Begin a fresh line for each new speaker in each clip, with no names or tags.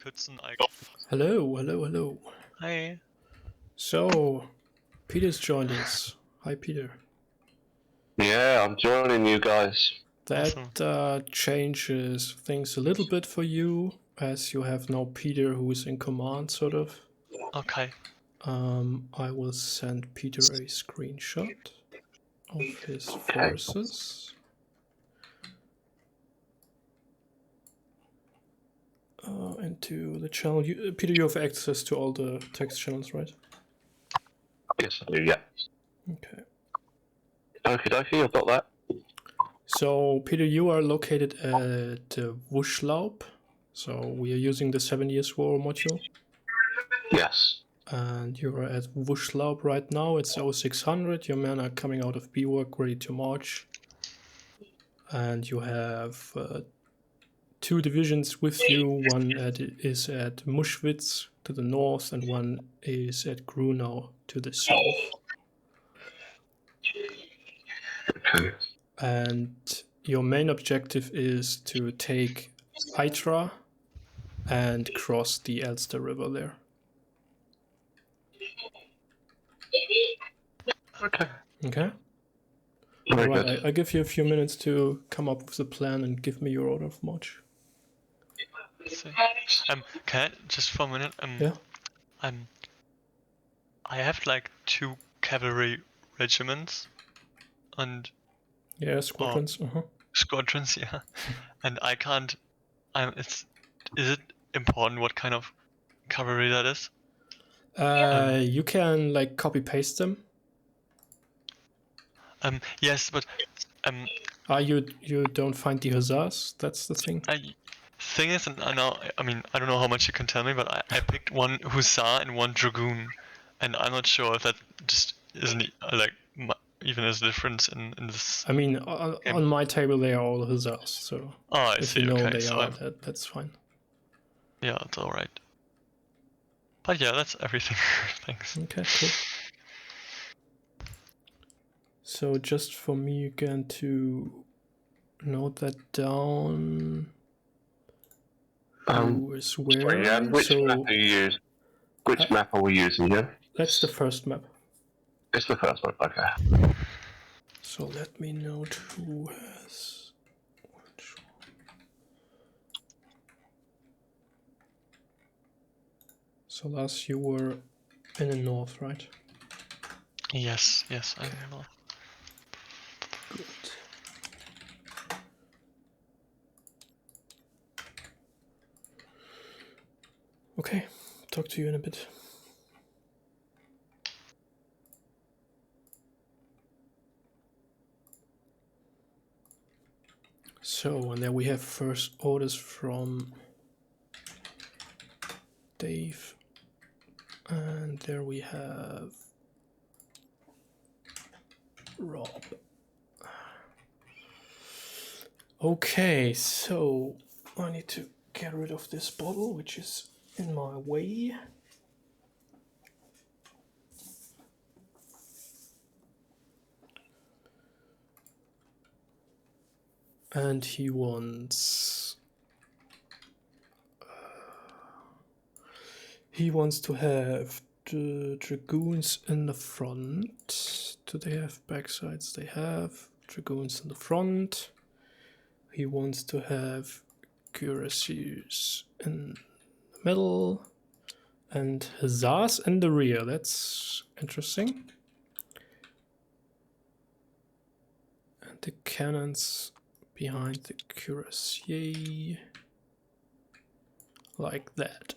Kürzen
Hello, hello, hello.
Hi.
So, Peter's joined us. Hi, Peter.
Yeah, I'm joining you guys.
That changes things a little bit for you, as you have now Peter who is in command, sort of.
Okay.
I will send Peter a screenshot of his forces. Into the channel. Peter, you have access to all the text channels, right?
Yes, I do, yeah.
Okay.
Okay, I've got that.
So, Peter, you are located at Wuschlaub. So, we are using the 7 Years War module.
Yes.
And you're at Wuschlaub right now. It's 0600. Your men are coming out of bivouac, ready to march. And you have 2 divisions with you. One is at Muschwitz to the north, and one is at Grunau to the south.
Okay.
And your main objective is to take Eitra and cross the Elster River there.
Okay.
Okay?
Very
Alright,
good.
I give you a few minutes to come up with a plan and give me your order of march.
Can I just for a minute?
Yeah?
I have like 2 cavalry regiments and
Yeah, squadrons.
squadrons, yeah. And I can't. Is it important what kind of cavalry that is?
You can like copy paste them.
Yes, but
You don't find the hussars? That's the thing.
thing is, and I don't know how much you can tell me, but I picked 1 hussar and 1 dragoon, and I'm not sure if that just isn't like even as a difference in this.
I mean, on my table they are all hussars, so
I
if
see.
you know
Okay,
they
so
are, that's fine.
yeah, it's all right. But yeah, that's everything. Thanks.
Okay, cool. So just for me again to note that down. Who is where?
Sorry, which map are you using? Which map are we using here?
That's the first map.
It's the first one, okay.
So let me note who has which one. So Lars, you were in the north, right?
Yes, I know.
Good. Okay, talk to you in a bit. So, and then we have first orders from Dave. And there we have Rob. Okay, so I need to get rid of this bottle, which is in my way. And he wants to have the dragoons in the front. Do they have backsides? They have dragoons in the front. He wants to have cuirassiers in the middle and hussars in the rear. That's interesting. And the cannons behind the cuirassier, like that.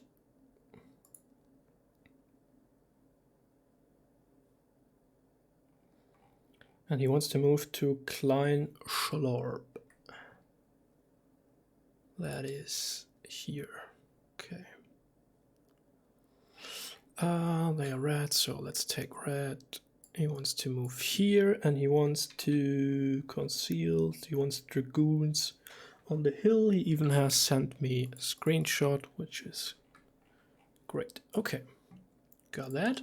And he wants to move to Klein Schlorb. That is here. Okay. They are red, so let's take red. He wants to move here, and he wants to conceal. He wants dragoons on the hill. He even has sent me a screenshot, which is great. Okay, got that.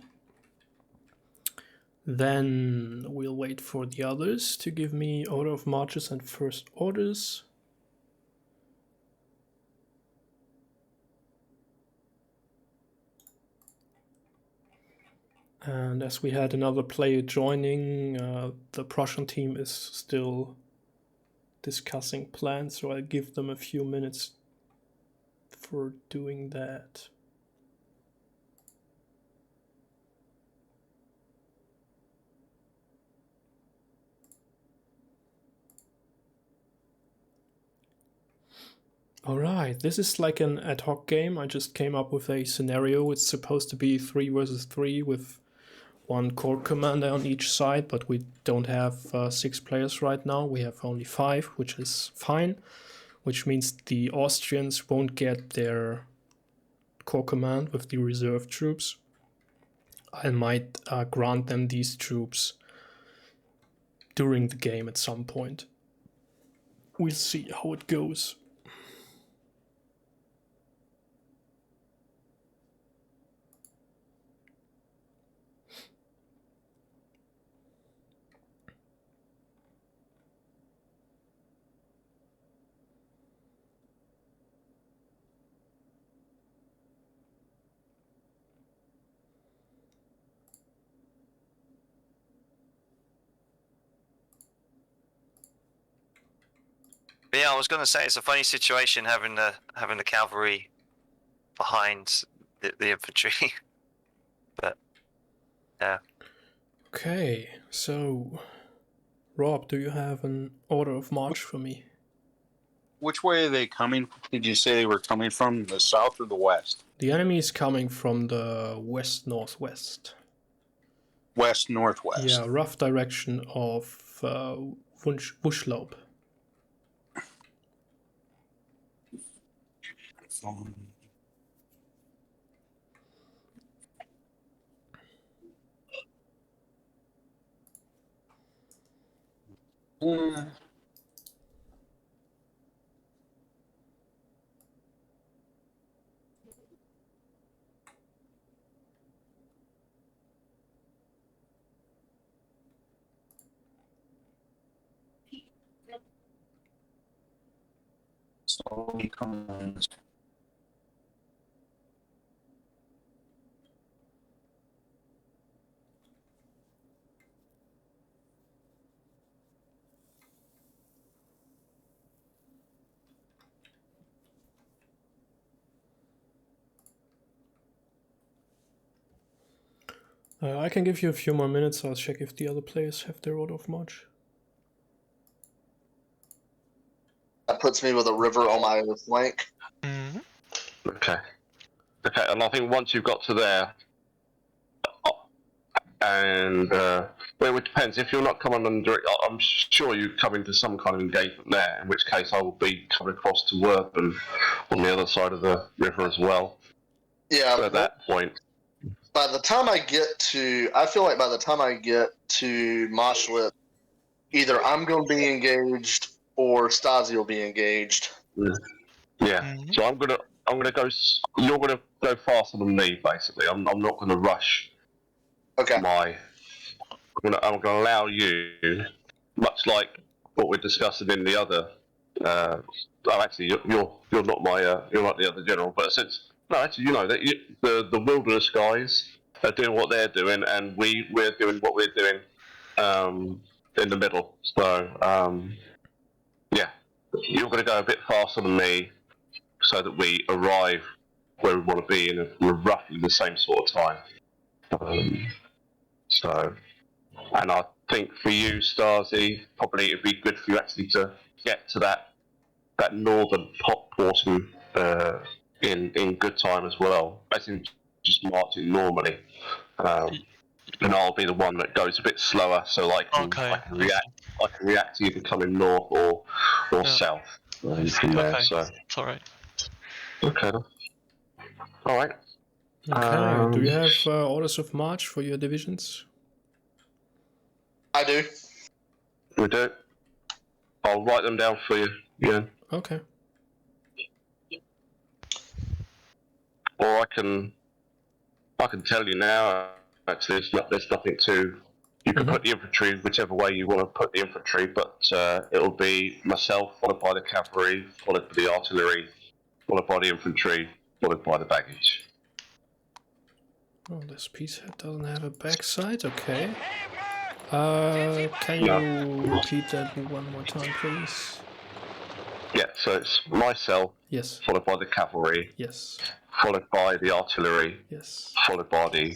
Then we'll wait for the others to give me order of marches and first orders. And as we had another player joining, the Prussian team is still discussing plans, so I'll give them a few minutes for doing that. Alright, this is like an ad hoc game. I just came up with a scenario. It's supposed to be 3 versus 3 with one core commander on each side, but we don't have 6 players right now. We have only 5, which is fine, which means the Austrians won't get their core command with the reserve troops. I might grant them these troops during the game at some point. We'll see how it goes.
But yeah, I was going to say it's a funny situation having the cavalry behind the infantry. But yeah.
Okay, so Rob, do you have an order of march for me?
Which way are they coming? Did you say they were coming from the south or the west?
The enemy is coming from the west-northwest.
West-northwest.
Yeah, rough direction of Wuschlaub.
Slowly coming.
I can give you a few more minutes. I'll check if the other players have their order of march.
That puts me with a river on my other flank.
Mhm.
Okay. Okay, and I think once you've got to there, and well, it depends. If you're not coming under, I'm sure you come into some kind of engagement there. In which case, I will be coming across to Wortham on the other side of the river as well.
Yeah.
At that point,
by the time I get to, I feel like by the time I get to Moshlet, either I'm going to be engaged or Stasi will be engaged.
yeah.
Mhm.
So I'm gonna go. You're gonna go faster than me, basically. I'm not gonna rush.
Okay.
I'm gonna allow you, much like what we're discussing in the other. Actually, you're not my you're not the other general, but since no, actually, you know that the wilderness guys are doing what they're doing, and we're doing what we're doing in the middle. So yeah, you're going to go a bit faster than me, so that we arrive where we want to be in roughly the same sort of time. And I think for you, Stasi, probably it'd be good for you actually to get to that northern top portion in good time as well, as in just marching normally. And I'll be the one that goes a bit slower, so I can react to either coming north or south from there.
Okay,
So
it's alright.
okay, all right.
Okay, do you have orders of march for your divisions?
I do.
We do. I'll write them down for you. Yeah.
Okay.
Or I can tell you now. Actually, there's nothing to. You can put the infantry whichever way you want to put the infantry, but it'll be myself followed by the cavalry, followed by the artillery, followed by the infantry, followed by the baggage.
Oh, this piece doesn't have a backside. Okay. Can you repeat that one more time, please?
Yeah, so it's myself,
Yes.
followed by the cavalry,
Yes.
followed by the artillery,
Yes.
followed by the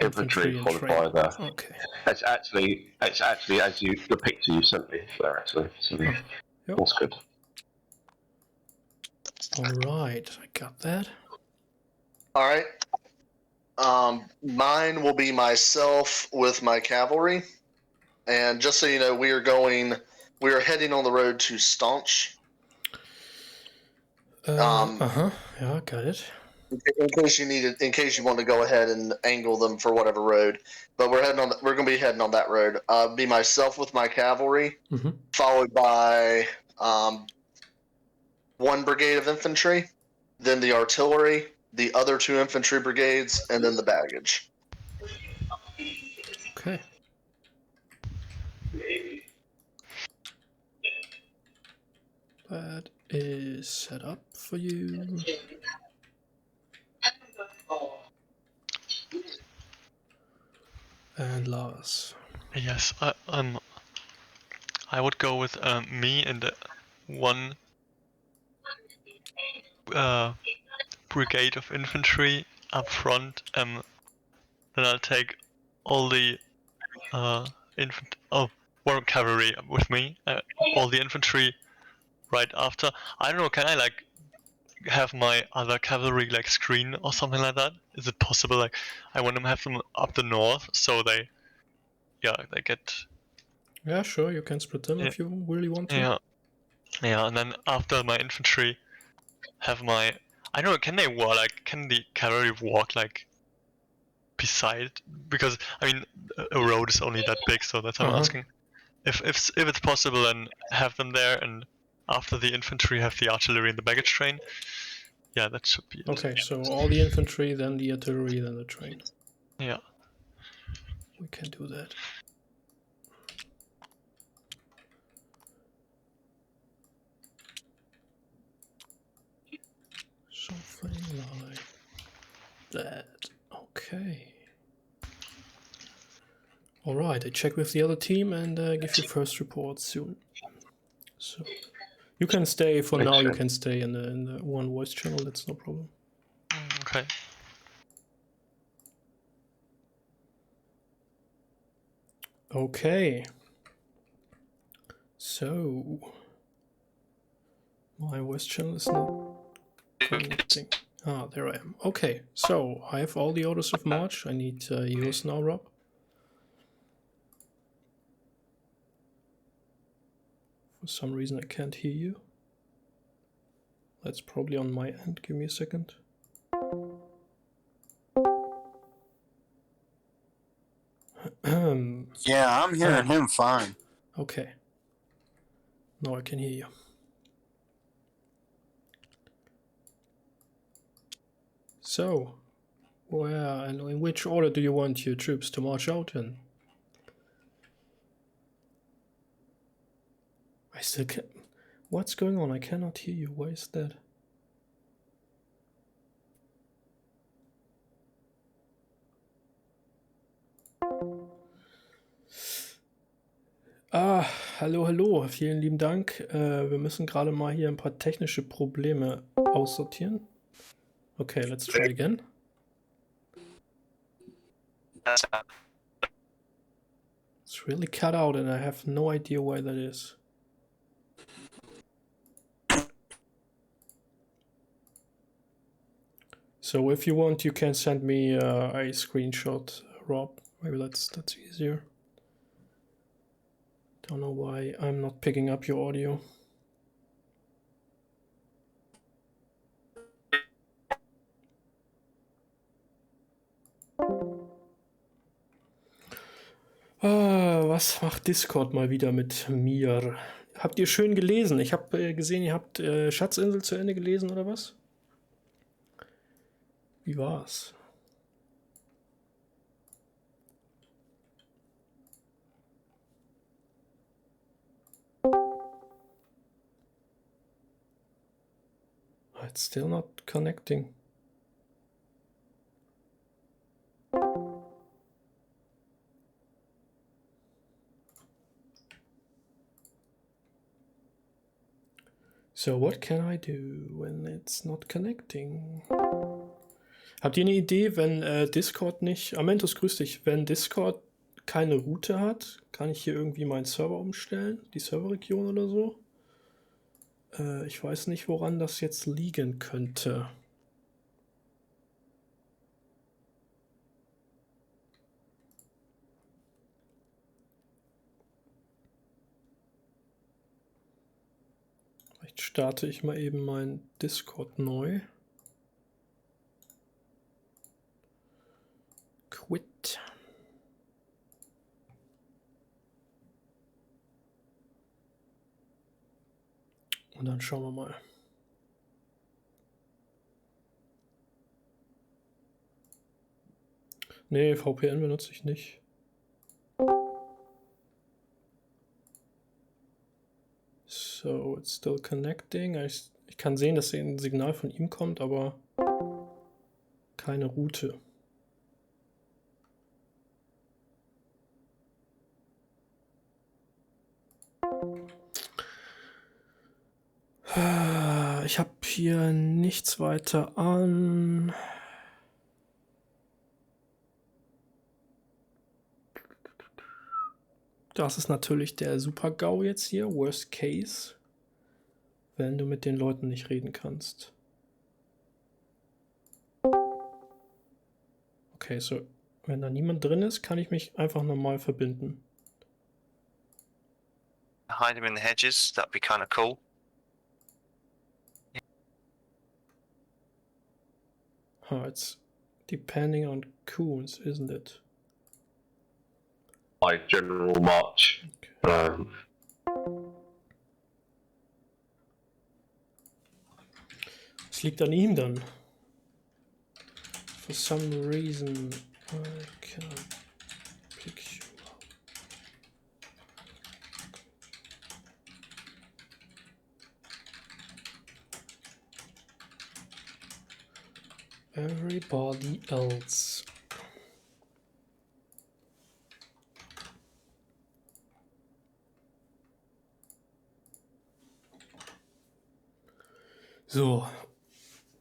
infantry,
and
followed
train.
by the.
Okay.
It's actually as you the picture you sent me there actually. So
Yep.
that's good.
All right, I got that.
All right. Mine will be myself with my cavalry, and just so you know, we are heading on the road to Staunch.
Yeah, got it.
In case you want to go ahead and angle them for whatever road, but we're going to be heading on that road. Be myself with my cavalry, followed by one brigade of infantry, then the artillery, the other two infantry brigades, and then the baggage.
Okay. That is set up for you. And Lars.
Yes, I would go with me and the one brigade of infantry up front. Then I'll take all the war cavalry with me. All the infantry right after. I don't know. Can I like have my other cavalry like screen or something like that? Is it possible? Like I want to have them up the north, so they get.
Yeah, sure, you can split them if you really want to.
Yeah, and then after my infantry, have my. I don't know. Can they walk? Like, can the cavalry walk like beside? Because I mean, a road is only that big, so that's what I'm asking. If it's possible, then have them there, and after the infantry, have the artillery and the baggage train. Yeah, that should be it.
Okay, so all the infantry, then the artillery, then the train.
Yeah.
We can do that. Something like that. Okay. Alright, I check with the other team and give you first report soon. So you can stay for now. You can stay in the one voice channel. That's no problem.
Okay.
Okay. So my voice channel is not connecting. Ah, there I am. Okay, so I have all the orders of march. I need yours now, Rob. For some reason I can't hear you. That's probably on my end. Give me a second.
Yeah, I'm hearing him fine.
Okay. Now I can hear you. So, where and in which order do you want your troops to march out in? I still can't. What's going on? I cannot hear you. Why is that? Hallo, hallo. Vielen lieben Dank. Wir müssen gerade mal hier ein paar technische Probleme aussortieren. Okay, let's try again. It's really cut out and I have no idea why that is. So if you want, you can send me a screenshot, Rob. Maybe that's easier. Don't know why I'm not picking up your audio. Was macht Discord mal wieder mit mir? Habt ihr schön gelesen? Ich habe gesehen, ihr habt Schatzinsel zu Ende gelesen, oder was? Wie war's? It's still not connecting. So, what can I do when it's not connecting? Habt ihr eine Idee, wenn Discord nicht... Amentos, grüß dich. Wenn Discord keine Route hat, kann ich hier irgendwie meinen Server umstellen? Die Serverregion oder so? Ich weiß nicht, woran das jetzt liegen könnte. Vielleicht starte ich mal eben meinen Discord neu. Quit. Und dann schauen wir mal. Nee, VPN benutze ich nicht. So, it's still connecting. Ich kann sehen, dass ein Signal von ihm kommt, aber keine Route. Ich habe hier nichts weiter an. Das ist natürlich der Super-GAU jetzt hier, Worst Case, wenn du mit den Leuten nicht reden kannst. Okay, so, wenn da niemand drin ist, kann ich mich einfach normal verbinden.
Hide him in the hedges, that'd be kind of cool.
It's depending on Coons, isn't it?
My general march.
Okay. Es liegt an ihm dann. For some reason I can't pick you up. Everybody else. So,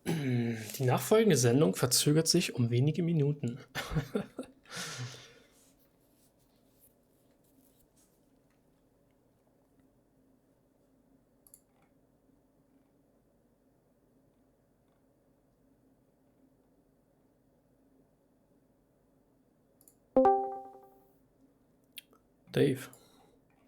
die nachfolgende Sendung verzögert sich um wenige Minuten. Dave.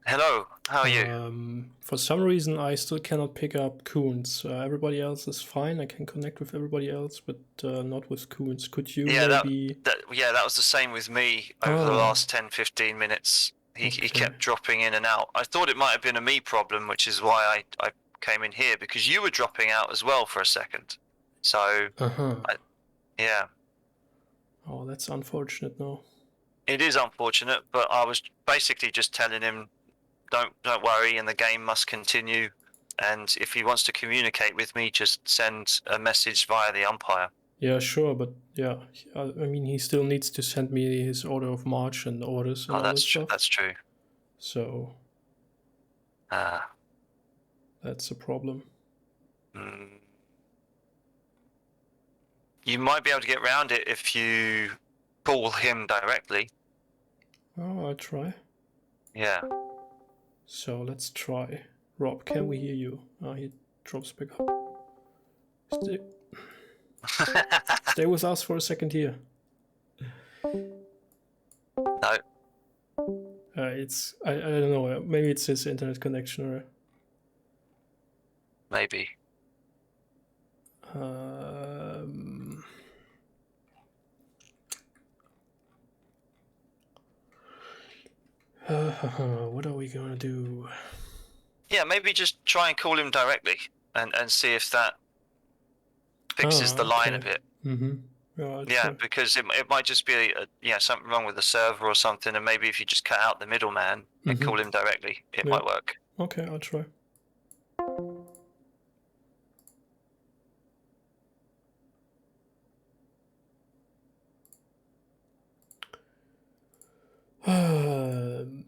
Hello, how are you?
For some reason, I still cannot pick up Coons. Everybody else is fine. I can connect with everybody else, but not with Coons. Could you maybe...
That was the same with me over the last 10-15 minutes. He kept dropping in and out. I thought it might have been a me problem, which is why I came in here, because you were dropping out as well for a second. So, yeah.
Oh, that's unfortunate, no.
It is unfortunate, but I was basically just telling him, don't worry, and the game must continue. And if he wants to communicate with me, just send a message via the umpire.
Yeah, sure, but yeah, I mean, he still needs to send me his order of march and orders and all that stuff.
That's true.
So, that's a problem.
You might be able to get around it if you call him directly.
Oh, I'll try.
Yeah.
So let's try. Rob, can we hear you? He drops back up. Stay with us for a second here.
No.
It's I don't know. Maybe it's his internet connection or.
Maybe.
What are we gonna do?
Yeah, maybe just try and call him directly and see if that fixes the line a bit. Yeah, because it might just be something wrong with the server or something, and maybe if you just cut out the middleman and call him directly, it might work.
Okay, I'll try.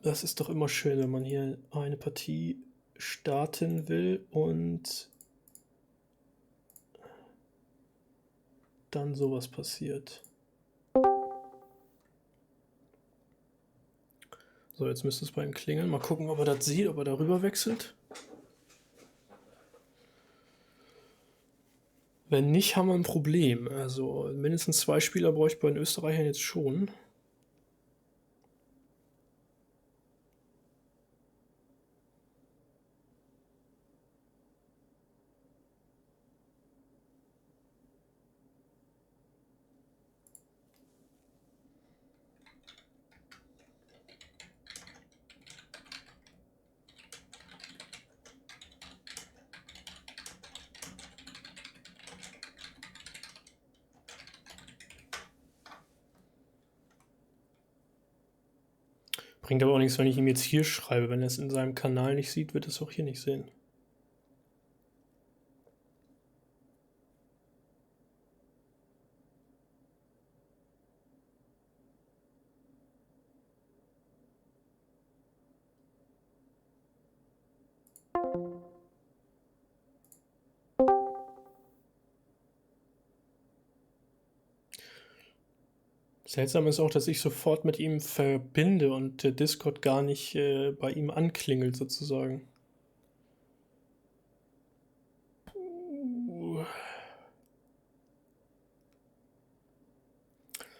Das ist doch immer schön, wenn man hier eine Partie starten will und dann sowas passiert. So, jetzt müsste es bei ihm klingeln. Mal gucken, ob er das sieht, ob er darüber wechselt. Wenn nicht, haben wir ein Problem. Also mindestens 2 Spieler bräuchte ich bei den Österreichern jetzt schon. Bringt aber auch nichts, wenn ich ihm jetzt hier schreibe. Wenn er es in seinem Kanal nicht sieht, wird er es auch hier nicht sehen. Seltsam ist auch, dass ich sofort mit ihm verbinde und der Discord gar nicht bei ihm anklingelt sozusagen.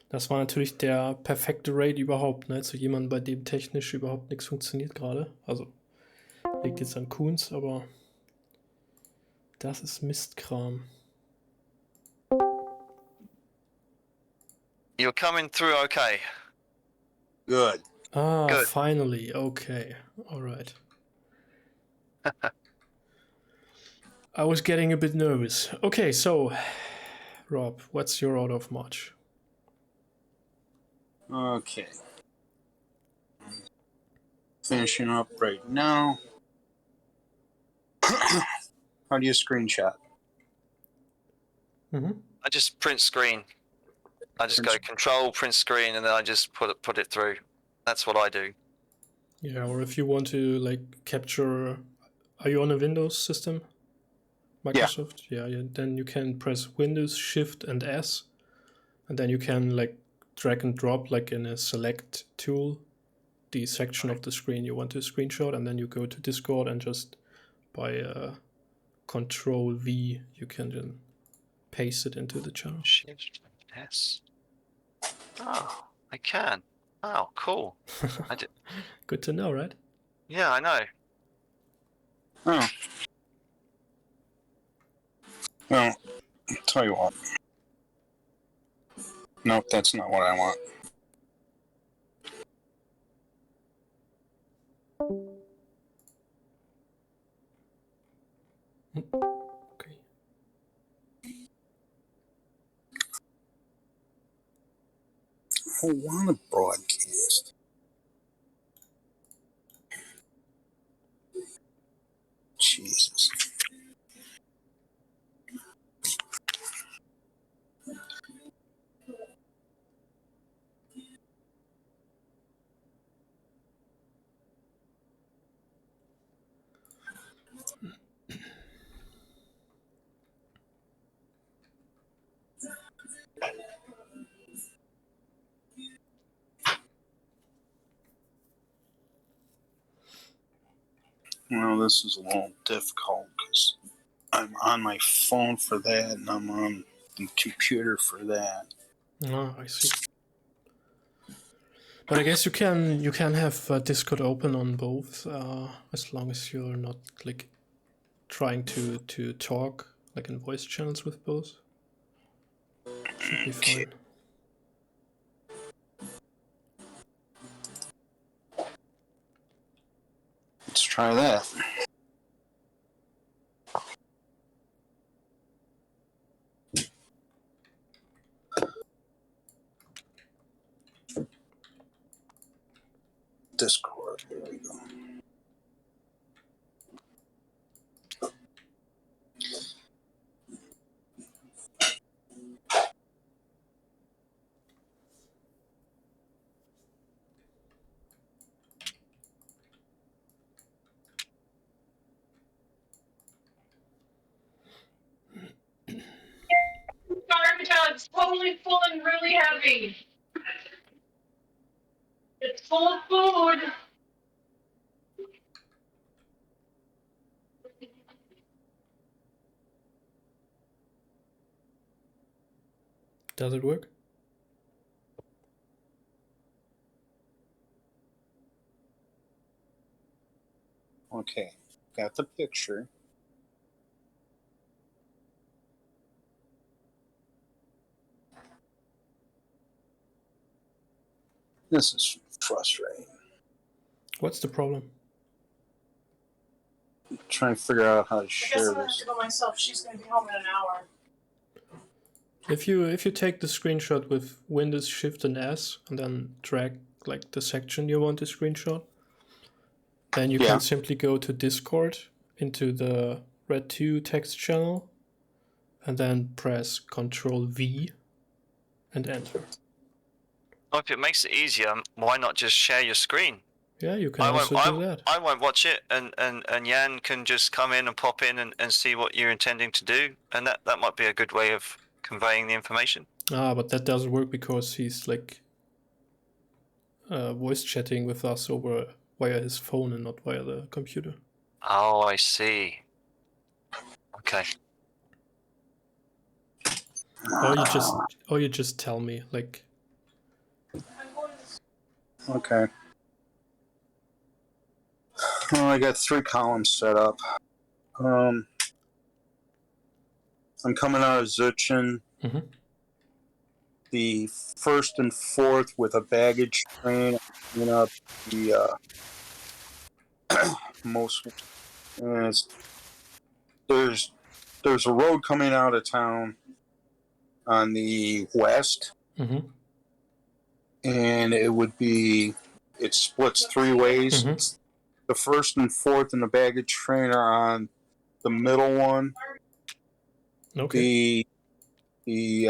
Das war natürlich der perfekte Raid überhaupt, ne? Zu jemandem, bei dem technisch überhaupt nichts funktioniert gerade. Also liegt jetzt an Kuhns, aber das ist Mistkram.
You're coming through okay.
Good.
Ah,
Good.
finally. Okay. All right. I was getting a bit nervous. Okay, so, Rob, what's your order of march?
Okay. Finishing up right now. How do you screenshot?
Mm-hmm.
I just print screen. I just go control, print screen, and then I just put it through. That's what I do.
Yeah, or if you want to like capture, are you on a Windows system? Microsoft? Yeah, then you can press Windows, Shift, and S, and then you can like drag and drop like in a select tool the section of the screen you want to screenshot, and then you go to Discord and just by Control V you can then paste it into the channel.
Shift S. Oh, I can. Oh, cool. I did.
Good to know, right?
Yeah, I know.
Oh. Well, I'll tell you what. Nope, that's not what I want.
Okay.
I want to broadcast. Jesus. Well, this is a little difficult because I'm on my phone for that, and I'm on the computer for that.
Ah, I see. But I guess you can have Discord open on both, as long as you're not like trying to talk like in voice channels with both. Should be fine.
Let's try that. Discord. Here we go.
It's totally full and really heavy. It's full of food.
Does it work?
Okay, got the picture. This is frustrating.
What's the problem?
I'm trying to figure out how to
I guess
share
I'm gonna have
this.
to go myself. She's gonna be home in an hour.
If you take the screenshot with Windows Shift and S and then drag like the section you want to screenshot, then you can simply go to Discord into the Red 2 text channel and then press Control V and enter.
Well, if it makes it easier, why not just share your screen?
Yeah, you can also do that.
I won't watch it, and Jan can just come in and pop in and see what you're intending to do, and that might be a good way of conveying the information.
Ah, but that doesn't work because he's like voice chatting with us over via his phone and not via the computer.
Oh, I see. Okay.
Or you just tell me, like.
Okay. Well, I got 3 columns set up. I'm coming out of Zutchen.
Mm-hmm.
The 1st and 4th with a baggage train. You know, the most. There's a road coming out of town on the west, and it splits 3 ways. The 1st and 4th and the baggage train are on the middle one.
Okay.
The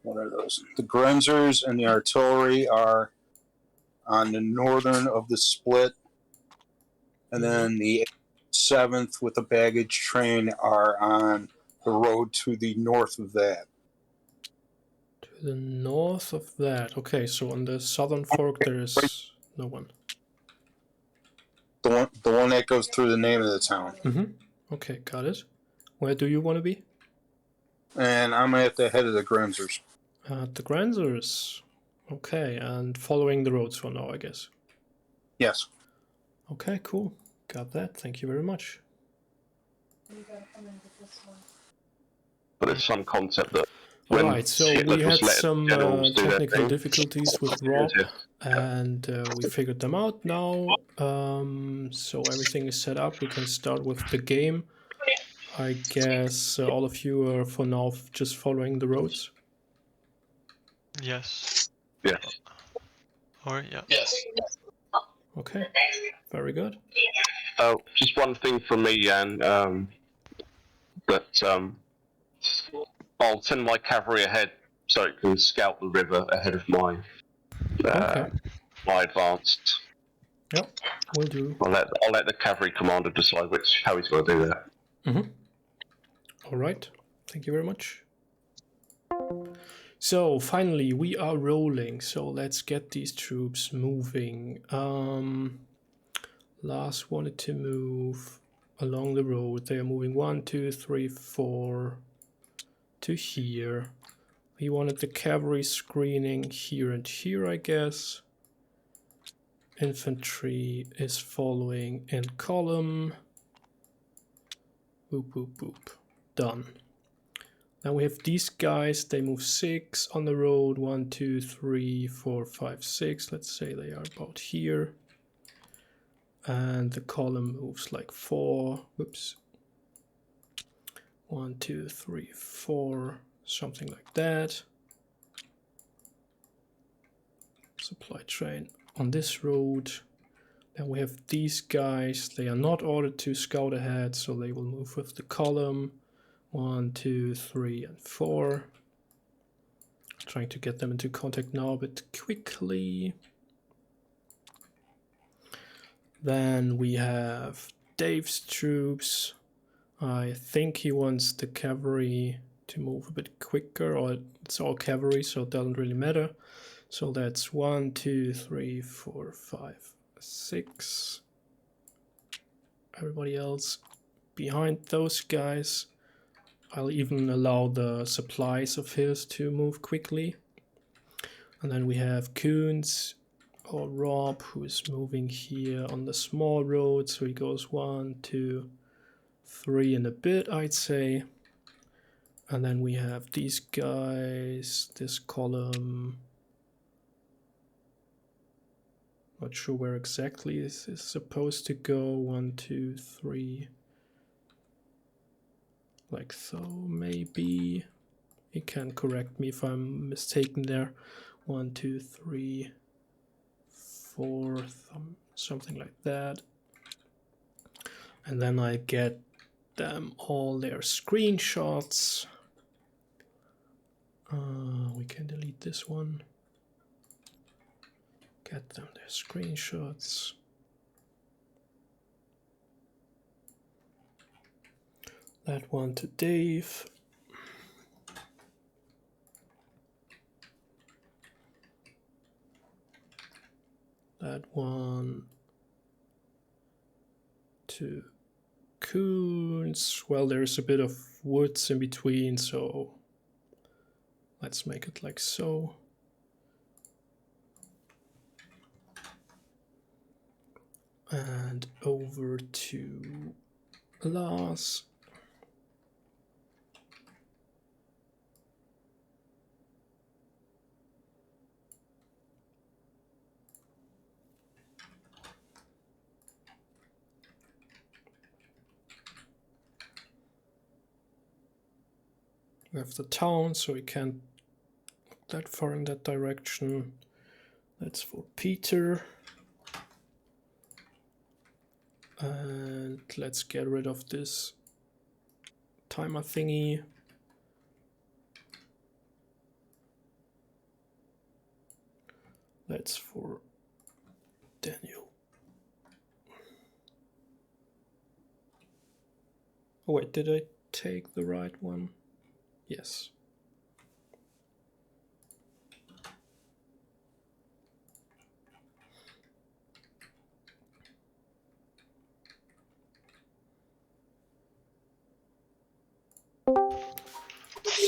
what are those? The Grenzers and the artillery are on the northern of the split, and then the 7th with the baggage train are on the road to the north of that.
To the north of that. Okay, so on the southern fork there is no one.
The one that goes through the name of the town.
Okay, got it. Where do you want to be?
And I'm at the head of the Grenzers.
At the Grenzers. Okay, and following the roads for now, I guess.
Yes.
Okay, cool. Got that. Thank you very much.
But there's some concept that.
Alright, so we had some technical difficulties with Rob, and we figured them out now. So everything is set up. We can start with the game. I guess all of you are for now just following the roads.
Yes.
Yeah.
Or yeah.
Yes.
Okay. Very good.
Just one thing from me, Jan. That I'll send my cavalry ahead so it can scout the river ahead of my my advance.
Yep, will do.
I'll let the cavalry commander decide how he's going to do that.
All right. Thank you very much. So finally, we are rolling. So let's get these troops moving. Lars wanted to move along the road. They are moving 1, 2, 3, 4 to here. He wanted the cavalry screening here and here, I guess. Infantry is following in column. Boop, boop, boop. Done. Now we have these guys. They move 6 on the road. 1, 2, 3, 4, 5, 6. Let's say they are about here. And the column moves like 4. Whoops. 1, 2, 3, 4. Something like that. Supply train on this road. Then we have these guys. They are not ordered to scout ahead, so they will move with the column. 1, 2, 3, and 4. Trying to get them into contact now a bit quickly. Then we have Dave's troops. I think he wants the cavalry to move a bit quicker, or it's all cavalry, so it doesn't really matter. So that's 1, 2, 3, 4, 5, 6. Everybody else behind those guys. I'll even allow the supplies of his to move quickly. And then we have Coons or Rob, who is moving here on the small road. So he goes 1, 2, 3 and a bit, I'd say. And then we have these guys, this column. Not sure where exactly this is supposed to go. 1, 2, 3. Like so, maybe. You can correct me if I'm mistaken there. 1, 2, 3, 4, something like that. And then I get them all their screenshots. We can delete this one. Get them their screenshots. That one to Dave. That one to Coons. Well, there's a bit of woods in between, so let's make it like so. And over to Lars. We have the town, so we can't look that far in that direction. That's for Peter. And let's get rid of this timer thingy. That's for Daniel. Oh wait, did I take the right one? Yes.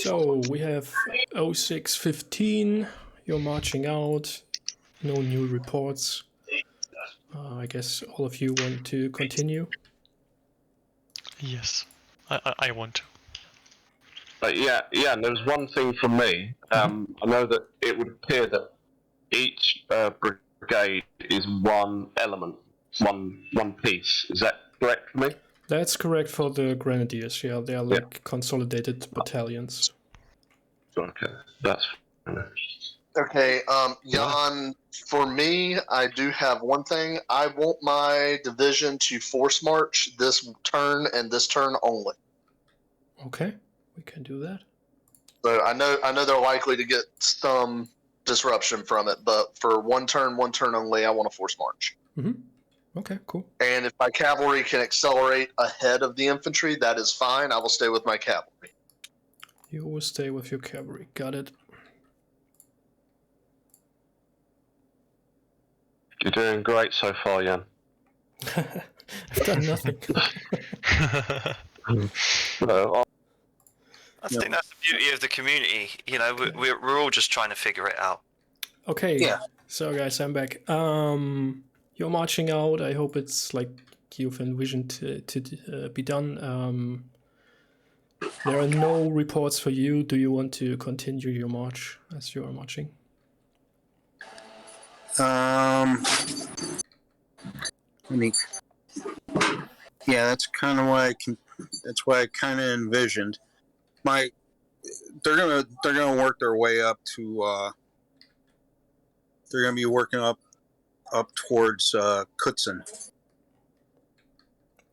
So we have 06:15. You're marching out. No new reports. I guess all of you want to continue.
Yes, I want to.
Yeah, and there's one thing from me. I know that it would appear that each brigade is one element, one piece. Is that correct for me?
That's correct for the Grenadiers. Yeah, they are like consolidated battalions.
Okay, that's fine.
Okay, Jan, for me, I do have one thing. I want my division to force march this turn and this turn only.
Okay, we can do that.
So I know they're likely to get some disruption from it, but for one turn only, I want to force march.
Okay, cool.
And if my cavalry can accelerate ahead of the infantry, that is fine. I will stay with my cavalry.
You will stay with your cavalry. Got it.
You're doing great so far, Jan.
I've done nothing.
No,
I think that's the beauty of the community. You know, we're all just trying to figure it out.
Okay.
Yeah.
So guys, I'm back. You're marching out. I hope it's like you've envisioned to be done. There are no reports for you. Do you want to continue your march as you are marching?
That's kind of why that's why I kind of envisioned. They're gonna work their way up to. They're gonna be working up towards Kutzen.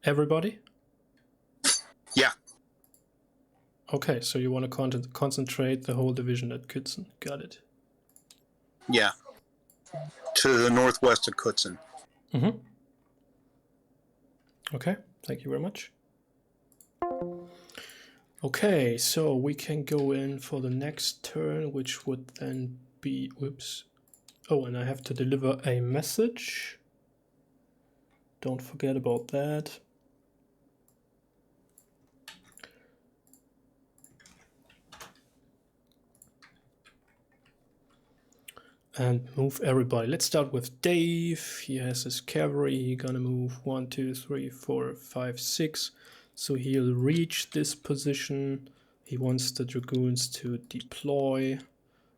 Everybody?
Yeah.
Okay, so you want to concentrate the whole division at Kutzen. Got it.
Yeah. To the northwest of Kutzen.
Okay, thank you very much. Okay, so we can go in for the next turn, which would then be, whoops. Oh, and I have to deliver a message. Don't forget about that. And move everybody. Let's start with Dave. He has his cavalry. He's gonna move 1, 2, 3, 4, 5, 6. So he'll reach this position. He wants the dragoons to deploy,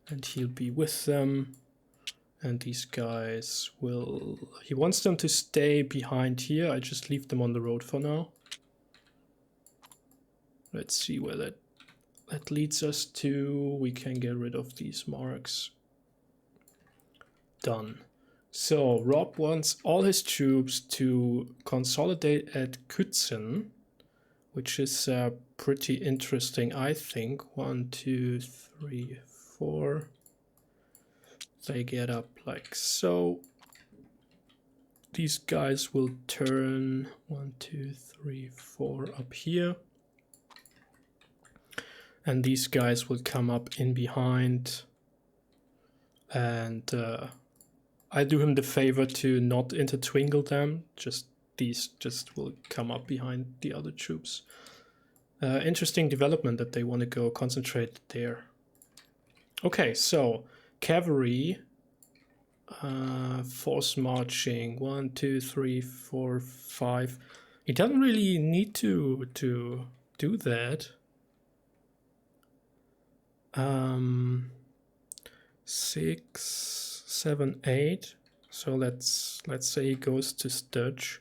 and he'll be with them. And these guys will... He wants them to stay behind here. I just leave them on the road for now. Let's see where that leads us to. We can get rid of these marks. Done. So Rob wants all his troops to consolidate at Kützen, which is pretty interesting, I think. 1, 2, 3, 4. They get up like so. These guys will turn 1, 2, 3, 4 up here. And these guys will come up in behind. And I do him the favor to not intertwingle them. These just will come up behind the other troops. Interesting development that they want to go concentrate there. Okay, so cavalry, force marching, 1, 2, 3, 4, 5. He doesn't really need to do that. 6, 7, 8. So let's say he goes to Sturge,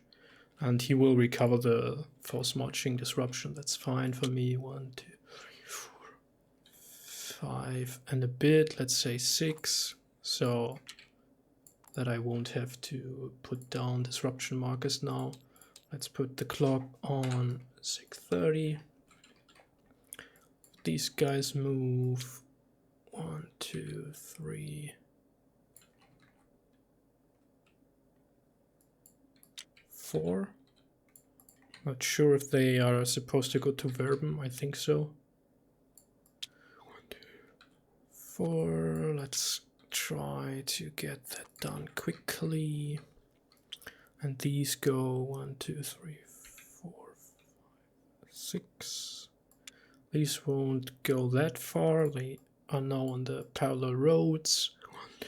and he will recover the force marching disruption. That's fine for me. 1, 2, 3, 4, 5 and a bit. Let's say 6. So that I won't have to put down disruption markers now. Let's put the clock on 6:30. These guys move 1, 2, 3, 4. Not sure if they are supposed to go to Verben. I think so. 1, 2, 4. Let's try to get that done quickly. And these go 1, 2, 3, 4, 5, 6. These won't go that far. They are now on the parallel roads. 1, 2,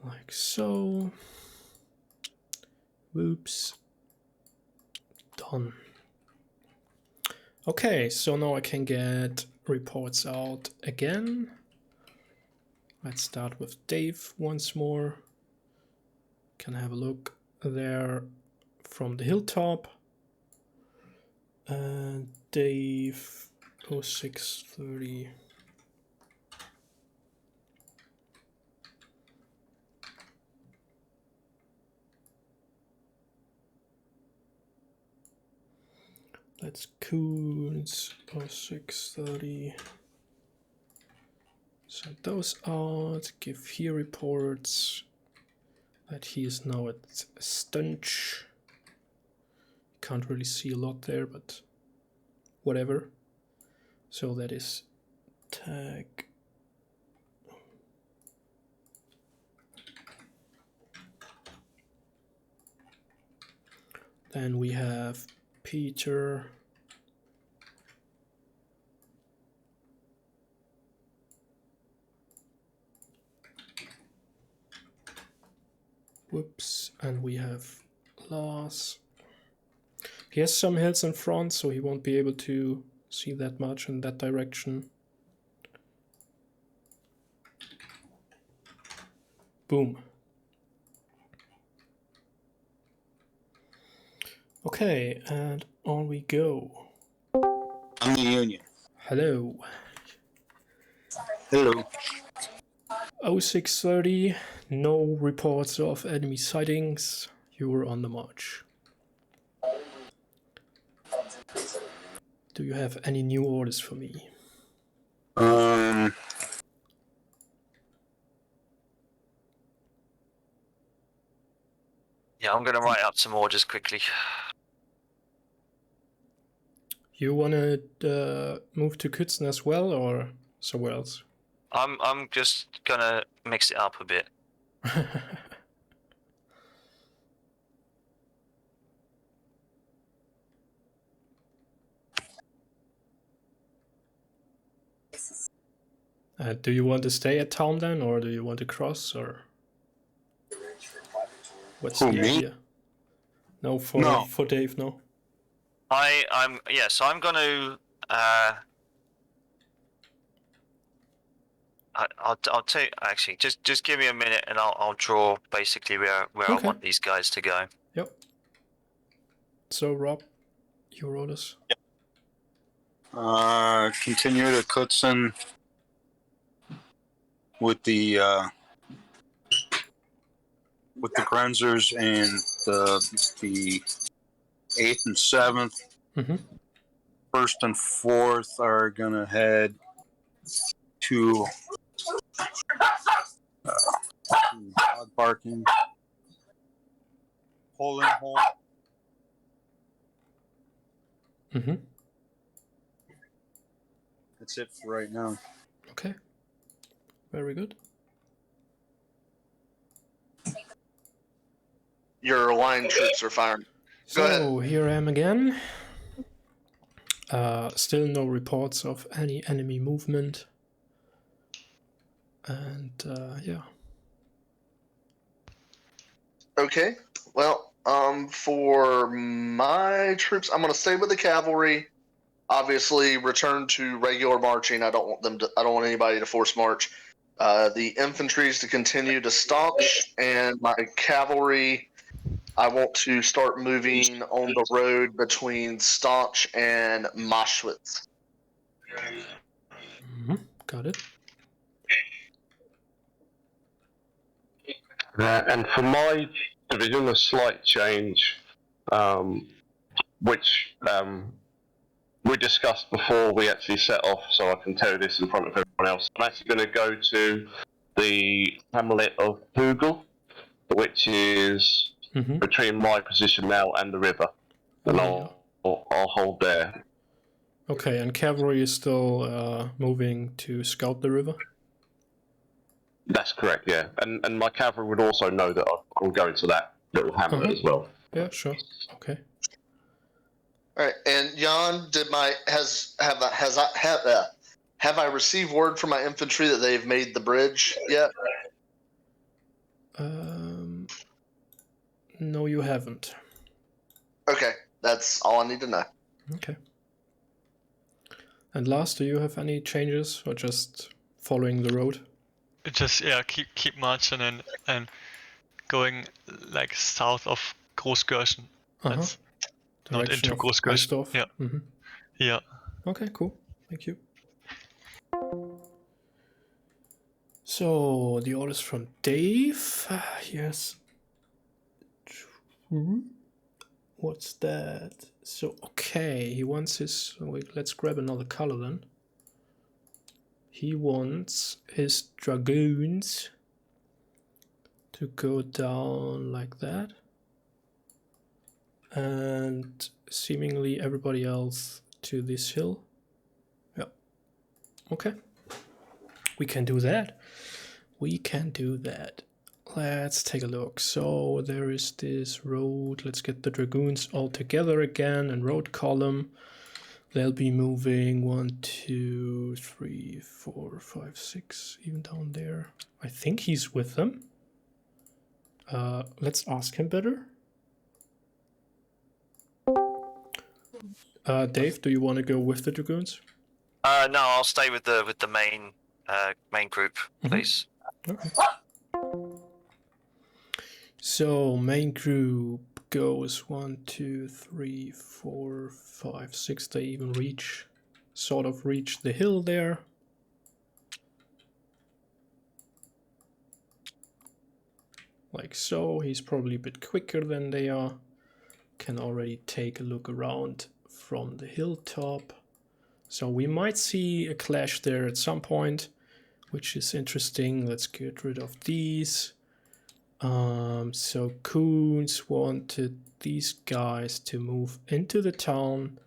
3. Like so. Whoops. Done. Okay, so now I can get reports out again. Let's start with Dave once more. Can have a look there from the hilltop. And Dave 0630. Let's Coons 0630. Send those out. Give here reports that he is now at Stunch. Can't really see a lot there, but whatever. So that is tag. Then we have Peter. Whoops, and we have Lars. He has some hills in front, so he won't be able to see that much in that direction. Boom. Okay, and on we go.
I'm the Union.
Hello.
Hello.
0630, no reports of enemy sightings. You were on the march. Do you have any new orders for me?
Yeah,
I'm going to write up some orders quickly.
You want to move to Kützen as well, or somewhere else?
I'm just gonna mix it up a bit.
Do you want to stay at town then, or do you want to cross, or what's
For
the
me?
idea? No, for Dave, no.
So I'm gonna I'll take actually just give me a minute and I'll draw basically where I
Okay.
want these guys to go.
Yep. So Rob, your orders.
Continue to Kutzen with the Grenzers and the 8th and 7th.
Mm-hmm.
1st and 4th are gonna head to dog barking, Poland hole.
Mm-hmm.
That's it for right now.
Okay. Very good.
Your line troops are firing. Go
So here I am again. Still no reports of any enemy movement. And yeah.
Okay. Well, for my troops, I'm going to stay with the cavalry. Obviously, return to regular marching. I don't want anybody to force march. The infantry is to continue to staunch, and my cavalry, I want to start moving on the road between Staunch and Moschwitz.
Mm-hmm. Got it.
And for my division, a slight change, which we discussed before we actually set off, so I can tell you this in front of everyone else. I'm actually going to go to the hamlet of Hugel, which is between my position now and the river, and I'll hold there.
Okay, and cavalry is still moving to scout the river?
That's correct, yeah. And my cavalry would also know that I'm going to that little hamlet as well.
Yeah, sure. Okay.
All right, and Jan, have I received word from my infantry that they've made the bridge yet?
No, you haven't.
Okay, that's all I need to know.
Okay. And Lars, do you have any changes, or just following the road?
Just keep marching and going like south of Großgörschen. That's not into Großgörschen. Yeah.
Mm-hmm.
Yeah.
Okay, cool. Thank you. So the orders from Dave. Yes. What's that? So okay, he wants his. Wait, let's grab another color then. He wants his dragoons to go down like that, and seemingly everybody else to this hill. Yeah. Okay. We can do that. We can do that. Let's take a look. So there is this road. Let's get the dragoons all together again and road column. They'll be moving 1, 2, 3, 4, 5, 6, even down there. I think he's with them. Let's ask him better. Dave, do you want to go with the dragoons?
No, I'll stay with the main group, please.
Okay. So main group goes 1, 2, 3, 4, 5, 6. They even reach the hill there. Like so. He's probably a bit quicker than they are. Can already take a look around from the hilltop. So we might see a clash there at some point, which is interesting. Let's get rid of these. So Coons wanted these guys to move into the town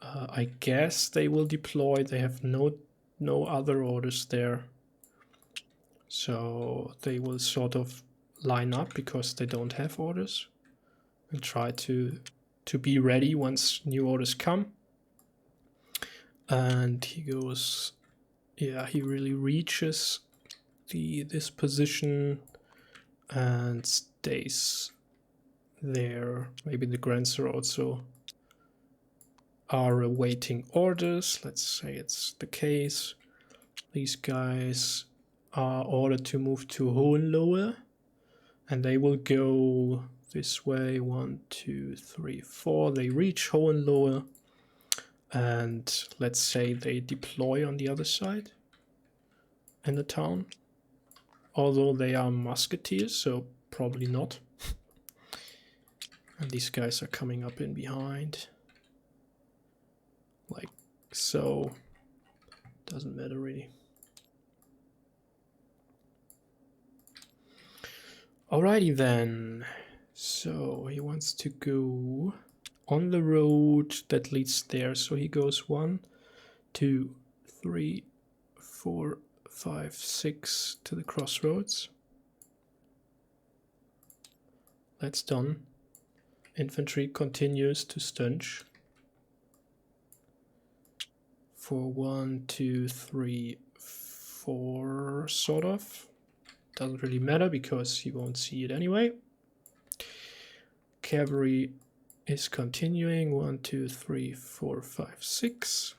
I guess they will deploy. They have no other orders there. So they will sort of line up because they don't have orders and try to be ready once new orders come. And he goes, yeah, he really reaches this position and stays there. Maybe the Grenzer also are awaiting orders. Let's say it's the case. These guys are ordered to move to Hohenlohe, and they will go this way. 1, 2, 3, 4. They reach Hohenlohe, and let's say they deploy on the other side in the town. Although they are musketeers, so probably not. And these guys are coming up in behind. Like so. Doesn't matter really. Alrighty then. So he wants to go on the road that leads there. So he goes 1, 2, 3, 4, 5, 6 to the crossroads. That's done. Infantry continues to Stunch. For 1, 2, 3, 4, sort of. Doesn't really matter because you won't see it anyway. Cavalry is continuing. 1, 2, 3, 4, 5, 6.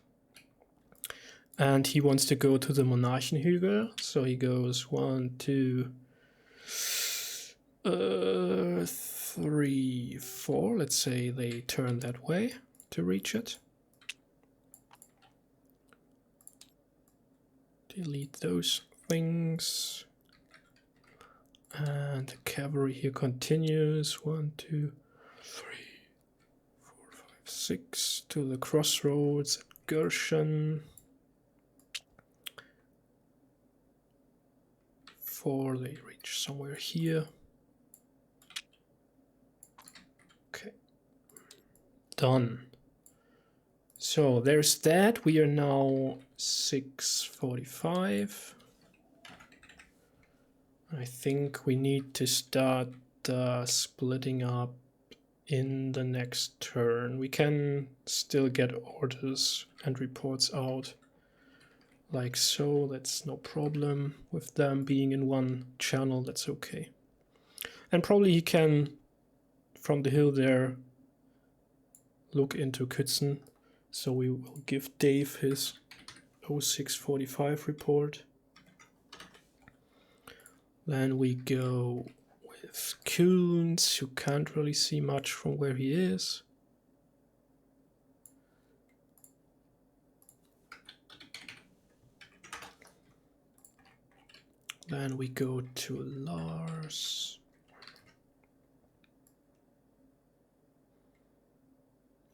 And he wants to go to the Monarchenhügel. So he goes 1, 2, 3, 4. Let's say they turn that way to reach it. Delete those things. And the cavalry here continues. 1, 2, 3, 4, 5, 6 to the crossroads at Gerschen. 4, they reach somewhere here. Okay. Done. So there's that. We are now 6:45. I think we need to start splitting up in the next turn. We can still get orders and reports out like so. That's no problem with them being in one channel. That's okay. And probably he can, from the hill there, look into Kützen. So we will give Dave his 0645 report. Then we go with Kuhns, who can't really see much from where he is. Then we go to Lars.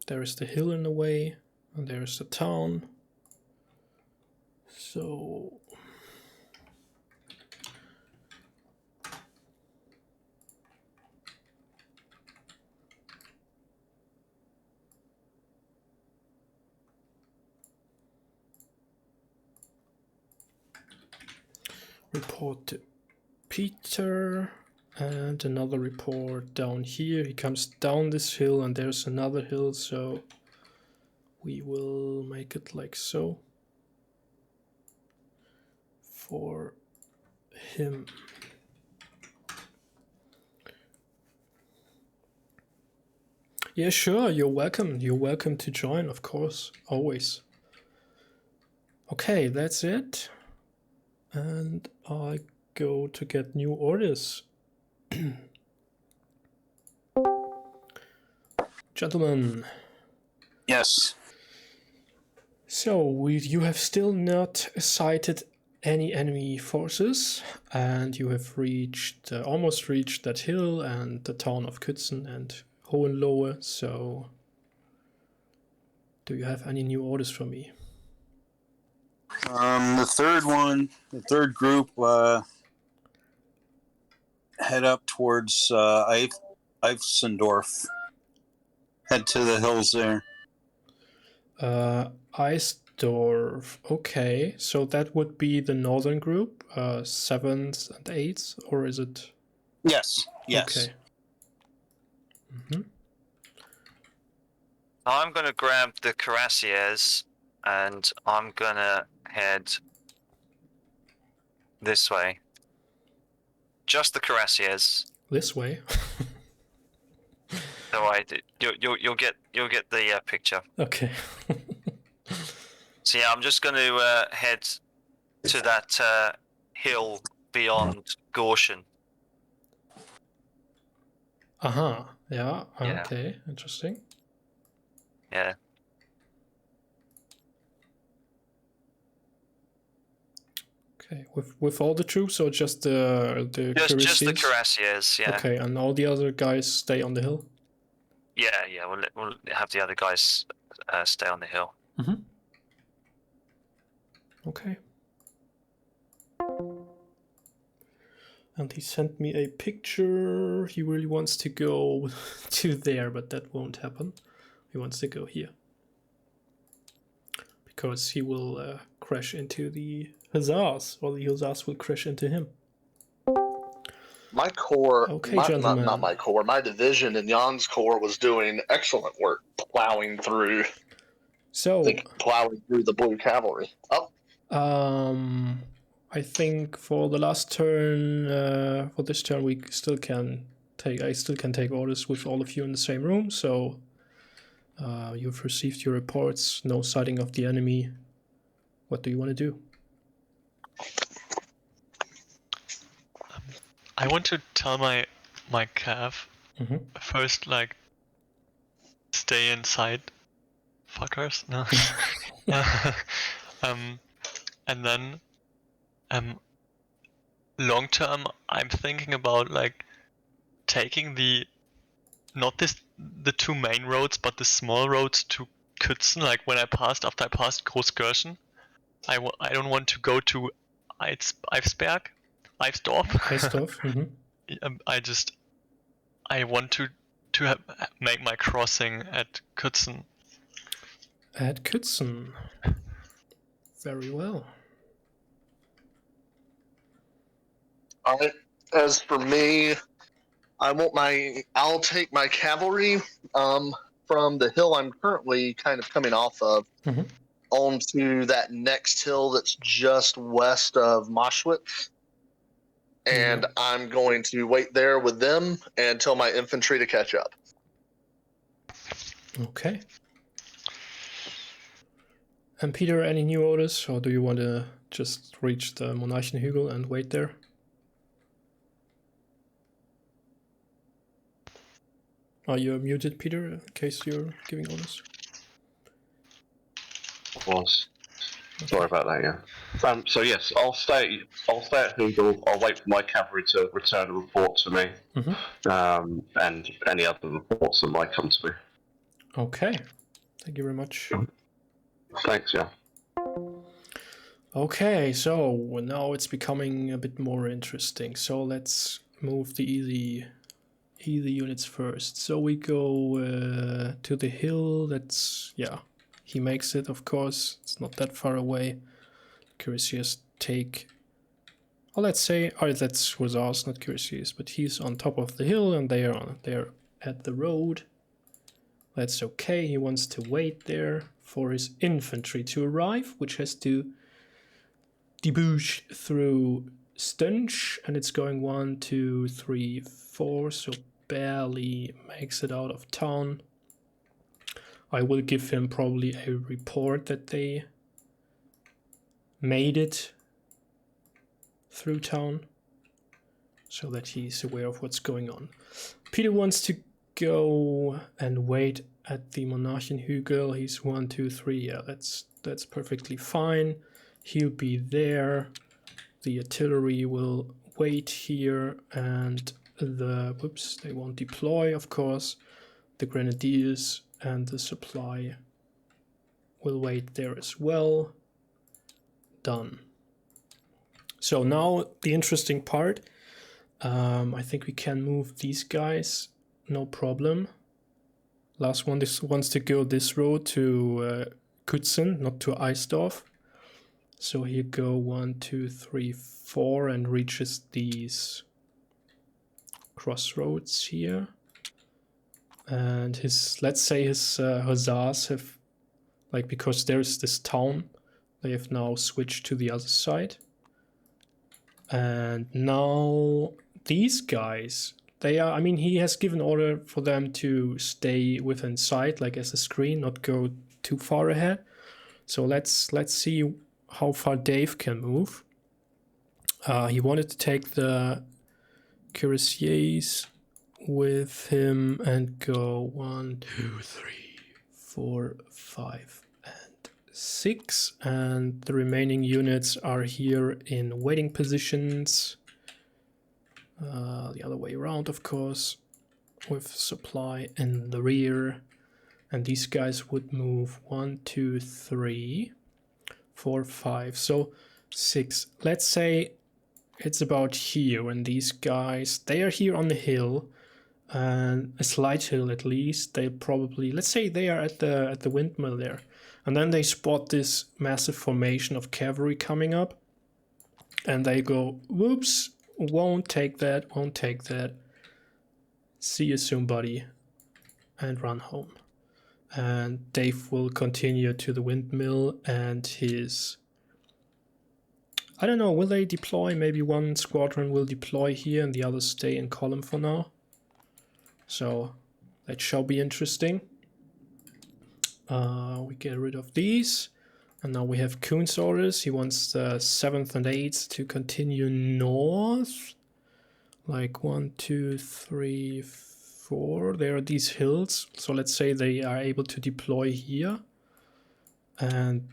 There is the hill in the way, and there is the town. So report to Peter, and another report down here. He comes down this hill, and there's another hill, so we will make it like so for him. Yeah, sure, you're welcome. You're welcome to join, of course, always. Okay, that's it. And I go to get new orders. Gentlemen.
Yes.
So, you have still not sighted any enemy forces, and you have reached, almost reached that hill and the town of Kützen and Hohenlohe. So, do you have any new orders for me?
The third group head up towards Eifsendorf. Head to the hills there.
Eisdorf. Okay, so that would be the northern group, 7th and 8th, or is it?
Yes.
Okay.
I'm going to grab the cuirassiers and I'm going to head this way. Just the cuirassiers.
This way.
So you'll get the picture.
Okay.
So yeah, I'm just going to head to that hill beyond Gaussian.
Yeah.
Yeah.
Okay. Interesting.
Yeah.
Okay. With all the troops, or just the
Just the
cuirassiers?
cuirassiers. Yeah.
Okay, and all the other guys stay on the hill.
Yeah. We'll have the other guys stay on the hill.
Okay. And he sent me a picture. He really wants to go to there, but that won't happen. He wants to go here. Because he will crash into the Hussars, or the Hussars will crash into him.
My corps,
Okay,
not
gentlemen.
my corps, my division in Jan's corps was doing excellent work plowing through the blue cavalry.
I think for the last turn, for this turn, we still can take. I still can take orders with all of you in the same room. So you've received your reports. No sighting of the enemy. What do you want to do?
I want to tell my cav first, like, stay inside, fuckers. No. And then, long term, I'm thinking about like taking the two main roads, but the small roads to Kützen. Like when after I passed Großgörschen, I don't want to go to Eifsdorf. I want to make my crossing at Kützen.
At Kützen. Very well.
All right. As for me, I'll take my cavalry from the hill I'm currently kind of coming off of onto that next hill that's just west of Moschwitz. And I'm going to wait there with them and tell my infantry to catch up.
Okay. And Peter, any new orders, or do you want to just reach the Monarchenhügel and wait there? Are you muted, Peter, in case you're giving orders?
Sorry about that, yeah. So yes, I'll stay at Hugel. I'll wait for my cavalry to return a report to me, and any other reports that might come to me.
Okay, thank you very much.
Thanks, yeah.
Okay, so now it's becoming a bit more interesting. So let's move the easy units first. So we go to the hill. He makes it, of course. It's not that far away. Cuirassiers take... Oh, let's say... Oh, that's Hussars, not Cuirassiers. But he's on top of the hill and they're at the road. That's okay. He wants to wait there for his infantry to arrive, which has to debouch through Stunch. And it's going 1, 2, 3, 4. So barely makes it out of town. I will give him probably a report that they made it through town so that he's aware of what's going on. Peter wants to go and wait at the Monarchenhügel. He's 1, 2, 3. Yeah, that's perfectly fine. He'll be there. The artillery will wait here, and they won't deploy, of course. The grenadiers and the supply will wait there as well. Done. So now the interesting part. I think we can move these guys, no problem. Last one wants to go this road to Kutzen, not to Eisdorf. So he go 1, 2, 3, 4 and reaches these crossroads here. And his, let's say his hussars have, like, because there's this town, they have now switched to the other side. And now these guys, they are, I mean, he has given order for them to stay within sight, like as a screen, not go too far ahead. So let's see how far Dave can move. He wanted to take the cuirassiers with him and go 1, 2, 3, 4, 5, and 6. And the remaining units are here in waiting positions. The other way around, of course, with supply in the rear. And these guys would move 1, 2, 3, 4, 5, so 6. Let's say it's about here, and these guys, they are here on the hill, and a slight hill at least. They probably, let's say they are at the windmill there, and then they spot this massive formation of cavalry coming up, and they go, whoops, won't take that, won't take that. See you soon, buddy, and run home. And Dave will continue to the windmill, and his, I don't know, will they deploy? Maybe one squadron will deploy here and the others stay in column for now. So that shall be interesting. We get rid of these. And now we have Kuhn's orders. He wants the 7th and 8th to continue north. Like 1, 2, 3, 4. There are these hills. So let's say they are able to deploy here. And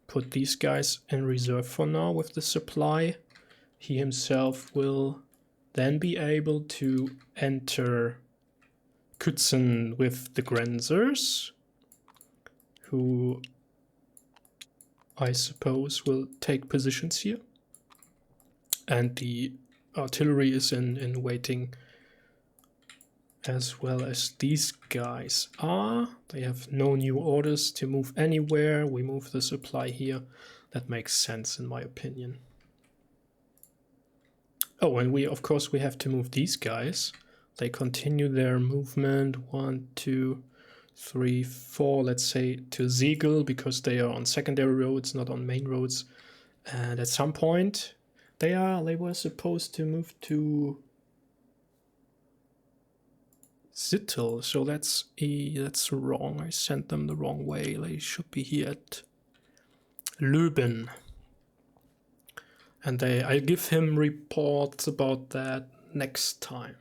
put these guys in reserve for now with the supply. He himself will then be able to enter Kutzen with the Grenzers, who I suppose will take positions here. And the artillery is in waiting, as well as these guys are. They have no new orders to move anywhere. We move the supply here. That makes sense in my opinion. Oh, and of course we have to move these guys. They continue their movement 1, 2, 3, 4, let's say to Ziegel, because they are on secondary roads, not on main roads. And at some point they were supposed to move to Zittel, so that's wrong. I sent them the wrong way. They should be here at Lüben. And I'll give him reports about that next time.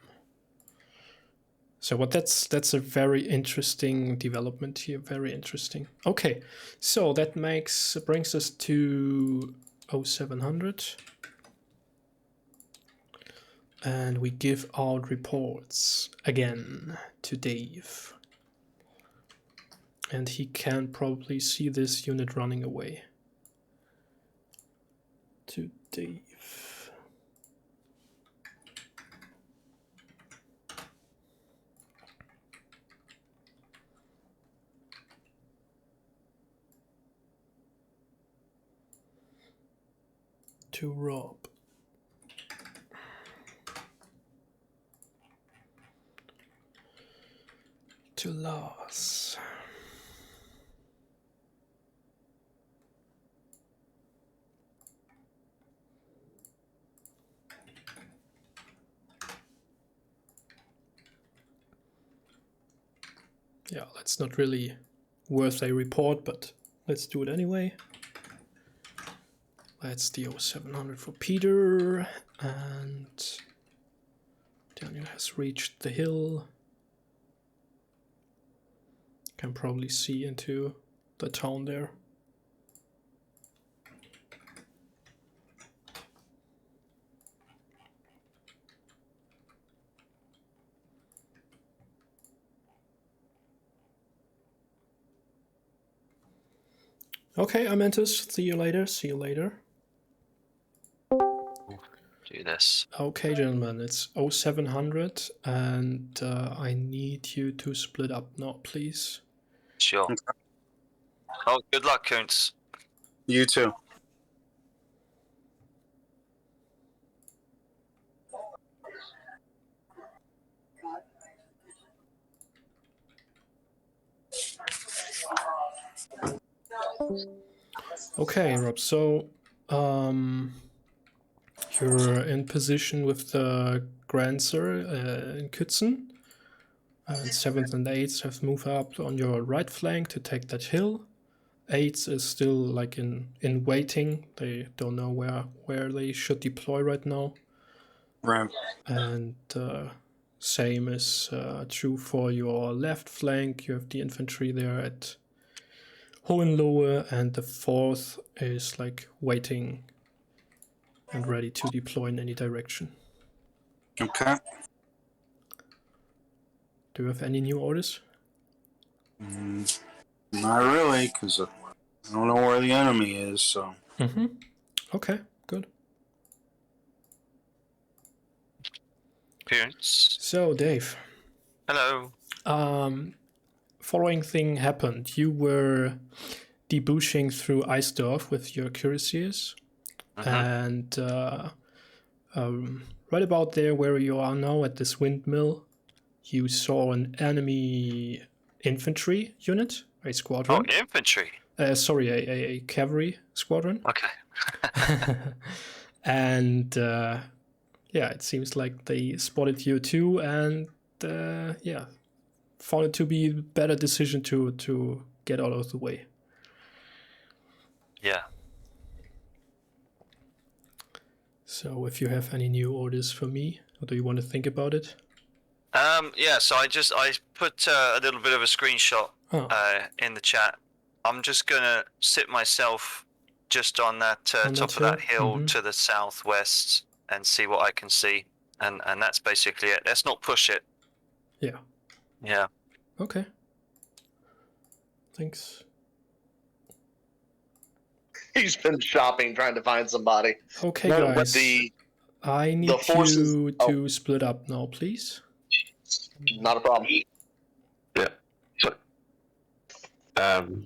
So but that's a very interesting development here, very interesting. Okay, so that brings us to 0700. And we give out reports again to Dave. And he can probably see this unit running away. To Dave. To Rob. To Lars. Yeah, that's not really worth a report, but let's do it anyway. That's the 0700 for Peter, and Daniel has reached the hill. Can probably see into the town there. Okay, Amentus, see you later, see you later.
Do this.
Okay, gentlemen, it's 0700, and I need you to split up now, please.
Sure. Oh, good luck, Kuntz.
You too.
Okay, Rob. So, you're in position with the Grancer in Kützen. And 7th and 8th have moved up on your right flank to take that hill. 8th is still like in waiting. They don't know where they should deploy right now.
Right.
And same is true for your left flank. You have the infantry there at Hohenlohe, and the 4th is like waiting and ready to deploy in any direction.
Okay.
Do you have any new orders?
Not really, because I don't know where the enemy is, so.
Mm-hmm. Okay, good.
Kuntz.
So, Dave.
Hello.
Following thing happened. You were debouching through Eisdorf with your cuirassiers, and right about there where you are now at this windmill, you saw an enemy infantry unit, a squadron.
Oh, infantry.
Sorry, a cavalry squadron.
Okay.
And yeah, it seems like they spotted you too, and yeah, found it to be a better decision to get out of the way.
Yeah.
So if you have any new orders for me, or do you want to think about it?
Yeah, so I put a little bit of a screenshot in the chat. I'm just gonna sit myself just on that top of that hill to the southwest and see what I can see, and that's basically it. Let's not push it.
Yeah.
Yeah.
Okay. Thanks.
He's been shopping, trying to find somebody.
Okay,
No,
guys.
but
I need
the forces-
you to split up now, please.
Not a problem.
Yeah. So,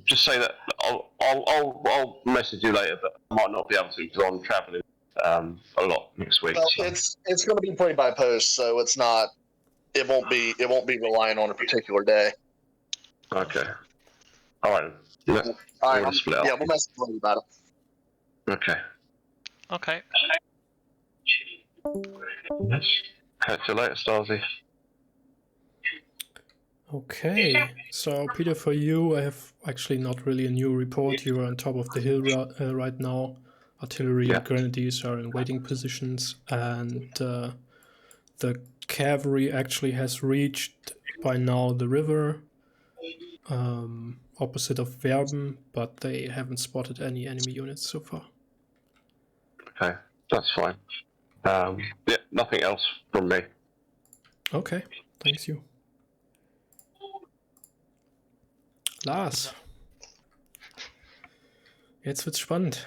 just say that I'll message you later, but I might not be able to because I'm travelling a lot next week.
Well,
So.
it's going to be play by post, so it's not. It won't be relying on a particular day.
Okay. All right. Yeah.
All
We'll
right.
split up.
Yeah, we'll message you about it.
Okay.
Okay.
Catch you later, Starzy.
Okay, so Peter, for you, I have actually not really a new report. You are on top of the hill right now. Artillery and grenadiers are in waiting positions, and the cavalry actually has reached by now the river opposite of Verben, but they haven't spotted any enemy units so far.
Okay, that's fine. Yeah, nothing else from me.
Okay, thanks you. Lars. Jetzt wird's spannend.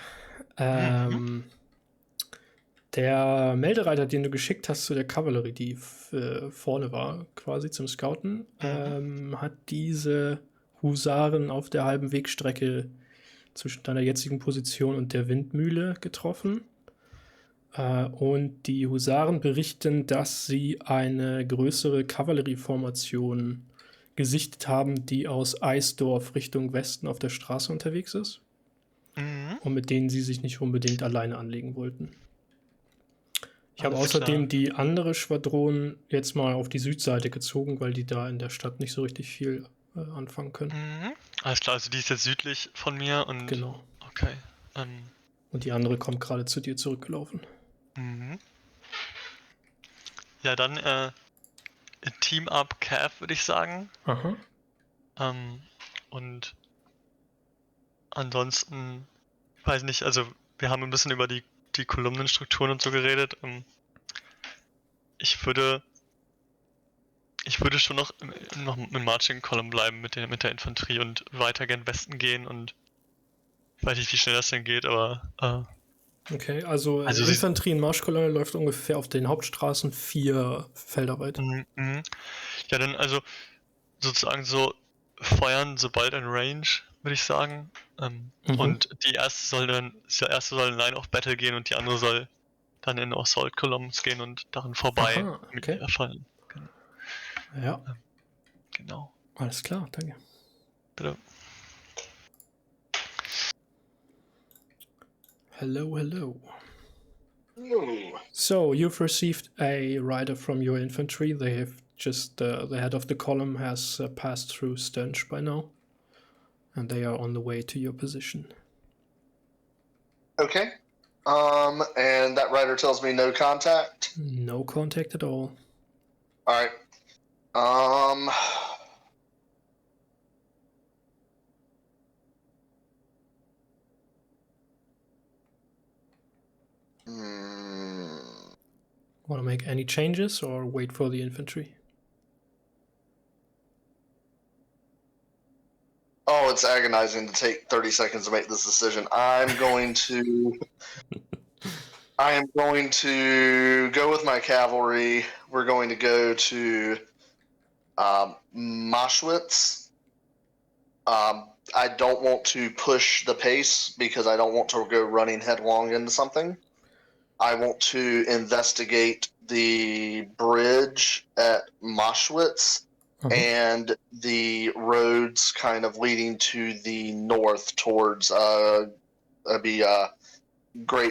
Der Meldereiter, den du geschickt hast zu der Kavallerie, die vorne war, quasi zum Scouten, hat diese Husaren auf der halben Wegstrecke zwischen deiner jetzigen Position und der Windmühle getroffen. Und die Husaren berichten, dass sie eine größere Kavallerieformation gesichtet haben, die aus Eisdorf Richtung Westen auf der Straße unterwegs ist. Und mit denen sie sich nicht unbedingt alleine anlegen wollten. Ich habe außerdem die andere Schwadron jetzt mal auf die Südseite gezogen, weil die da in der Stadt nicht so richtig viel anfangen können.
Alles klar, also die ist jetzt südlich von mir und...
Genau.
Okay.
Und die andere kommt gerade zu dir zurückgelaufen.
Ja, dann Team Up Cav, würde ich sagen.
Aha.
Und ansonsten, weiß nicht, also wir haben ein bisschen über die Kolumnenstrukturen und so geredet. Ich würde schon noch mit Marching Column bleiben mit der Infanterie und weiter gen Westen gehen, und ich weiß nicht, wie schnell das denn geht, aber
okay, also die Infanterie in Marschkolonne läuft ungefähr auf den Hauptstraßen 4 Felder weit.
Ja, dann also sozusagen so feuern, sobald ein Range würde ich sagen. Und die erste soll in Line of Battle gehen und die andere soll dann in Assault Columns gehen und daran vorbei
Aha, okay.
erfallen. Genau.
Ja,
Genau.
alles klar, danke.
Bitte.
Hello, hello.
Ooh.
So you've received a rider from your infantry. They have just the head of the column has passed through Stunch by now, and they are on the way to your position.
Okay. And that rider tells me no contact.
No contact at all.
All right.
Want to make any changes or wait for the infantry?
Oh, it's agonizing to take 30 seconds to make this decision. I'm going to go with my cavalry. We're going to go to Moschwitz. I don't want to push the pace because I don't want to go running headlong into something. I want to investigate the bridge at Moschwitz and the roads kind of leading to the north towards Great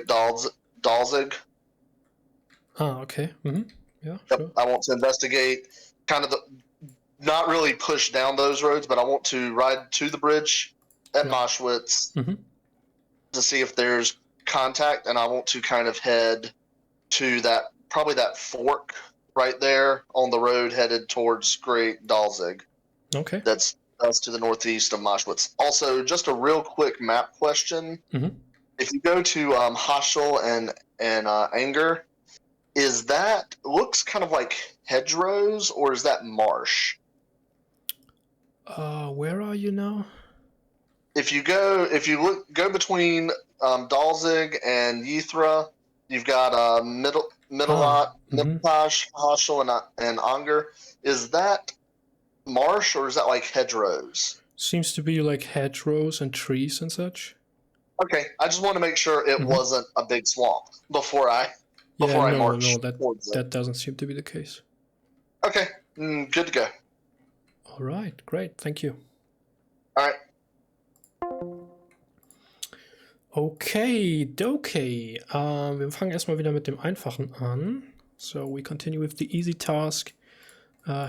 Dalzig.
Ah, okay. Yeah,
Yep.
sure.
I want to investigate kind of not really push down those roads, but I want to ride to the bridge at Moschwitz to see if there's contact, and I want to kind of head to that fork right there on the road headed towards Great Dalzig.
Okay.
That's to the northeast of Moschwitz. Also, just a real quick map question. If you go to Haschel and Anger, looks kind of like hedgerows, or is that marsh?
Where are you now?
If you go between Dalzig and Ythra, you've got Mittelot, Haschel, and Anger. Is that marsh, or is that like hedgerows?
Seems to be like hedgerows and trees and such.
Okay, I just want to make sure it wasn't a big swamp before I march.
No, that doesn't seem to be the case.
Okay, good to go.
All right, great, thank you.
All right.
Okay, wir fangen erstmal wieder mit dem Einfachen an. So we continue with the easy task.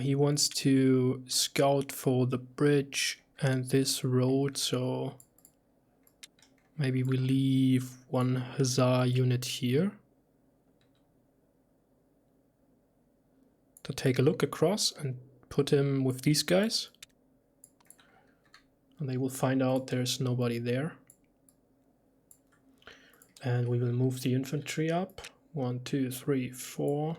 He wants to scout for the bridge and this road, so maybe we leave one Hussar unit here to take a look across and put him with these guys. And they will find out there's nobody there. And we will move the infantry up. 1, 2, 3, 4.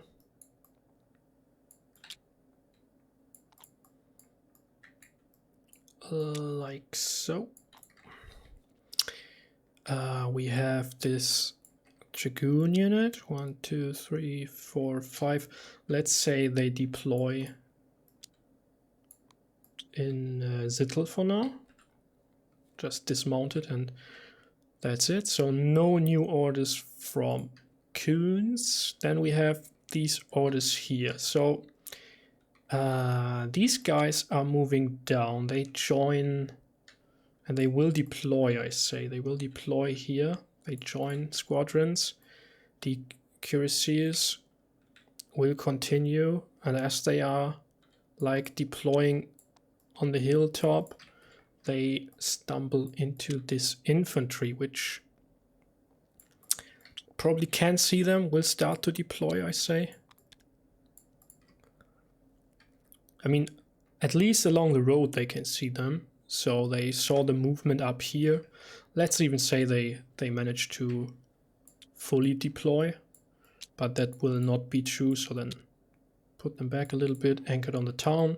Like so. We have this Dragoon unit. 1, 2, 3, 4, 5. Let's say they deploy in Zittel for now. Just dismounted, and that's it. So no new orders from Kuhns. Then we have these orders here. So these guys are moving down. They join and they will deploy, I say. They will deploy here. They join squadrons. The cuirassiers will continue, and as they are like deploying on the hilltop, they stumble into this infantry, which probably can't see them, will start to deploy, I say. I mean, at least along the road they can see them, so they saw the movement up here. Let's even say they managed to fully deploy, but that will not be true, so then put them back a little bit, anchored on the town.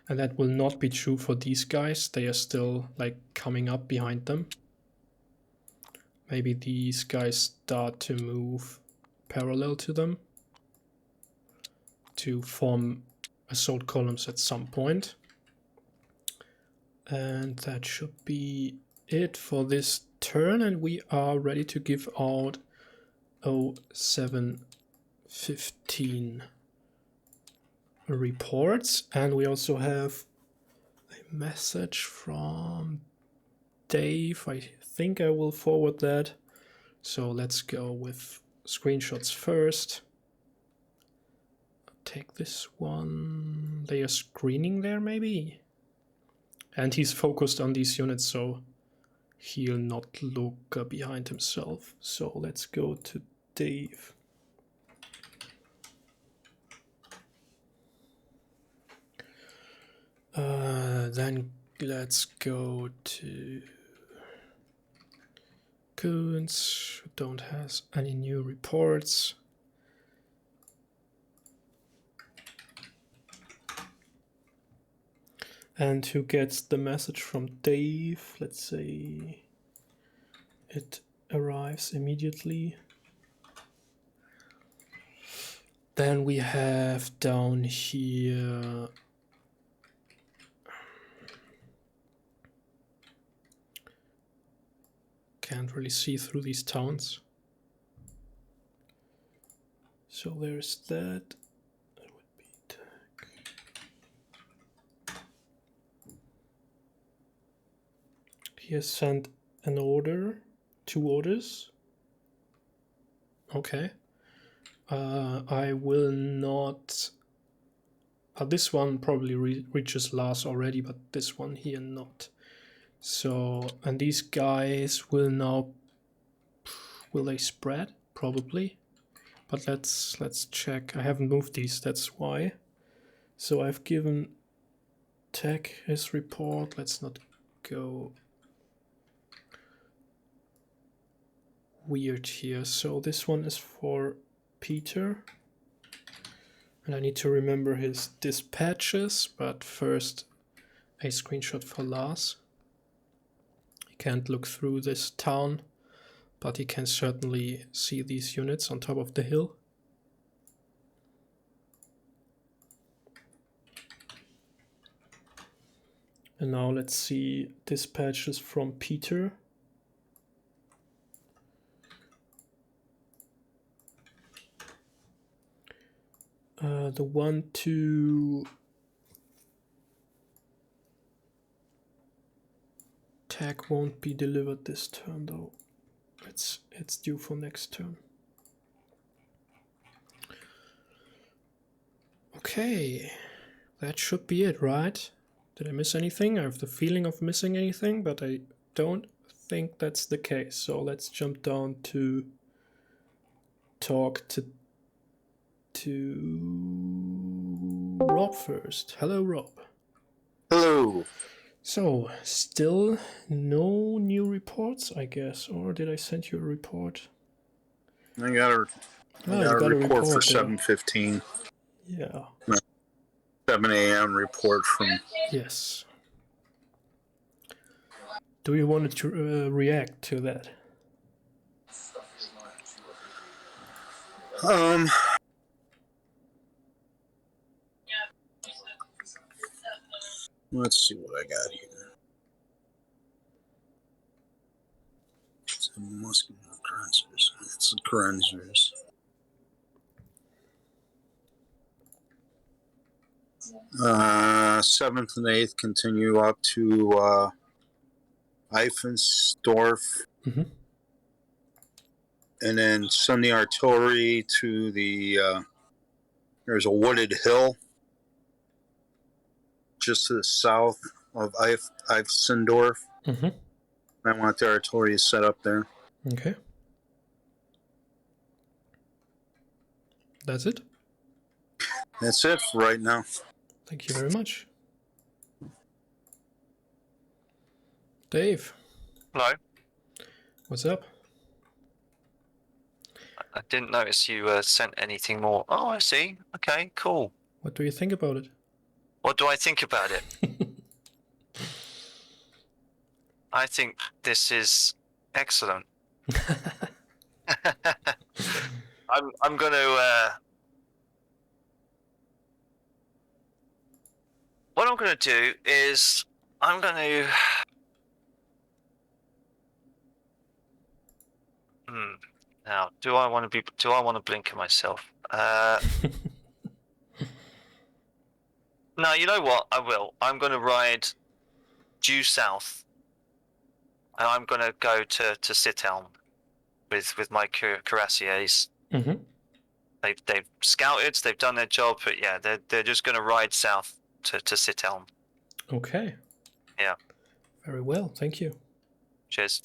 And that will not be true for these guys. They are still like coming up behind them. Maybe these guys start to move parallel to them to form assault columns at some point. And that should be it for this turn, and we are ready to give out 0715 reports. And we also have a message from Dave. I think I will forward that. So let's go with screenshots first. Take this one. They are screening there maybe. And he's focused on these units, so he'll not look behind himself. So let's go to Dave. Then let's go to Coons, who don't have any new reports. And who gets the message from Dave? Let's say it arrives immediately. Then we have down here can't really see through these towns. So there's that. That would be tag. He has sent an order, 2 orders. Okay. I will not. This one probably reaches Lars already, but this one here not. So, and these guys will now. Will they spread? Probably. But let's check. I haven't moved these, that's why. So I've given Tech his report. Let's not go weird here. So this one is for Peter. And I need to remember his dispatches, but first a screenshot for Lars. He can't look through this town, but he can certainly see these units on top of the hill. And now let's see dispatches from Peter. The one to Tag won't be delivered this turn though. It's due for next turn. Okay, that should be it, right? Did I miss anything? I have the feeling of missing anything, but I don't think that's the case. So let's jump down to talk to Rob first. Hello, Rob.
Hello.
So, still no new reports, I guess, or did I send you a report?
I got a report for 7:15.
Yeah.
7 a.m. report from.
Yes. Do you want to react to that?
Let's see what I got here. Muscular Grunzers. It's Grunzers. 7th and 8th continue up to Eifensdorf.
Mm-hmm.
And then send the artillery to the there's a wooded hill just to the south of Eifensdorf.
Mm-hmm.
I want the artillery set up there.
Okay. That's it?
That's it for right now.
Thank you very much. Dave.
Hello.
What's up?
I didn't notice you sent anything more. Oh, I see. Okay, cool.
What do you think about it?
What do I think about it? I think this is excellent. I'm going to. What I'm going to do is I'm going to. Now, do I want to blinker myself? No, you know what? I will. I'm going to ride due south, and I'm going to go to Sithelm with my cuirassiers.
Mm-hmm.
They've scouted, they've done their job, but yeah, they're just going to ride south to Sithelm.
Okay.
Yeah.
Very well, thank you.
Cheers.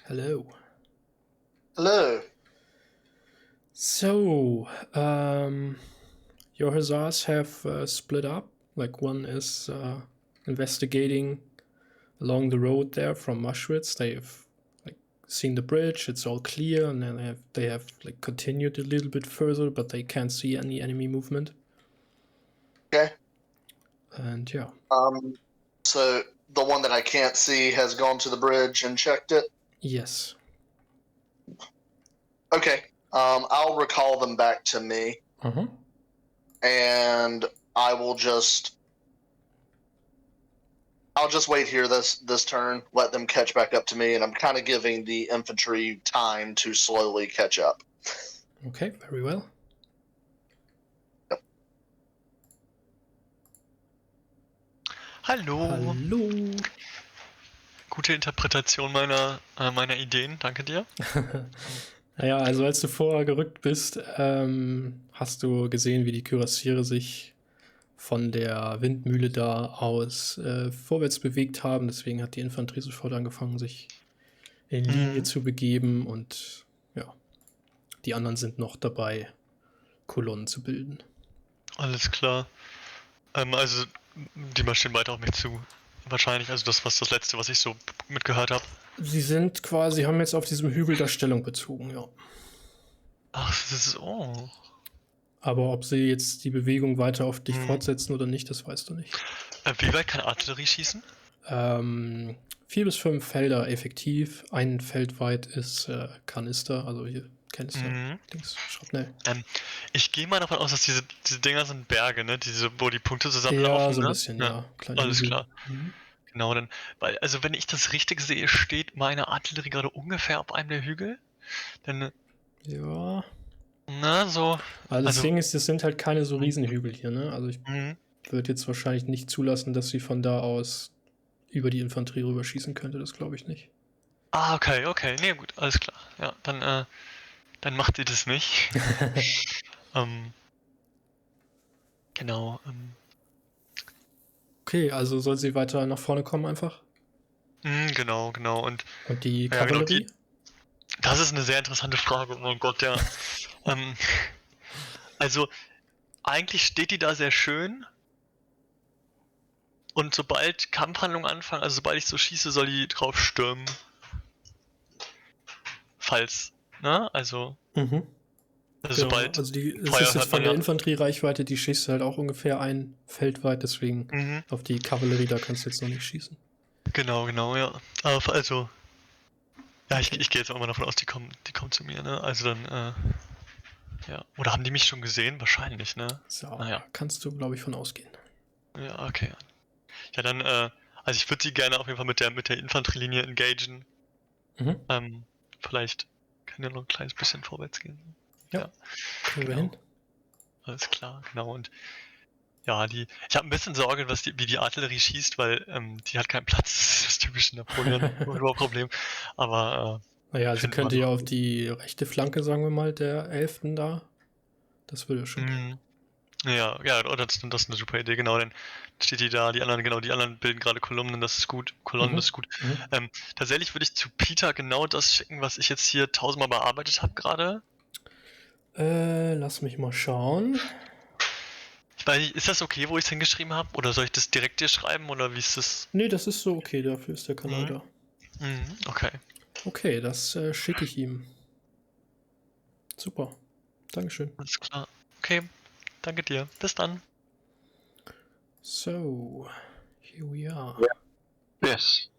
Hello.
Hello.
So, your hussars have split up. Like, one is investigating along the road there from Muschwitz. They've like seen the bridge; it's all clear, and then they have like continued a little bit further, but they can't see any enemy movement.
Okay.
And yeah.
So the one that I can't see has gone to the bridge and checked it?
Yes.
Okay. I'll recall them back to me.
Uh-huh.
And I'll just wait here this turn, let them catch back up to me, and I'm kind of giving the infantry time to slowly catch up.
Okay, very well.
Hallo.
Hallo.
Gute Interpretation meiner Ideen, danke dir.
Naja, also als du vorher gerückt bist, hast du gesehen, wie die Kürassiere sich von der Windmühle da aus vorwärts bewegt haben. Deswegen hat die Infanterie sofort angefangen, sich in Linie zu begeben. Und ja, die anderen sind noch dabei, Kolonnen zu bilden.
Alles klar. Also, die marschieren weiter auf mich zu. Wahrscheinlich, also das Letzte, was ich so mitgehört habe.
Sie sind quasi, haben jetzt auf diesem Hügel da Stellung bezogen, ja.
Ach, das ist so.
Aber ob sie jetzt die Bewegung weiter auf dich fortsetzen oder nicht, das weißt du nicht.
Wie weit kann Artillerie schießen?
4 bis 5 Felder effektiv. Ein Feld weit ist Kanister, also hier Kanister, links, Schrapnell.
Ich gehe mal davon aus, dass diese Dinger sind Berge, ne? Wo die Punkte zusammenlaufen.
Ja, so ein
ne?
bisschen, ja.
Alles
Hügel.
klar. Genau, dann, weil, also wenn ich das richtig sehe, steht meine Artillerie gerade ungefähr auf einem der Hügel. Dann,
Ja.
na, so.
Also das Ding ist, es sind halt keine so Riesenhügel hier, ne? Also ich
Mhm.
würde jetzt wahrscheinlich nicht zulassen, dass sie von da aus über die Infanterie rüberschießen könnte, das glaube ich nicht.
Ah, okay, nee, gut, alles klar. Ja, dann macht ihr das nicht. Genau.
Okay, also soll sie weiter nach vorne kommen einfach?
Genau. Und
die
ja, genau,
Kavallerie?
das ist eine sehr interessante Frage, oh mein Gott, ja. Also, eigentlich steht die da sehr schön. Und sobald Kampfhandlungen anfangen, also sobald ich so schieße, soll die drauf stürmen. Falls, ne? Also.
Genau,
sobald.
Also es ist jetzt von der Infanteriereichweite, die schießt halt auch ungefähr ein Feld weit, deswegen auf die Kavallerie, da kannst du jetzt noch nicht schießen.
Genau, ja. Aber also. Ja, ich gehe jetzt auch mal davon aus, die kommen zu mir, ne? Also dann, ja. Oder haben die mich schon gesehen? Wahrscheinlich, ne?
So,
naja.
Kannst du, glaube ich, von ausgehen.
Ja, okay. Ja, dann, also ich würde sie gerne auf jeden Fall mit der Infanterielinie engagen. Vielleicht können wir noch ein kleines bisschen vorwärts gehen.
Ja. Kriegen wir hin.
Alles klar, genau. Und ja, ich habe ein bisschen Sorge, wie die Artillerie schießt, weil die hat keinen Platz. Das typische Napoleon-Problem. Aber
naja, sie könnte ja auf die rechte Flanke, sagen wir mal, der 11. da. Das würde schon gehen.
Ja, das ist eine super Idee, genau. Dann steht die da, die anderen bilden gerade Kolumnen, das ist gut. Das ist gut. Tatsächlich würde ich zu Peter genau das schicken, was ich jetzt hier 1000-mal bearbeitet habe gerade.
Lass mich mal schauen.
Ich weiß nicht, ist das okay, wo ich es hingeschrieben habe? Oder soll ich das direkt dir schreiben, oder wie ist das?
Nee, das ist so okay, dafür ist der Kanal da.
Okay.
Okay, das schicke ich ihm. Super. Dankeschön.
Alles klar. Okay, danke dir. Bis dann.
So, here we are.
Yes.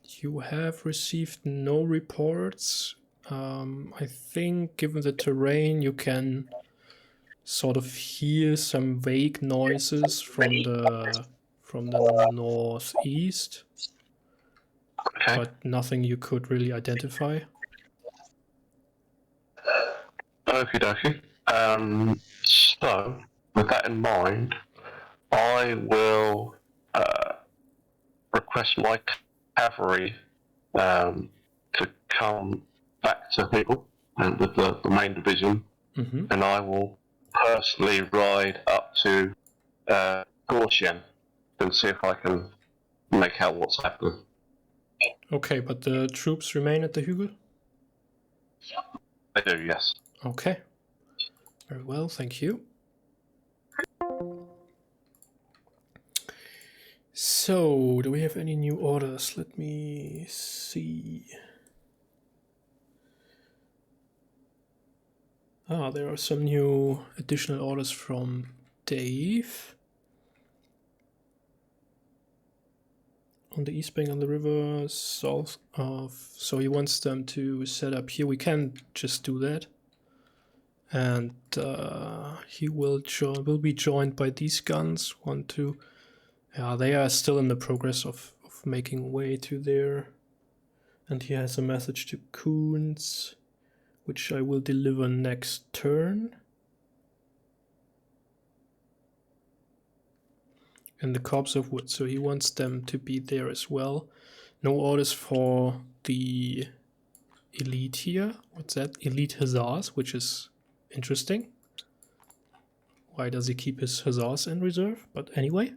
You have received no reports. I think, given the terrain, you can sort of hear some vague noises from the northeast,
Okay.
but nothing you could really identify.
Okie dokie. So, with that in mind, I will request my cavalry to come back to Higgle and with the main division, and I will personally ride up to Gorshen and see if I can make out what's happening.
Okay, but the troops remain at the Hügel?
I do, yes.
Okay. Very well, thank you. So, do we have any new orders? Let me see. Ah, there are some new additional orders from Dave. On the east bank on the river, south of... So he wants them to set up here. We can just do that. And he will be joined by these guns. 1, 2... Yeah, they are still in the progress of making way to there. And he has a message to Kuhns, which I will deliver next turn. And the Corps of Wood, so he wants them to be there as well. No orders for the elite here. What's that? Elite Hussars, which is interesting. Why does he keep his Hussars in reserve? But anyway.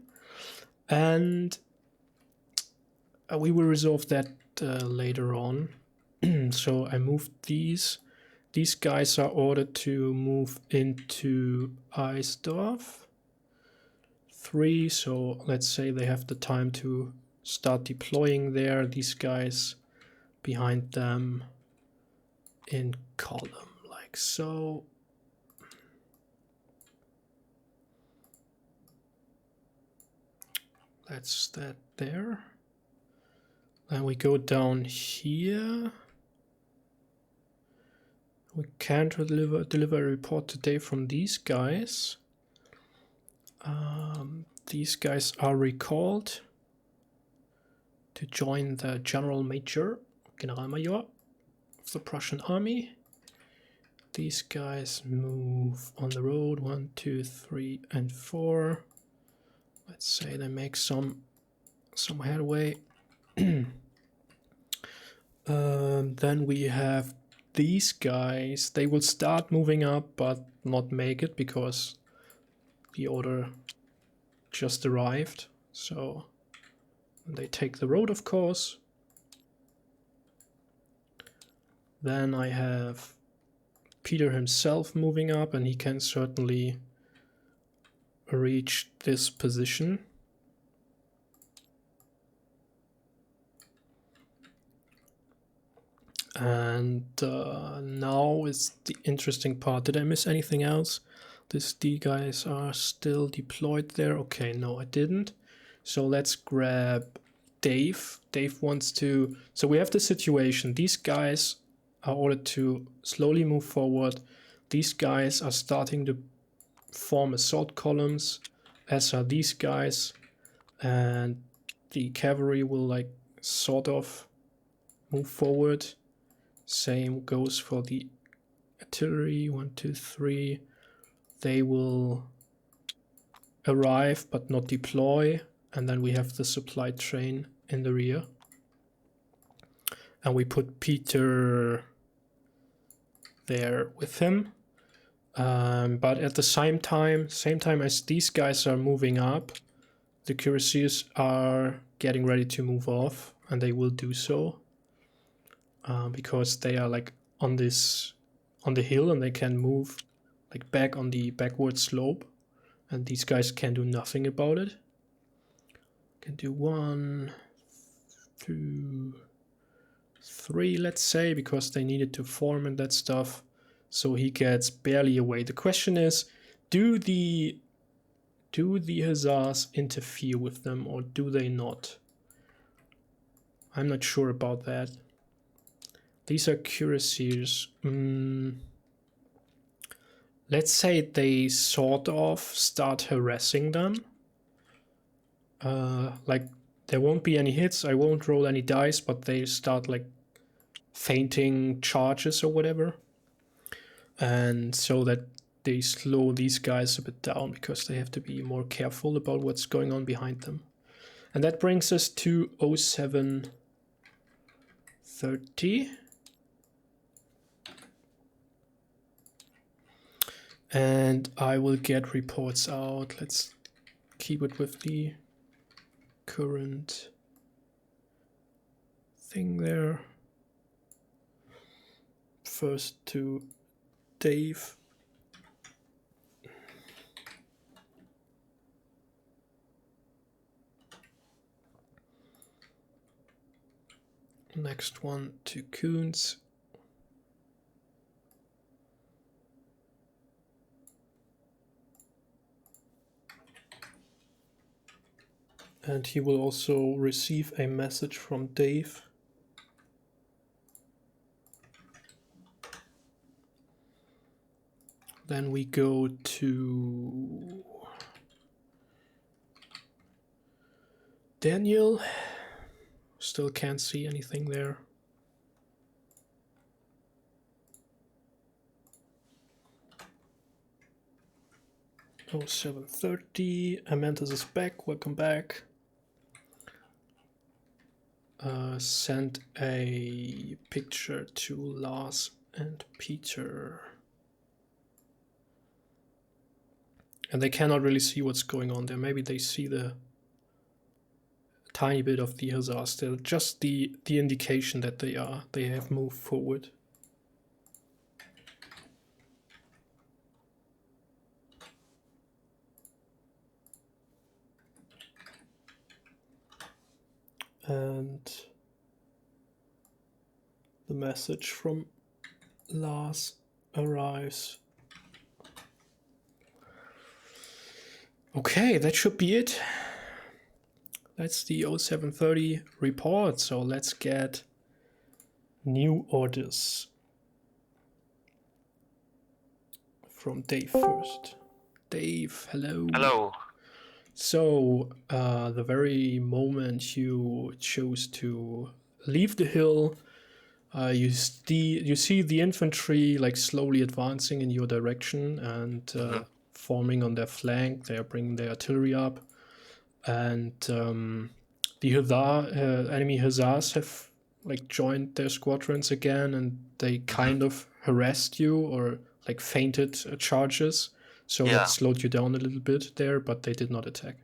And we will resolve that later on. So I moved these. These guys are ordered to move into Eisdorf. 3, so let's say they have the time to start deploying there. These guys behind them in column, like so. That's that there. Then we go down here. We can't deliver a report today from these guys. These guys are recalled to join the General Major, Generalmajor of the Prussian Army. These guys move on the road 1, 2, 3, and 4. Let's say they make some headway. Then we have these guys. They will start moving up, but not make it because the order just arrived. So they take the road, of course. Then I have Peter himself moving up, and he can certainly reach this position. And now is the interesting part. Did I miss anything else? These D guys are still deployed there. Okay, no, I didn't. So let's grab Dave. Dave wants to... So we have the situation. These guys are ordered to slowly move forward. These guys are starting to form assault columns, as are these guys. And the cavalry will like sort of move forward. Same goes for the artillery. 1, 2, 3. They will arrive but not deploy. And then we have the supply train in the rear. And we put Peter there with him. But at the same time as these guys are moving up, the cuirassiers are getting ready to move off, and they will do so. Because they are like on the hill, and they can move like back on the backward slope, and these guys can do nothing about it. Can do 1, 2, 3, let's say, because they needed to form and that stuff. So he gets barely away. The question is, do the Hussars interfere with them, or do they not? I'm not sure about that. These are cuirassiers. let's say they sort of start harassing them. Like, there won't be any hits, I won't roll any dice, but they start like feinting charges or whatever. And so that they slow these guys a bit down because they have to be more careful about what's going on behind them. And that brings us to 0730. And I will get reports out. Let's keep it with the current thing there. First to Dave. Next one to Coons. And he will also receive a message from Dave. Then we go to Daniel. Still can't see anything there. Oh, 7:30. Amantis is back. Welcome back. Send a picture to Lars and Peter. And they cannot really see what's going on there. Maybe they see the tiny bit of the huzzah still. Just the indication that they have moved forward. And the message from Lars arrives. Okay, that should be it. That's the 0730 report. So let's get new orders from Dave first. Dave, hello.
Hello.
So, the very moment you chose to leave the hill, you see the infantry like slowly advancing in your direction and forming on their flank. They are bringing their artillery up, and the enemy hussars have like joined their squadrons again, and they kind of harassed you or like feinted charges. So that slowed you down a little bit there, but they did not attack.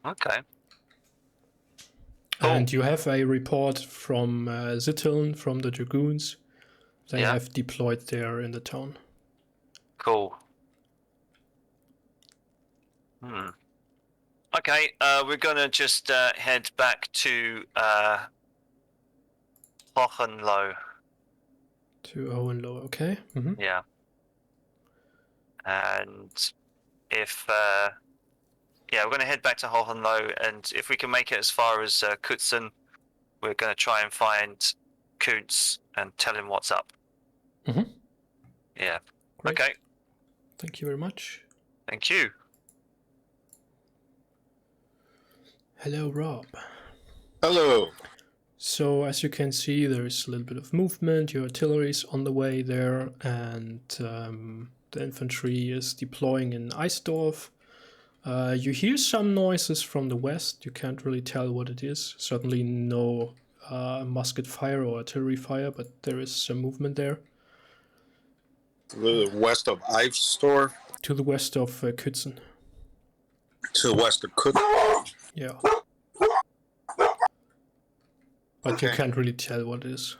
Okay. Cool.
And you have a report from Zitteln, from the Dragoons. They have deployed there in the town.
Cool. Okay, we're gonna just head back to Hohenlohe.
To Hohenlohe, okay. Mm-hmm.
Yeah. And if we're going to head back to Hohenlohe, and if we can make it as far as Kutzen, we're going to try and find Kuntz and tell him what's up.
Mm-hmm.
Yeah.
Great.
Okay.
Thank you very much.
Thank you.
Hello, Rob.
Hello.
So as you can see, there's a little bit of movement. Your artillery's on the way there, and the infantry is deploying in Eisdorf. You hear some noises from the west. You can't really tell what it is. Certainly no musket fire or artillery fire, but there is some movement there.
The west of Eisdorf?
To the west of Kutzen.
To the west of Kutzen?
Yeah. But you can't really tell what it is.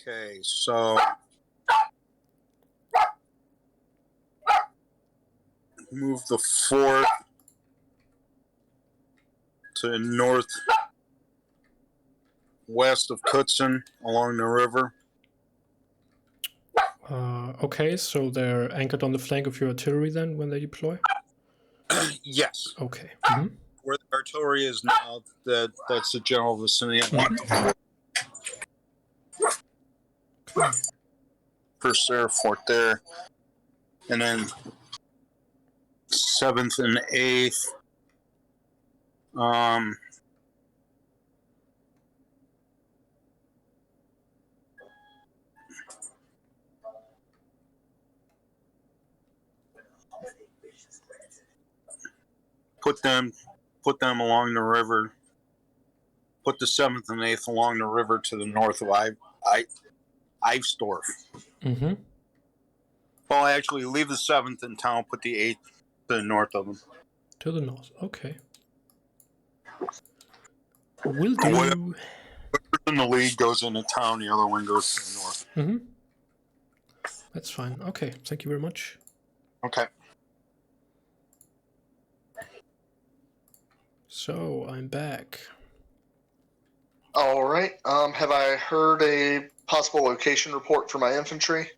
Okay, so move the fort to northwest of Kutzen along the river.
Okay, so they're anchored on the flank of your artillery then when they deploy?
Yes.
Okay. Mm-hmm.
Where the artillery is now, that's the general vicinity. First Air Fort there. And then 7th and 8th. Put them along the river. Put the 7th and 8th along the river to the north of Ivesdorf.
Mm-hmm.
Well, actually, leave the 7th in town. Put the 8th to the north of them.
To the north. Okay. Will do.
Whatever in the lead goes into town, the other one goes to the north.
Mm-hmm. That's fine. Okay. Thank you very much.
Okay.
So I'm back.
All right. Have I heard a possible location report for my infantry?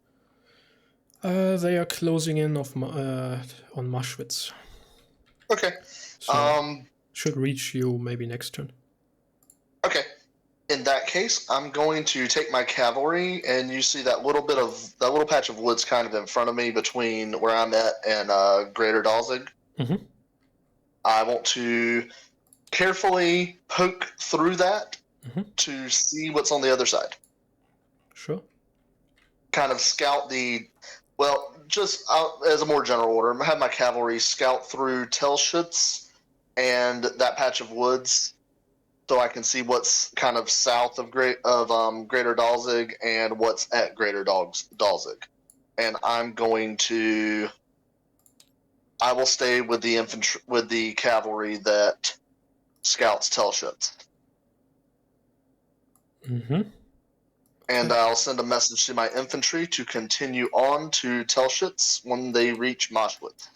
They are closing in on Maschwitz.
Okay.
So should reach you maybe next turn.
Okay. In that case, I'm going to take my cavalry, and you see that little patch of woods kind of in front of me between where I'm at and Greater Dalzig.
Mm-hmm.
I want to carefully poke through that to see what's on the other side.
Sure.
Kind of scout just as a more general order, I'm going to have my cavalry scout through Telschutz and that patch of woods so I can see what's kind of south of Greater Dalzig and what's at Greater Dalzig. And I will stay with the infantry, with the cavalry that scouts Telschutz.
Mm-hmm.
And I'll send a message to my infantry to continue on to Telschutz when they reach Maschwitz.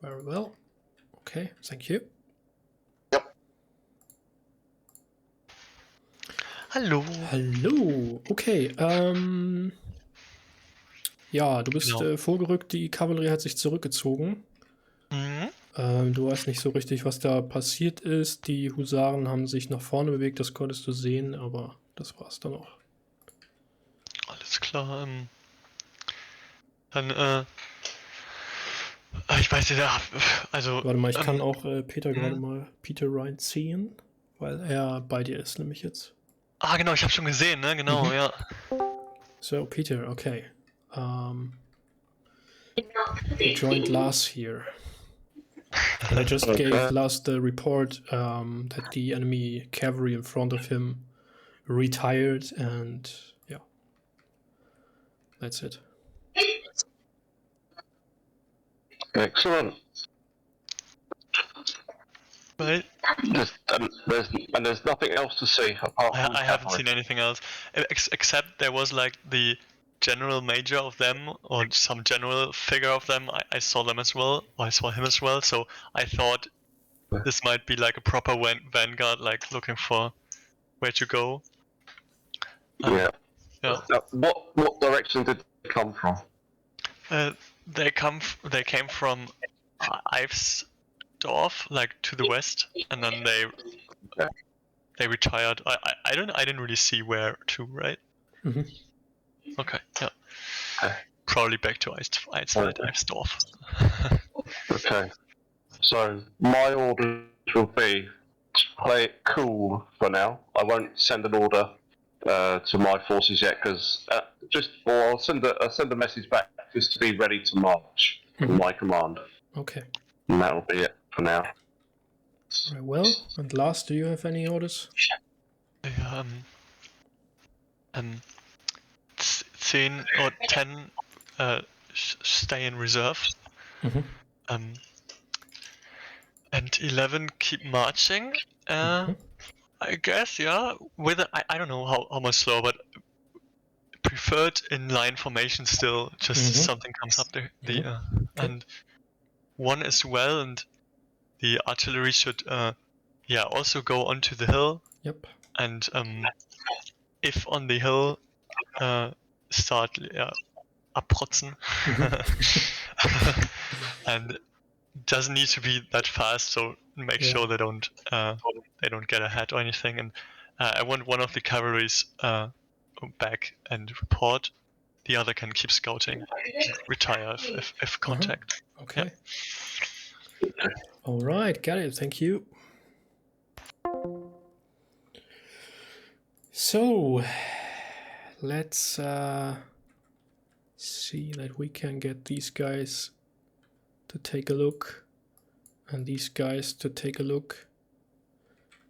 Very well. Okay, thank you.
Yep.
Hallo.
Hallo. Okay, ja, du bist vorgerückt, die Kavallerie hat sich zurückgezogen.
Mhm.
Du weißt nicht so richtig, was da passiert ist. Die Husaren haben sich nach vorne bewegt, das konntest du sehen, aber das war's dann auch.
Alles klar. Dann, ich weiß nicht, also...
Warte mal, ich kann auch Peter gerade mal Peter reinziehen, weil er bei dir ist, nämlich jetzt.
Ah, genau, ich habe schon gesehen, ne? Genau, ja.
So, Peter, okay. You joined Lars here. And I just gave Lars the report that the enemy cavalry in front of him retired, and yeah, that's it.
Excellent.
Right.
There's nothing else to see apart from
I haven't seen anything else, except there was like the general major of them, or some general figure of them. I saw them as well, or I saw him as well, so I thought this might be like a proper vanguard, like looking for where to go.
Yeah.
Yeah.
What direction did they come from?
They came from Ivesdorf, like to the west, and then they retired. I didn't really see where to, right?
Mm-hmm.
Okay, yeah. Probably back to Ivesdorf.
Okay. So my order will be to play it cool for now. I won't send an order to my forces yet, because I'll send a message back just to be ready to march from my command.
Okay.
And that'll be it for now.
Very well. And Lars, do you have any orders?
10 or 10 stay in reserve.
Mm-hmm.
And 11 keep marching. I guess, yeah. I don't know how much slower, but preferred in line formation still. Just something comes up and one as well, and the artillery should also go onto the hill.
Yep.
And if on the hill start abrotzen, and doesn't need to be that fast, so make sure they don't get ahead or anything. And I want one of the cavalries back and report. The other can keep scouting, retire if contact.
Okay. Yeah. All right, got it. Thank you. So let's see that we can get these guys to take a look and these guys to take a look,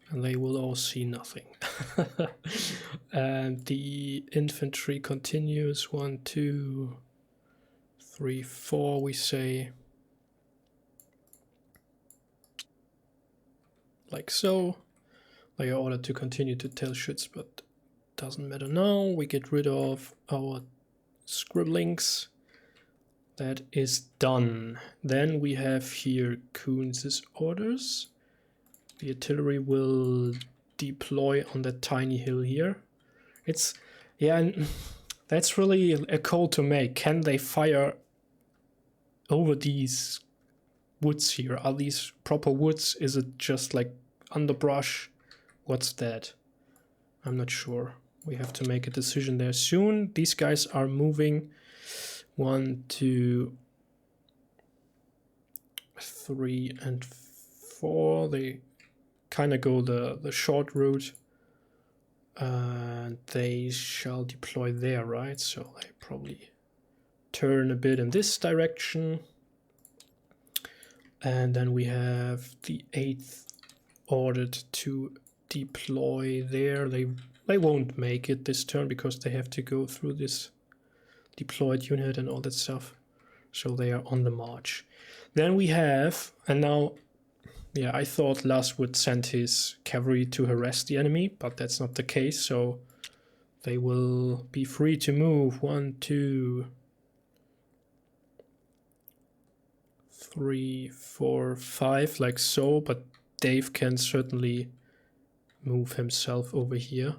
and they will all see nothing. And the infantry continues. 1, 2, 3, 4, we say, like so. They are ordered to continue to tell shits, but doesn't matter now. We get rid of our scribblings. That is done. Then we have here Kunz's orders. The artillery will deploy on that tiny hill here. It's, yeah, and that's really a call to make. Can they fire over these woods here? Are these proper woods? Is it just like underbrush? What's that? I'm not sure. We have to make a decision there soon. These guys are moving. 1, 2, 3, and 4. They kind of go the short route. They shall deploy there, right? So they probably turn a bit in this direction. And then we have the 8th ordered to deploy there. They won't make it this turn because they have to go through this deployed unit and all that stuff. So they are on the march. Then we have, and now, yeah, I thought Lars would send his cavalry to harass the enemy, but that's not the case. So they will be free to move. 1, 2, 3, 4, 5, like so. But Dave can certainly move himself over here.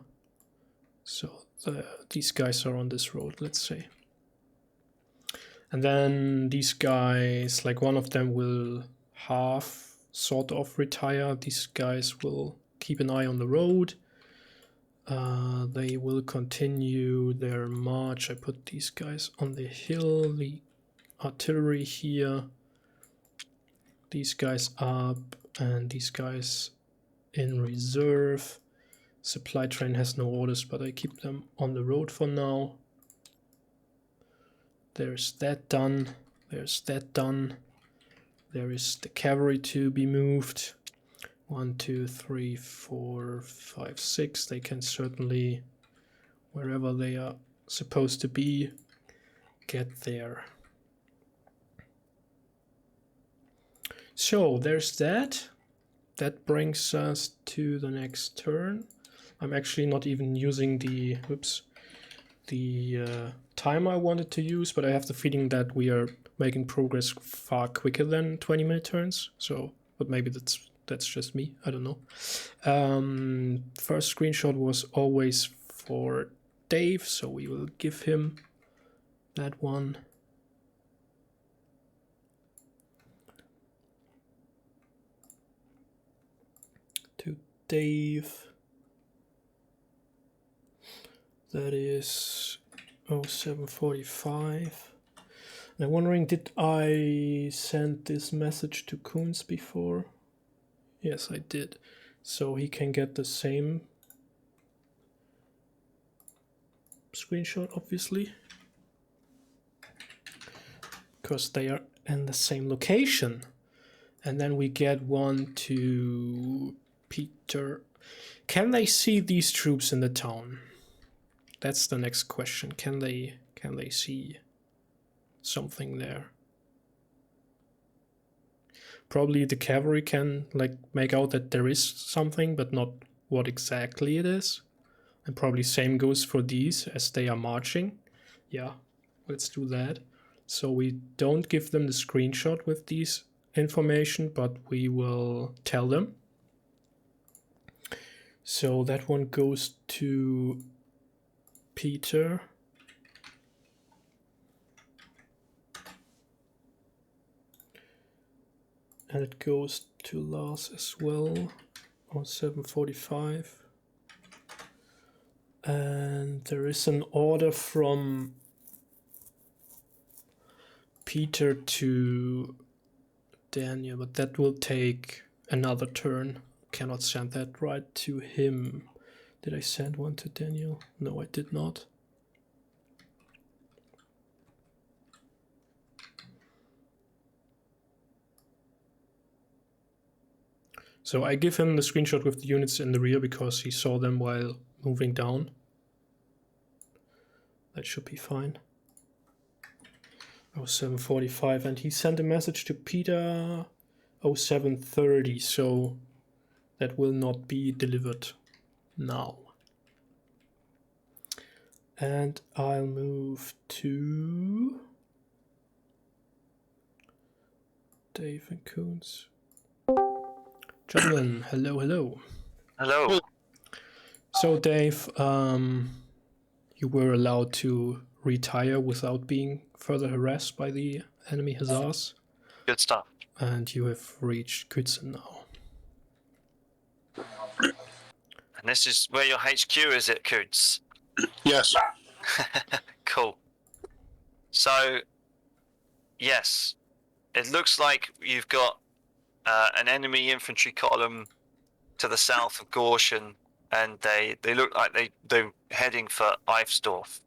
So these guys are on this road, let's say. And then these guys, like one of them will half sort of retire. These guys will keep an eye on the road. They will continue their march. I put these guys on the hill, the artillery here, these guys up, and these guys in reserve. Supply train has no orders, but I keep them on the road for now. There's that done. There's that done. There is the cavalry to be moved. 1, 2, 3, 4, 5, 6. They can certainly, wherever they are supposed to be, get there. So there's that. That brings us to the next turn. I'm actually not even using the, time I wanted to use, but I have the feeling that we are making progress far quicker than 20-minute turns. So, but maybe that's just me. I don't know. First screenshot was always for Dave, so we will give him that one. To Dave. That is 0745. I'm wondering, did I send this message to Kunz before? Yes, I did. So he can get the same screenshot, obviously, because they are in the same location. And then we get one to Peter. Can they see these troops in the town? That's the next question. Can they see something there? Probably the cavalry can like make out that there is something, but not what exactly it is. And probably same goes for these as they are marching. Yeah, let's do that. So we don't give them the screenshot with these information, but we will tell them. So that one goes to Peter. And it goes to Lars as well, or 745. And there is an order from Peter to Daniel, but that will take another turn. Cannot send that right to him. Did I send one to Daniel? No, I did not. So I give him the screenshot with the units in the rear because he saw them while moving down. That should be fine. Oh, 7:45, and he sent a message to Peter 07:30, so that will not be delivered now. And I'll move to Dave and Coons. Gentlemen, hello, hello.
Hello.
So Dave, you were allowed to retire without being further harassed by the enemy hussars.
Good stuff.
And you have reached Kützen now.
And this is where your HQ is, it, Coots?
Yes.
Cool. So, yes, it looks like you've got an enemy infantry column to the south of Gauchen, and they look like they're heading for Eifsdorf.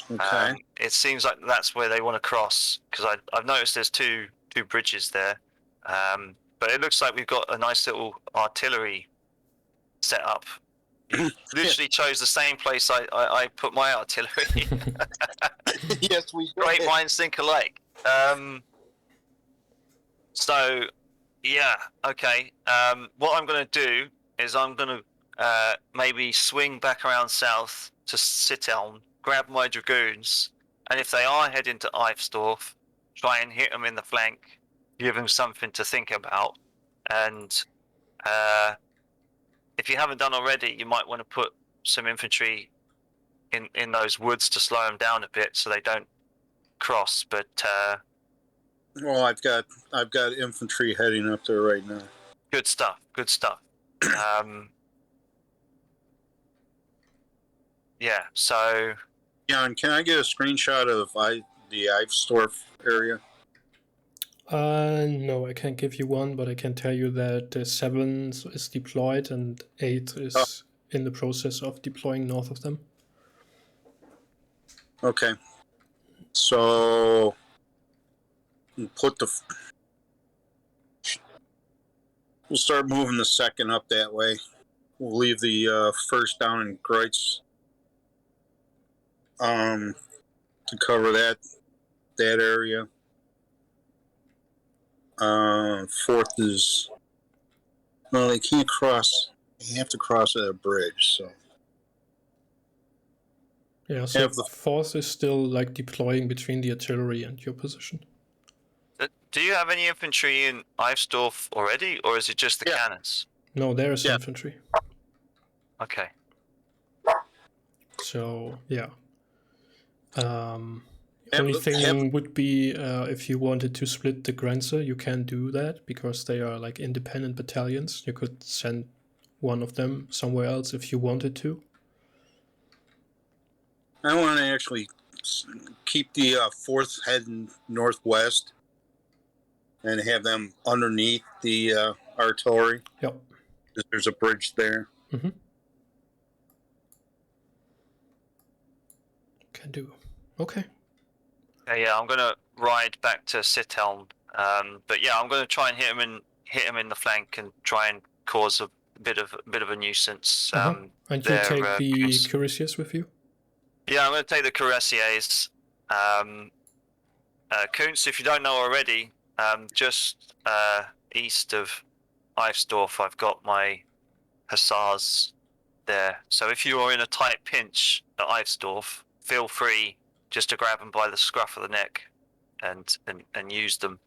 Okay.
It seems like that's where they want to cross, because I've noticed there's two bridges there. But it looks like we've got a nice little artillery set up. You literally chose the same place I put my artillery.
Yes, we did.
Great minds think alike. So, yeah, okay. What I'm going to do is I'm going to maybe swing back around south to Sitteln, grab my dragoons, and if they are heading to Eifsdorf, try and hit them in the flank, give them something to think about. And if you haven't done already, you might want to put some infantry in those woods to slow them down a bit so they don't cross. But
well, I've got infantry heading up there right now.
good stuff. Good stuff. Yeah. So.
Jan, can I get a screenshot of the Eifsdorf area?
No, I can't give you one, but I can tell you that 7 is deployed and 8 is in the process of deploying north of them.
Okay. So we'll start moving the second up that way. We'll leave the first down in Kreutz to cover that area. Fourth is, no, they can't cross. You have to cross at a bridge. So
yeah, so the fourth is still like deploying between the artillery and your position.
Do you have any infantry in Eifsdorf already, or is it just the cannons?
No, there is infantry.
Okay.
So yeah. Only thing would be if you wanted to split the Grenze, you can do that because they are like independent battalions. You could send one of them somewhere else if you wanted to.
I want to actually keep the 4th heading northwest and have them underneath the artillery.
Yep.
There's a bridge there.
Mm-hmm. Can do. Okay.
Yeah, I'm gonna ride back to Sitteln. But yeah, I'm gonna try and hit him in the flank and try and cause a bit of a nuisance.
And you take the cuirassiers with you?
Yeah, I'm gonna take the cuirassiers. Kuntz, if you don't know already, just east of Eifsdorf, I've got my hussars there. So if you are in a tight pinch at Eifsdorf, feel free just to grab them by the scruff of the neck and use them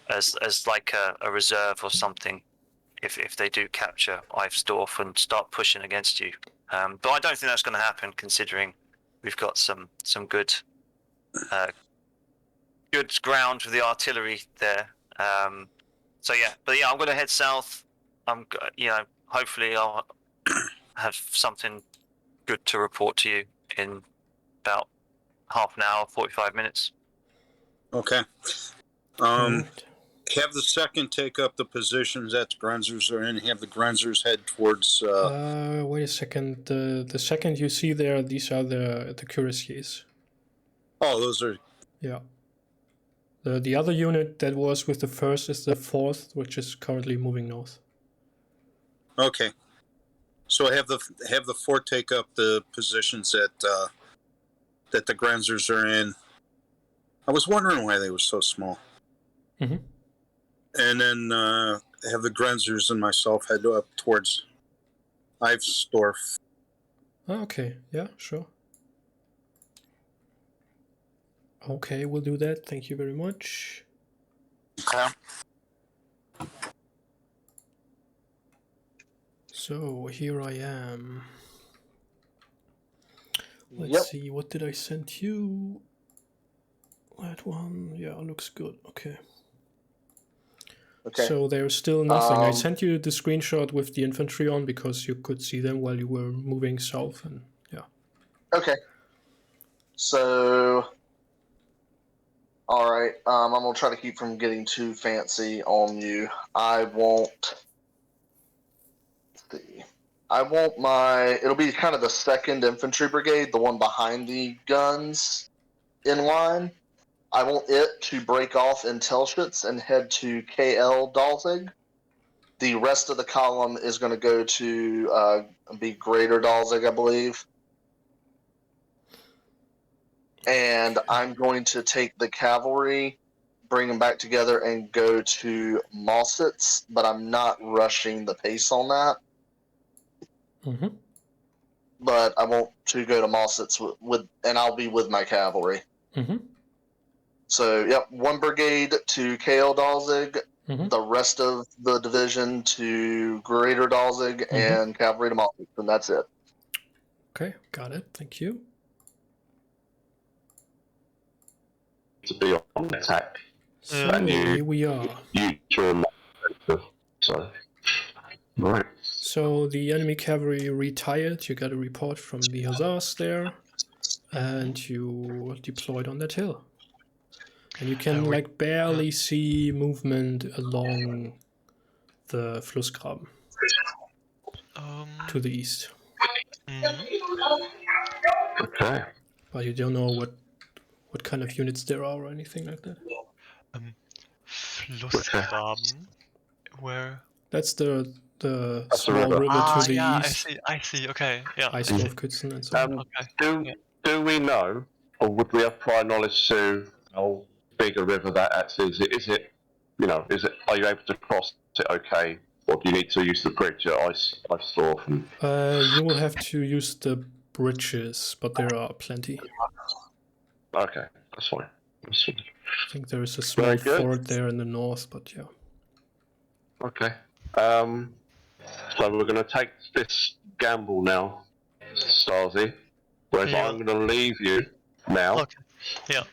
as like a reserve or something if they do capture Eifsdorf and start pushing against you. But I don't think that's going to happen considering we've got some good ground with the artillery there. So yeah, but yeah, I'm going to head south. Hopefully I'll have something good to report to you in about half an hour, 45 minutes.
Okay.
Alright.
Have the second take up the positions that the Grenzers are in. Have the Grenzers head towards.
Wait a second. The second you see there, these are the cuirassiers.
Oh, those are.
Yeah. The other unit that was with the first is the fourth, which is currently moving north.
Okay. So have the fort take up the positions that the Grenzers are in. I was wondering why they were so small.
Mm-hmm.
And then have the Grenzers and myself head up towards Ivesdorf.
Okay, yeah, sure. Okay, we'll do that. Thank you very much.
Okay.
So here I am. Let's see, what did I send you? That one, yeah, looks good. Okay.
Okay.
So there's still nothing. I sent you the screenshot with the infantry on because you could see them while you were moving south, and yeah.
Okay. So, all right. I'm gonna try to keep from getting too fancy on you. I won't. I want it'll be kind of the 2nd Infantry Brigade, the one behind the guns in line. I want it to break off in Telschutz and head to KL Dalzig. The rest of the column is going to go to be Greater Dalzig, I believe. And I'm going to take the cavalry, bring them back together, and go to Mossitz, but I'm not rushing the pace on that.
Mm-hmm.
But I want to go to Mossitz and I'll be with my cavalry.
Mm-hmm.
So, yep, 1 brigade to KL Dalzig,
Mm-hmm.
the rest of the division to Greater Dalzig, and cavalry to Mossitz, and that's it.
Okay, got it. Thank you.
To be on attack.
So here we are.
So, right.
So the enemy cavalry retired. You got a report from the hussars there, and you deployed on that hill. And you can like barely see movement along the Flussgraben to the east.
Okay.
But you don't know what kind of units there are or anything like that.
Flussgraben? Where?
That's the small river to the east.
I see, okay, yeah.
Eisdorf-Kützen and so on.
Okay.
Do we know, or would we have prior knowledge to how big a river that actually is? Is it, are you able to cross it okay, or do you need to use the bridge at Eisdorf?
You will have to use the bridges, but there are plenty.
Okay, that's fine.
I think there is a small fort there in the north, but yeah.
Okay. So we're going to take this gamble now, Starzy. Whereas I'm going to leave you now.
Okay. Yeah.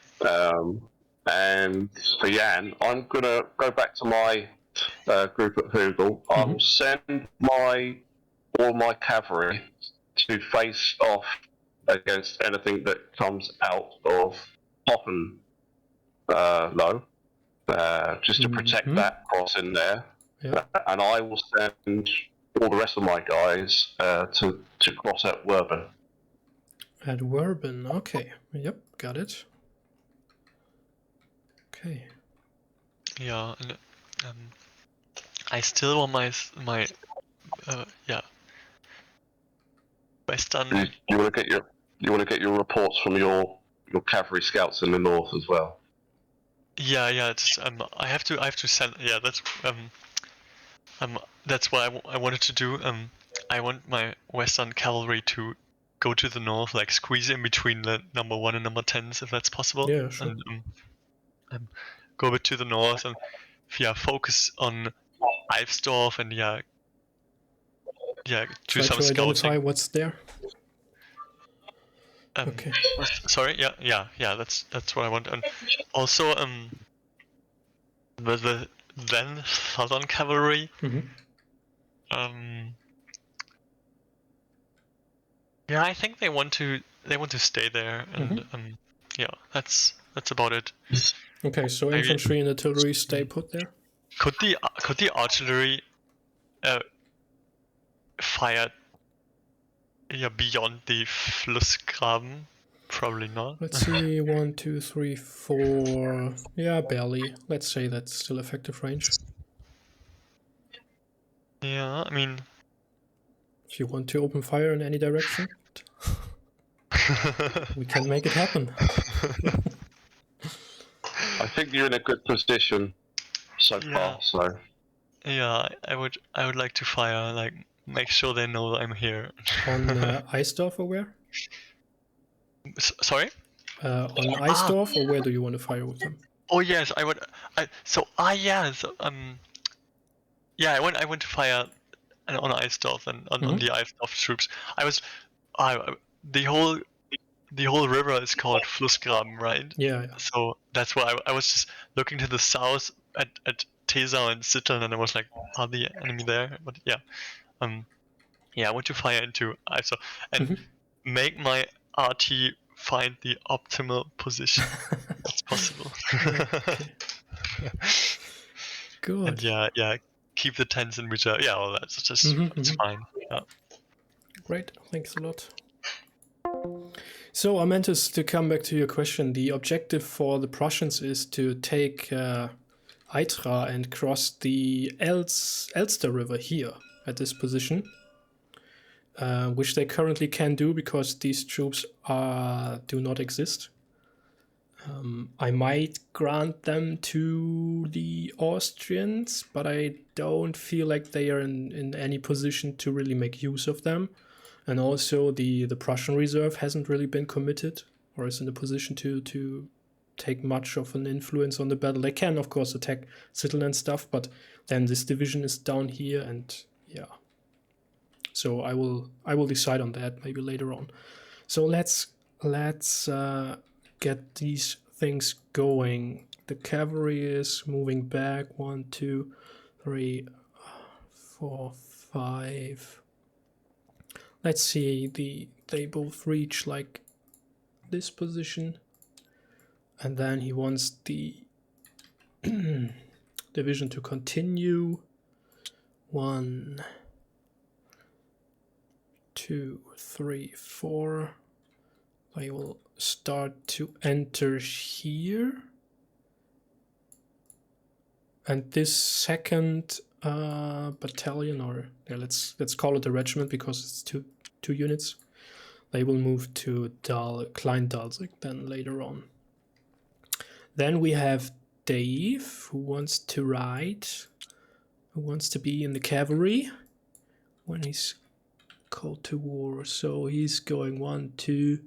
And for Jan, I'm going to go back to my group at Hugel. I will send all my cavalry to face off against anything that comes out of Hohenlohe, just to protect that crossing there.
Yeah.
And I will send all the rest of my guys to cross at Werben.
At Werben, okay. Yep, got it. Okay.
Yeah, and I still want my Western.
You want to get your reports from your cavalry scouts in the north as well.
Yeah. It's I have to send. Yeah, that's what I wanted to do. I want my Western cavalry to go to the north, like squeeze in between the number 1 and number 10s, if that's possible.
Yeah, sure.
And go a bit to the north and focus on Eibsdorf and do
Try
some
to
scouting.
identify what's there. Okay.
Sorry. Yeah. That's what I want. And also, the then Southern cavalry. Yeah, I think they want to stay there, and yeah, that's about it.
Okay, so
Maybe-
infantry and artillery stay put there.
Could the artillery fire beyond the Flussgraben? Probably not.
Let's see, 1, 2, 3, 4. Yeah, barely. Let's say that's still effective range.
Yeah, I mean,
If you want to open fire in any direction, we can make it happen.
I think you're in a good position so far. So
yeah, I would like to fire, like, make sure they know I'm here.
On Eisdorf or where?
Sorry?
On Eisdorf, or where do you want to fire with them?
Oh yes, I would. Yeah, I went to fire on Eisdorf and on the Eisdorf troops. The whole river is called Flussgraben, right?
Yeah.
So that's why I was just looking to the south at Tesau and Zittern, and I was like, are the enemy there? But yeah, I went to fire into Eisdorf and make my RT find the optimal position. That's possible.
Good.
And yeah, keep the tents in reserve. Yeah, well, that's just that's fine. Yeah.
Great, thanks a lot. So, Armentus, to come back to your question, the objective for the Prussians is to take Eitra and cross the Elster River here at this position, which they currently can do because these troops do not exist. I might grant them to the Austrians, but I don't feel like they are in any position to really make use of them. And also the Prussian reserve hasn't really been committed or is in a position to take much of an influence on the battle. They can, of course, attack Zittern and stuff, but then this division is down here, and yeah. So I will decide on that maybe later on. So let's get these things going. The cavalry is moving back. 1, 2, 3, 4, 5. Let's see, they both reach like this position, and then he wants the division to continue. 1, 2, 3, 4. They will start to enter here, and this second battalion, or yeah, let's call it a regiment because it's two units, they will move to Klein Dalzig then later on. Then we have Dave, who wants to ride, who wants to be in the cavalry when he's called to war. So he's going 1, 2.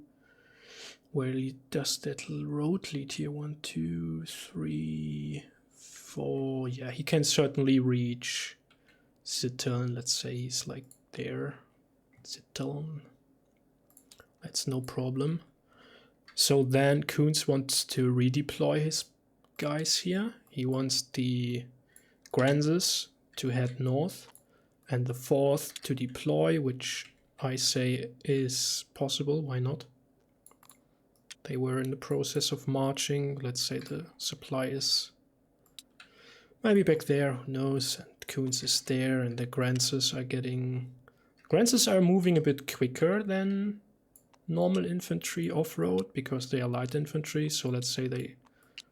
Where he does that road lead here. 1, 2, 3, 4. Yeah, he can certainly reach Zittern. Let's say he's like there. Zittern. That's no problem. So then Kuhns wants to redeploy his guys here. He wants the Granses to head north and the 4th to deploy, which I say is possible. Why not? They were in the process of marching. Let's say the supply is maybe back there, who knows? And Kuhns is there, and the Granses are getting... Granses are moving a bit quicker than normal infantry off-road because they are light infantry. So let's say they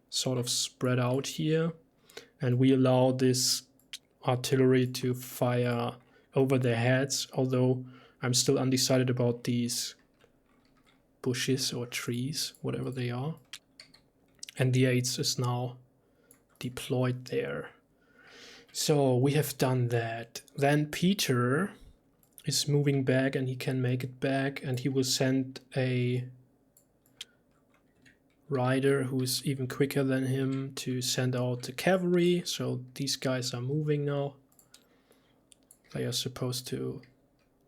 sort of spread out here, and we allow this artillery to fire over their heads, although I'm still undecided about these bushes or trees, whatever they are. And the 8th is now deployed there. So we have done that. Then Peter is moving back, and he can make it back, and he will send a rider who's even quicker than him to send out the cavalry. So these guys are moving now. They are supposed to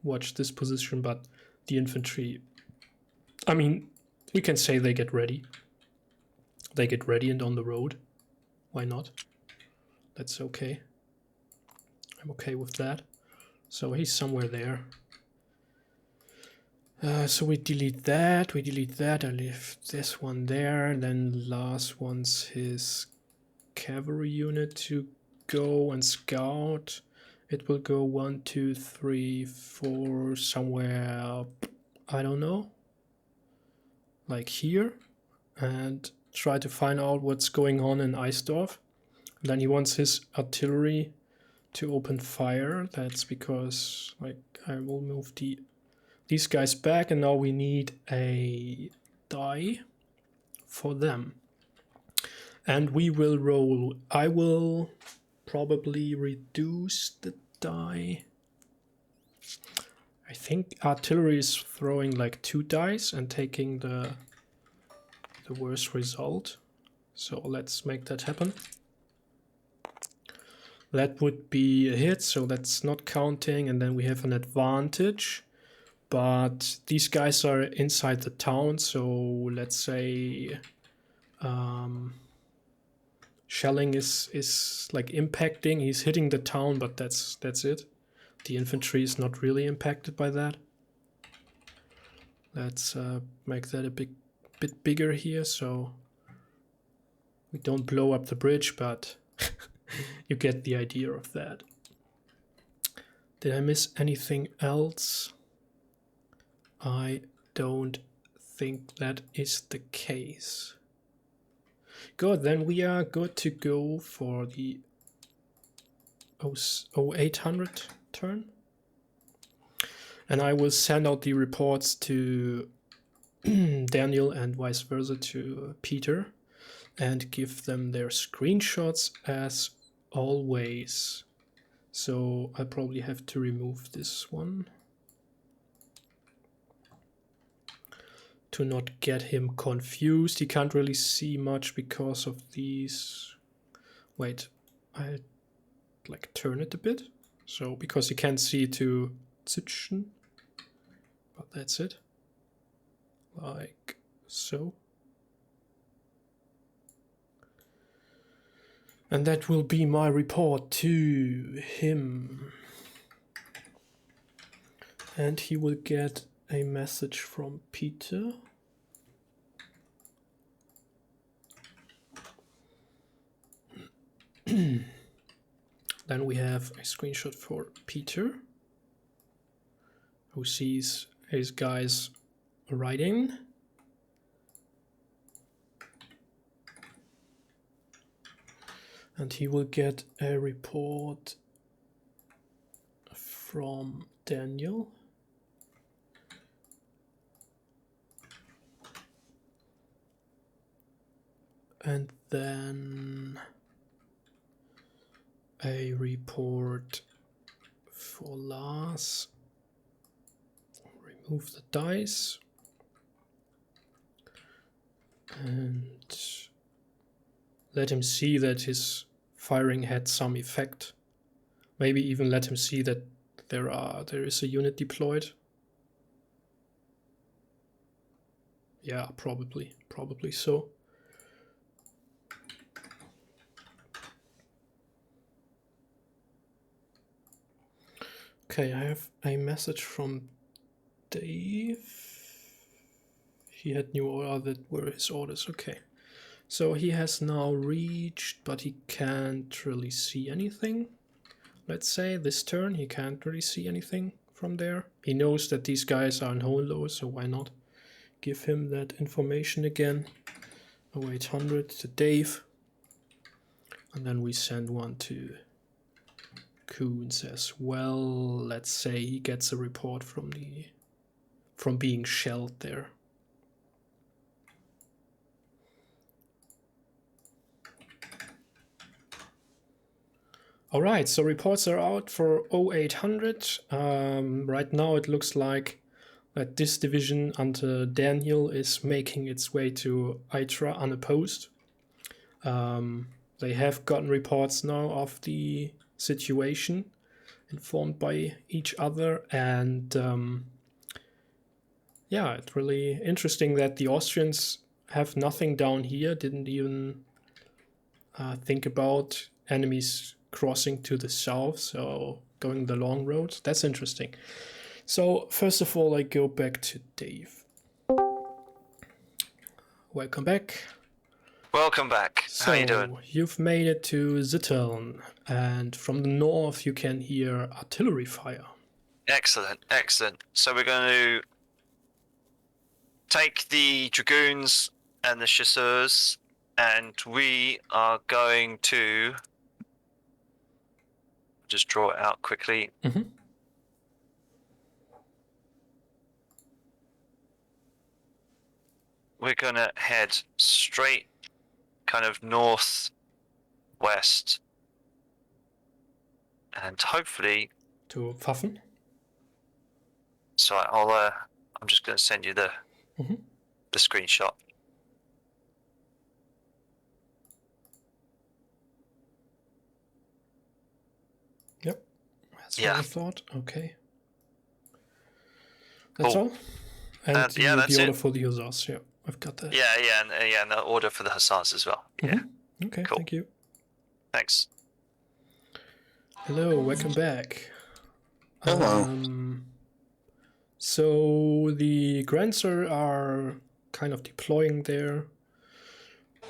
watch this position, but the infantry, I mean, we can say they get ready. They get ready and on the road. Why not? That's okay. I'm okay with that. So he's somewhere there. So we delete that, I leave this one there, then last one's his cavalry unit to go and scout. It will go 1, 2, 3, 4, somewhere, I don't know, like here, and try to find out what's going on in Eisdorf. Then he wants his artillery to open fire. That's because, like, I will move these guys back, and now we need a die for them. And we will roll. I will probably reduce the die. I think artillery is throwing like 2 dice and taking the worst result. So let's make that happen. That would be a hit, so that's not counting, and then we have an advantage. But these guys are inside the town, so let's say shelling is like impacting. He's hitting the town, but that's it. The infantry is not really impacted by that. Let's make that a bit bigger here, so we don't blow up the bridge, but you get the idea of that. Did I miss anything else? I don't think that is the case. Good, then we are good to go for the 0800 turn. And I will send out the reports to Daniel and vice versa to Peter and give them their screenshots as always. So I probably have to remove this one to not get him confused. He can't really see much because of these. Wait, I like turn it a bit, so because he can't see to Zitschen, but that's it, like so. And that will be my report to him, and he will get a message from Peter. Then we have a screenshot for Peter, who sees his guys riding. And he will get a report from Daniel. And then a report for Lars. Remove the dice. And let him see that his firing had some effect. Maybe even let him see that there is a unit deployed. Yeah, probably so. Okay, I have a message from Dave. He had new orders, that were his orders. Okay, so he has now reached, but he can't really see anything. Let's say this turn he can't really see anything from there. He knows that these guys are in Holo, so why not give him that information again. 0800 to Dave, and then we send one to Coons as well. Let's say he gets a report from being shelled there. Alright, so reports are out for 0800. Right now it looks like that this division under Daniel is making its way to Itra unopposed. They have gotten reports now of the situation, informed by each other, and yeah, it's really interesting that the Austrians have nothing down here, didn't even think about enemies crossing to the south, so going the long road. That's interesting. So first of all, I go back to Dave. Welcome back.
Welcome back.
So,
how you doing?
You've made it to Zittern, and from the north you can hear artillery fire.
Excellent, excellent. So we're going to take the dragoons and the chasseurs, and we are going to just draw it out quickly.
Mm-hmm.
We're going to head straight kind of northwest, and hopefully
To Pfaffen?
so I'm just going to send you the screenshot.
Yep. That's
Yeah.
what I thought. Okay. That's
Cool.
all? And
that's
the order
it.
for the hussars. Yeah, I've got that.
Yeah, and the order for the hussars as well. Yeah,
Okay,
Cool.
thank you.
thanks.
Hello, welcome back.
Hello.
So the Granzer are kind of deploying there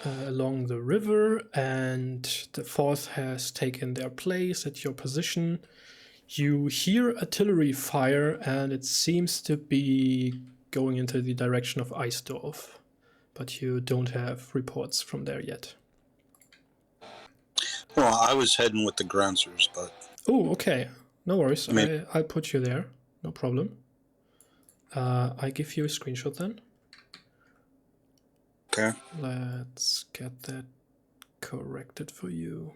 along the river, and the 4th has taken their place at your position. You hear artillery fire, and it seems to be going into the direction of Eisdorf, but you don't have reports from there yet.
Well, I was heading with the Grenzers, but...
Oh, okay. No worries.
Maybe.
I'll put you there. No problem. I give you a screenshot then.
Okay.
Let's get that corrected for you.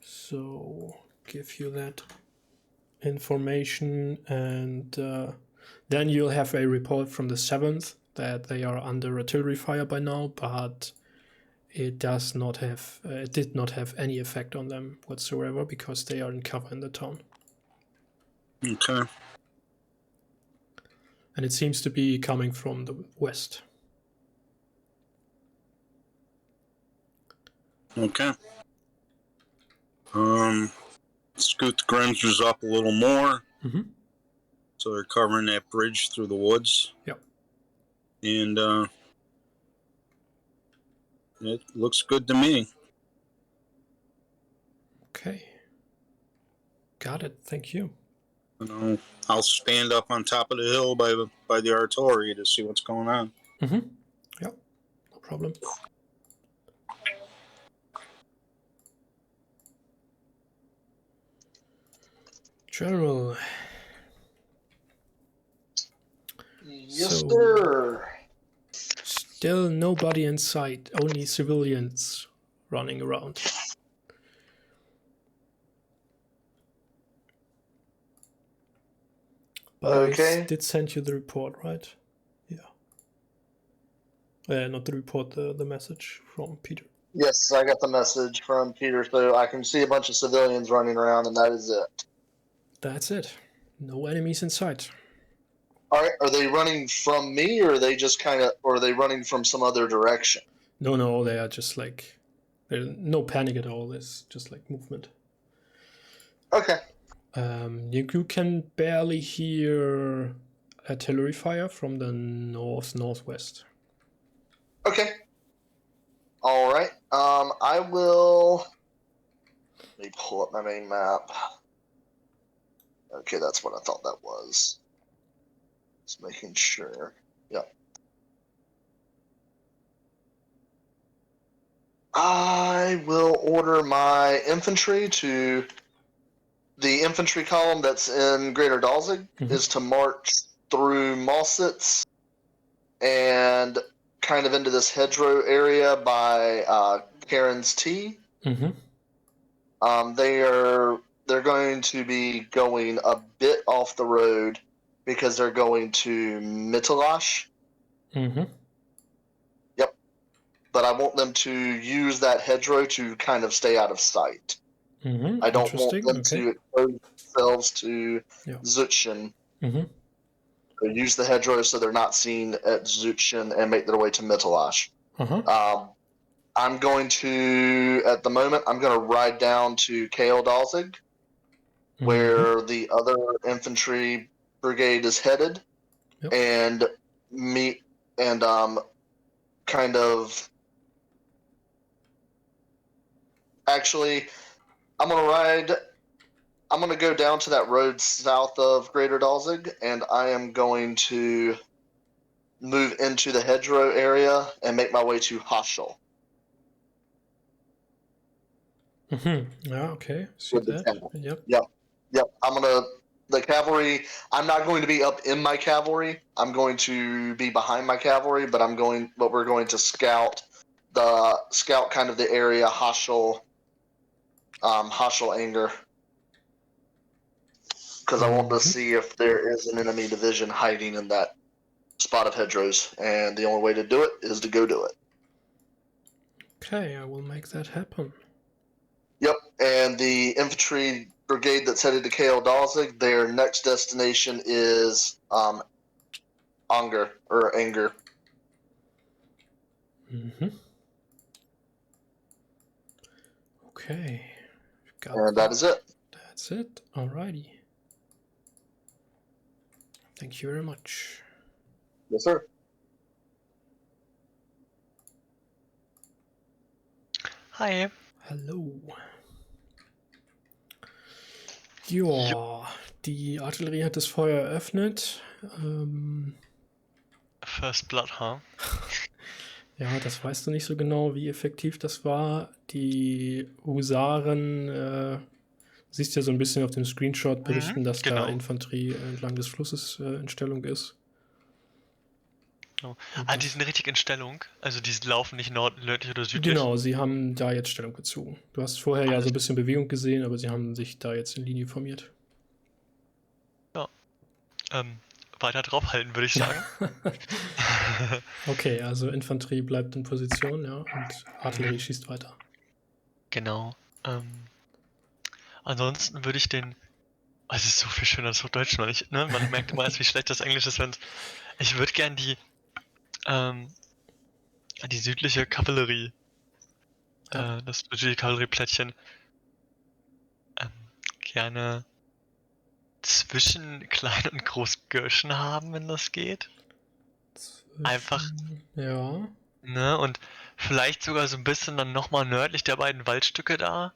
So, give you that information, and then you'll have a report from the 7th that they are under artillery fire by now, but it does not have, it did not have any effect on them whatsoever because they are in cover in the town.
Okay.
And it seems to be coming from the west.
Okay. Scoot the Grenzers up a little more.
Mm-hmm.
So they're covering that bridge through the woods.
Yep.
And it looks good to me.
Okay. Got it. Thank you.
I'll stand up on top of the hill by the artillery to see what's going on.
Mm-hmm. Yep. No problem. General.
Yes,
So-
sir.
Still nobody in sight, only civilians running around. But
Okay.
I did send you the report, right? Yeah. Not the report, the message from Peter.
Yes, I got the message from Peter, so I can see a bunch of civilians running around, and that is it.
That's it. No enemies in sight.
All right, are they running from me, or are they just or are they running from some other direction?
No, they are just like, there's no panic at all. There's just like movement.
Okay.
You can barely hear artillery fire from the northwest.
Okay. All right. I will. Let me pull up my main map. Okay, that's what I thought that was. Just making sure. Yep. I will order my infantry to the infantry column that's in Greater Dalzig is to march through Mossitz and kind of into this hedgerow area by Karen's Tea. They're going to be going a bit off the road because they're going to Mittelash. Yep. But I want them to use that hedgerow to kind of stay out of sight. I don't want them to expose themselves to Zutschen. They use the hedgerow so they're not seen at Zutschen and make their way to Mittelash. I'm going to, at the moment, I'm going to ride down to Kale Dalzig where the other infantry brigade is headed,
Yep.
and meet and kind of actually I'm gonna go down to that road south of Greater Dalzig, and I am going to move into the hedgerow area and make my way to Haschel.
Yeah, okay. See that? Yep.
Yep. The cavalry. I'm not going to be up in my cavalry. I'm going to be behind my cavalry, but we're going to scout kind of the area Haschel Anger, because I want to see if there is an enemy division hiding in that spot of hedgerows, and the only way to do it is to go do it.
Okay, I will make that happen.
Yep, and the infantry brigade that's headed to KL Dalzig, their next destination is Anger.
Okay.
And that is it.
That's it. Alrighty. Thank you very much.
Yes, sir.
Hi.
Hallo. Ja, die Artillerie hat das Feuer eröffnet.
First Blood, huh?
Ja, das weißt du nicht so genau, wie effektiv das war. Die Husaren, siehst ja so ein bisschen auf dem Screenshot berichten, dass
genau.
da Infanterie entlang des Flusses in Stellung ist.
Oh. Die sind richtig in Stellung. Also die laufen nicht nördlich oder südlich.
Genau, sie haben da jetzt Stellung bezogen. Du hast vorher ja so ein bisschen Bewegung gesehen, aber sie haben sich da jetzt in Linie formiert.
Ja. Weiter draufhalten, würde ich sagen.
Okay, also Infanterie bleibt in Position, ja, und Artillerie schießt weiter.
Genau. Ansonsten würde ich den... es ist so viel schöner als Hochdeutsch, ne? Man merkt immer erst, wie schlecht das Englisch ist, wenn ich würde gern die südliche Kavallerie, das südliche Kavallerieplättchen, gerne zwischen Klein- und Großgirschen haben, wenn das geht. Einfach.
Ja.
Ne, und vielleicht sogar so ein bisschen dann nochmal nördlich der beiden Waldstücke da.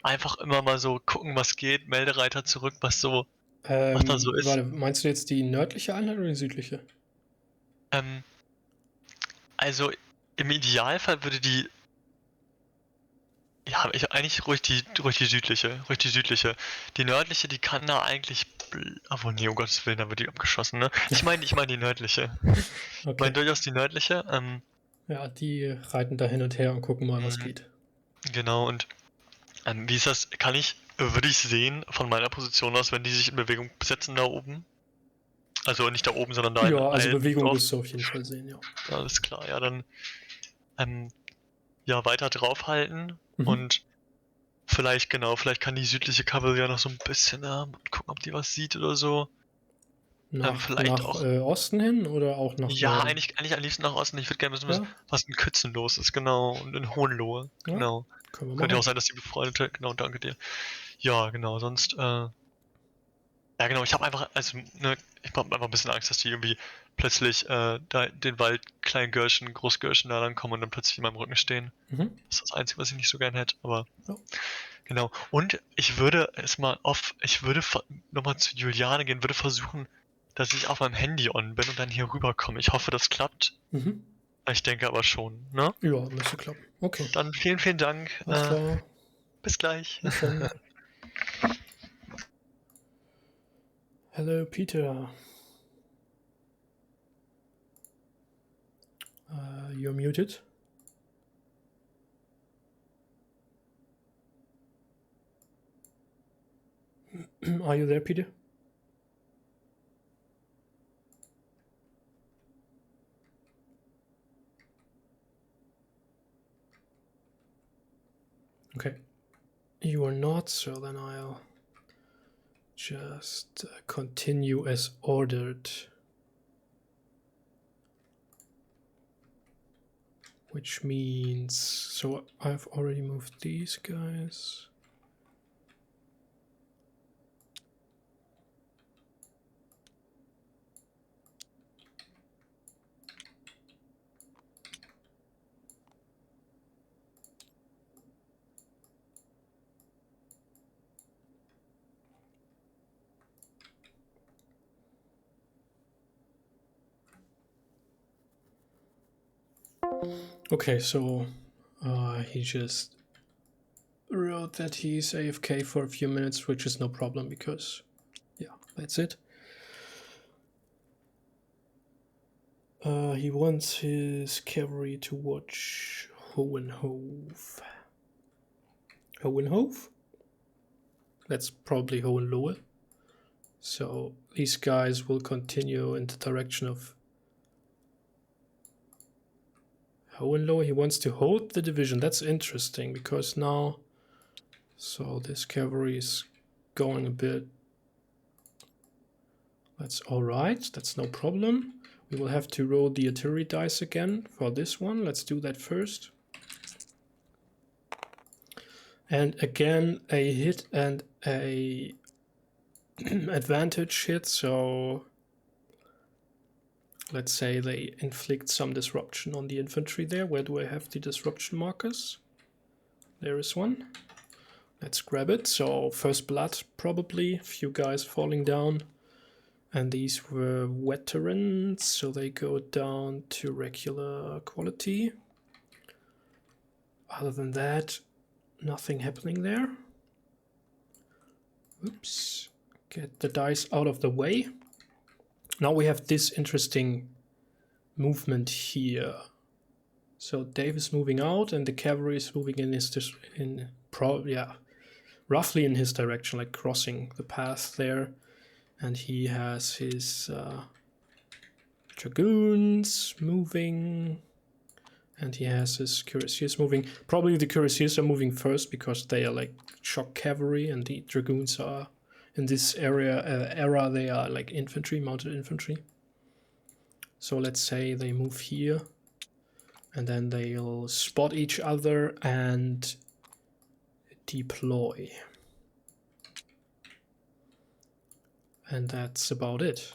Einfach immer mal so gucken, was geht, Meldereiter zurück, was da so ist.
Warte, meinst du jetzt die nördliche Einheit oder die südliche?
Also im Idealfall würde die... Ja, eigentlich ruhig die südliche. Die nördliche, die kann da eigentlich... Aber nee, um Gottes Willen, da wird die abgeschossen, ne? Ich meine die nördliche.
Okay.
Ich meine durchaus die nördliche.
Ja, die reiten da hin und her und gucken mal, was geht.
Genau, und wie ist das? Würde ich sehen von meiner Position aus, wenn die sich in Bewegung setzen da oben? Also nicht da oben, sondern da
Ja, also Bewegung wirst du auf jeden Fall sehen, ja.
Alles klar, ja, dann weiter draufhalten und vielleicht kann die südliche Kavallerie noch so ein bisschen gucken, ob die was sieht oder so. Vielleicht
nach Osten hin oder auch nach
Ja,
Norden?
eigentlich am liebsten nach Osten. Ich würde gerne wissen, was in Kützen los ist, genau. Und in Hohenlohe, genau.
Können wir
Könnte ja
machen.
auch sein, dass die befreundete, genau, danke dir. Ja, genau, sonst, ja genau, ich habe einfach ein bisschen Angst, dass die irgendwie plötzlich da den Wald Kleingirschen, Großgirschen da lang kommen und dann plötzlich in meinem Rücken stehen. Das ist das Einzige, was ich nicht so gern hätte, aber genau. Und ich würde nochmal zu Juliane gehen, würde versuchen, dass ich auf meinem Handy on bin und dann hier rüberkomme. Ich hoffe, das klappt. Ich denke aber schon, ne?
Ja, müsste klappen. Okay.
Dann vielen, vielen Dank.
Alles klar.
Bis gleich.
Bis dann. Hello, Peter. You're muted. Are you there, Peter? Okay. You are not, so then I'll just continue as ordered. Which means, so I've already moved these guys. Okay, so he just wrote that he's AFK for a few minutes, which is no problem because, yeah, that's it. He wants his cavalry to watch Hohenhof. Hohenhof? That's probably Hohenlohe. So these guys will continue in the direction of Hohenlohe. He wants to hold the division. That's interesting because now, so this cavalry is going a bit. That's all right. That's no problem. We will have to roll the artillery dice again for this one. Let's do that first. And again, a hit and a advantage hit. So let's say they inflict some disruption on the infantry there. Where do I have the disruption markers? There is one. Let's grab it. So first blood, probably. A few guys falling down. And these were veterans, so they go down to regular quality. Other than that, nothing happening there. Oops. Get the dice out of the way. Now we have this interesting movement here. So Dave is moving out and the cavalry is moving in his roughly in his direction, like crossing the path there. And he has his dragoons moving, and he has his cuirassiers moving. Probably the cuirassiers are moving first because they are like shock cavalry, and the dragoons are in this era they are like infantry, mounted infantry. So let's say they move here, and then they'll spot each other and deploy. And that's about it.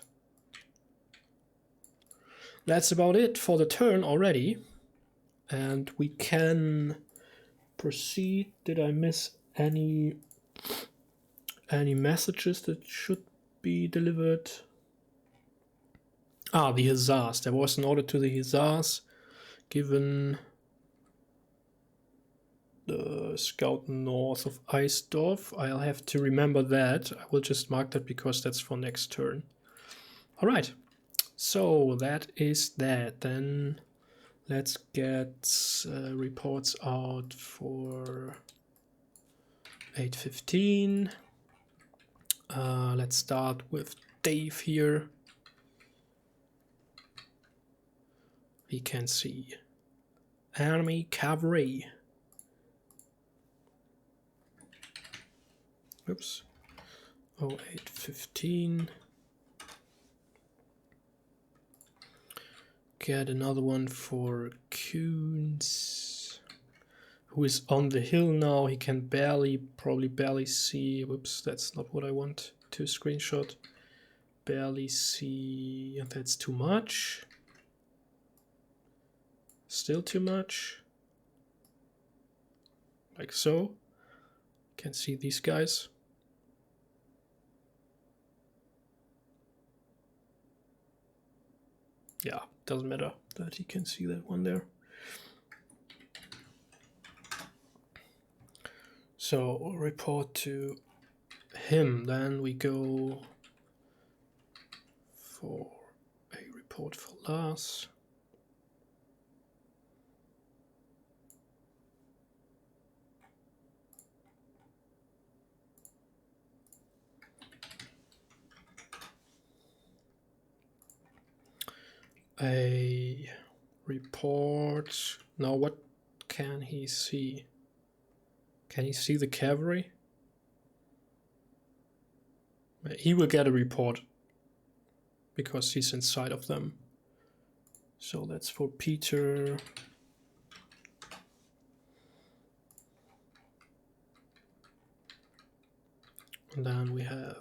That's about it for the turn already. And we can proceed. Did I miss any messages that should be delivered? Ah, the Hussars. There was an order to the Hussars given the scout north of Eisdorf. I'll have to remember that. I will just mark that because that's for next turn. All right, so that is that. Then let's get reports out for 8:15. Let's start with Dave here. We can see enemy cavalry. Oops. 08:15. Get another one for Kuhns, who is on the hill now. He can probably barely see. Whoops, that's not what I want to screenshot. Barely see. That's too much. Still too much. Like so. Can see these guys. Yeah, doesn't matter that he can see that one there. So report to him. Then we go for a report for Lars. A report. Now what can he see? Can he see the cavalry? He will get a report because he's inside of them. So that's for Peter. And then we have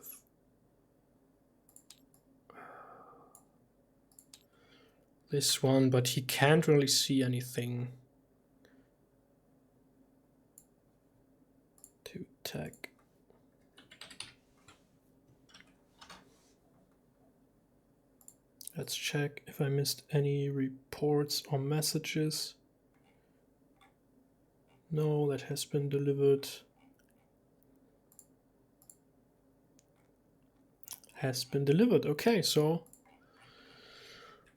this one, but he can't really see anything to attack. Let's check if I missed any reports or messages. No, that has been delivered. Has been delivered. Okay, so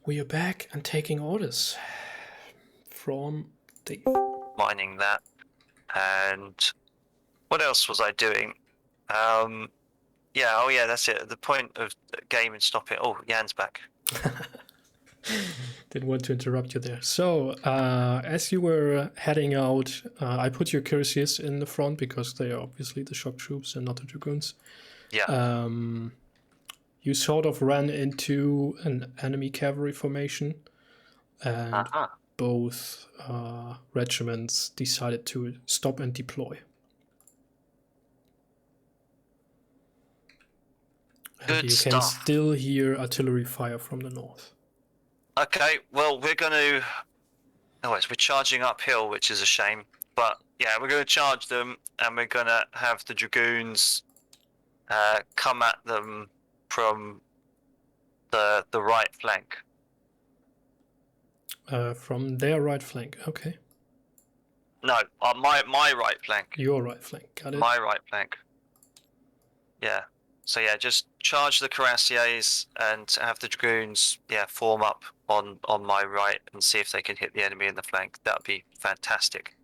we are back and taking orders from Dave.
Mining that. And what else was I doing? Yeah, that's it. The point of the game and stop it. Oh, Jan's back.
Didn't want to interrupt you there. So, as you were heading out, I put your cuirassiers in the front because they are obviously the shock troops and not the dragoons.
Yeah.
You sort of ran into an enemy cavalry formation, and both regiments decided to stop and deploy. And you can still hear artillery fire from the north.
Okay, well, we're going to... we're charging uphill, which is a shame. But, yeah, we're going to charge them, and we're going to have the dragoons come at them from the right flank.
From their right flank, okay.
No, my right flank.
Your right flank, got it.
My right flank. Yeah. So yeah, just charge the cuirassiers and have the dragoons form up on my right and see if they can hit the enemy in the flank. That would be fantastic.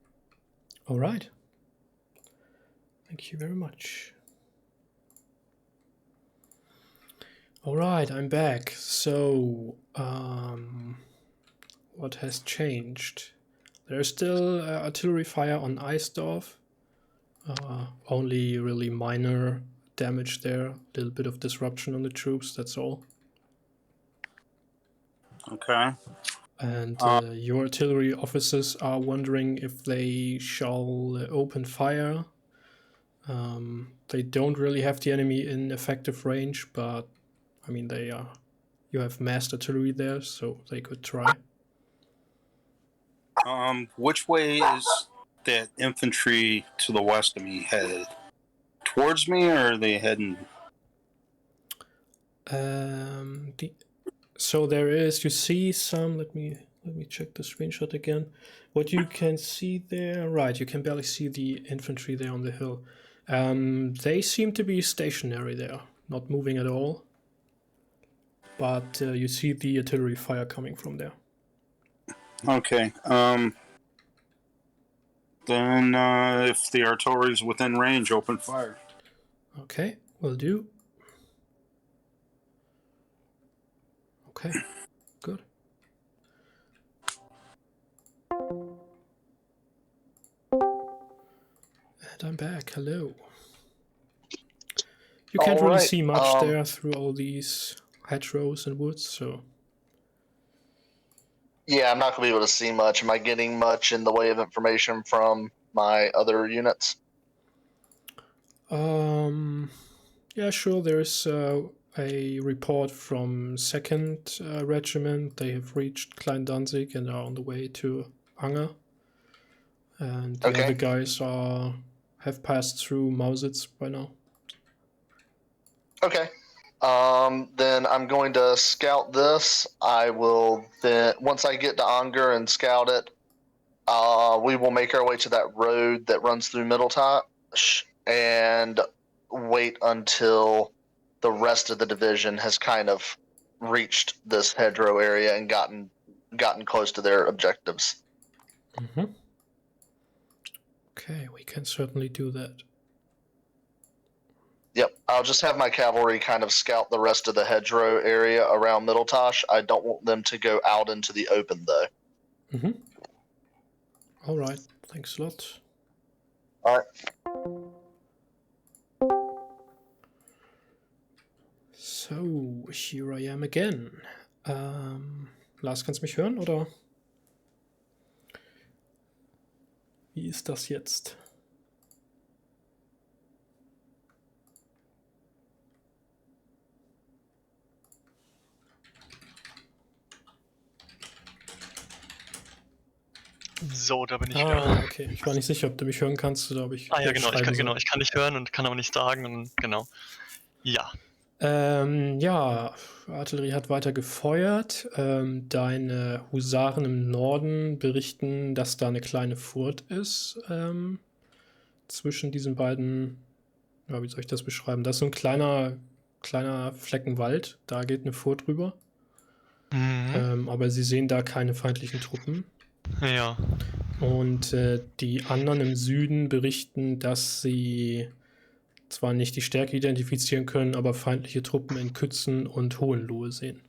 All right. Thank you very much. All right, I'm back. So, what has changed? There's still artillery fire on Eisdorf. Only really minor damage there, a little bit of disruption on the troops, that's all.
Okay.
And your artillery officers are wondering if they shall open fire. They don't really have the enemy in effective range, but I mean you have massed artillery there, so they could try.
Which way is that infantry to the west of me headed? Towards me, or are they heading?
So there is, you see some, let me check the screenshot again. What you can see there, right, you can barely see the infantry there on the hill. They seem to be stationary there, not moving at all. But you see the artillery fire coming from there.
Okay. Then if the artillery is within range, open fire.
Okay, will do. Okay, good. And I'm back, hello. You can't really see much there through all these hedgerows and woods, so...
Yeah, I'm not going to be able to see much. Am I getting much in the way of information from my other units?
Yeah, sure. There's a report from 2nd Regiment. They have reached Klein Danzig and are on the way to Anger. And the other guys have passed through Mausitz by now.
Okay. Then I'm going to scout this. I will then, once I get to Anger and scout it, we will make our way to that road that runs through Middletosh and wait until the rest of the division has kind of reached this hedgerow area and gotten close to their objectives.
Mm-hmm. Okay, we can certainly do that.
Yep, I'll just have my cavalry kind of scout the rest of the hedgerow area around Middletosh. I don't want them to go out into the open, though.
Mm-hmm. All right, thanks a lot.
All right.
So, here I am again. Lars, kannst du mich hören, oder? Wie ist das jetzt?
So, da bin ich wieder.
Okay. Ich war nicht sicher, ob du mich hören kannst oder ob ich.
Ja, genau. Ich kann dich hören und kann aber nicht sagen. Und genau. Ja.
Ja, Artillerie hat weiter gefeuert. Deine Husaren im Norden berichten, dass da eine kleine Furt ist. Zwischen diesen beiden, ja, wie soll ich das beschreiben? Das ist so ein kleiner Flecken Wald. Da geht eine Furt rüber. Aber sie sehen da keine feindlichen Truppen.
Ja.
Und die anderen im Süden berichten, dass sie zwar nicht die Stärke identifizieren können, aber feindliche Truppen in Kützen und Hohenlohe sehen.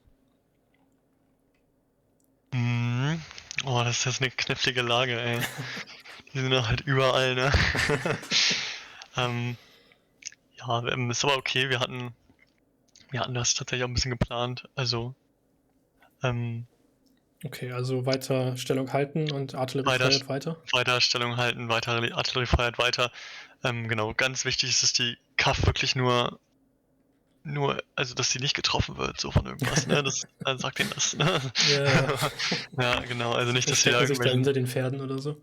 Oh, das ist jetzt eine knifflige Lage, ey. Die sind halt überall, ne? Ja, ist aber okay, wir hatten das tatsächlich auch ein bisschen geplant, also
okay, also weiter Stellung halten und Artillerie feuert weiter?
Weiter Stellung halten, weiter Artillerie feuert weiter. Genau, ganz wichtig ist, dass die Kaff wirklich nur, also dass sie nicht getroffen wird, so von irgendwas, ne? Dann sagt denen das, ne?
Ja.
Ja, genau, also nicht, dass sie
da sich da hinter den Pferden oder so.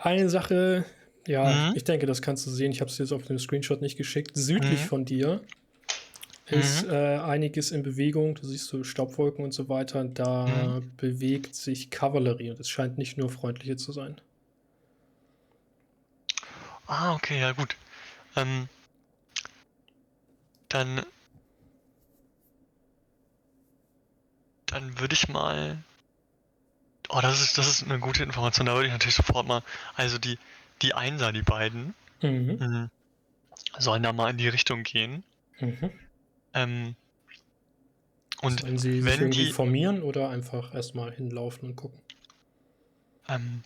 Eine Sache, ja, ich denke, das kannst du sehen, ich habe es jetzt auf dem Screenshot nicht geschickt. Südlich von dir ist einiges in Bewegung, du siehst so Staubwolken und so weiter, da bewegt sich Kavallerie und es scheint nicht nur freundliche zu sein.
Ah, okay, ja gut. Dann würde ich mal. Oh, das ist eine gute Information, da würde ich natürlich sofort mal. Also die Einser, die beiden, sollen da mal in die Richtung gehen. Und
sollen sie sich
wenn
irgendwie
die
formieren oder einfach erstmal hinlaufen und gucken?
Am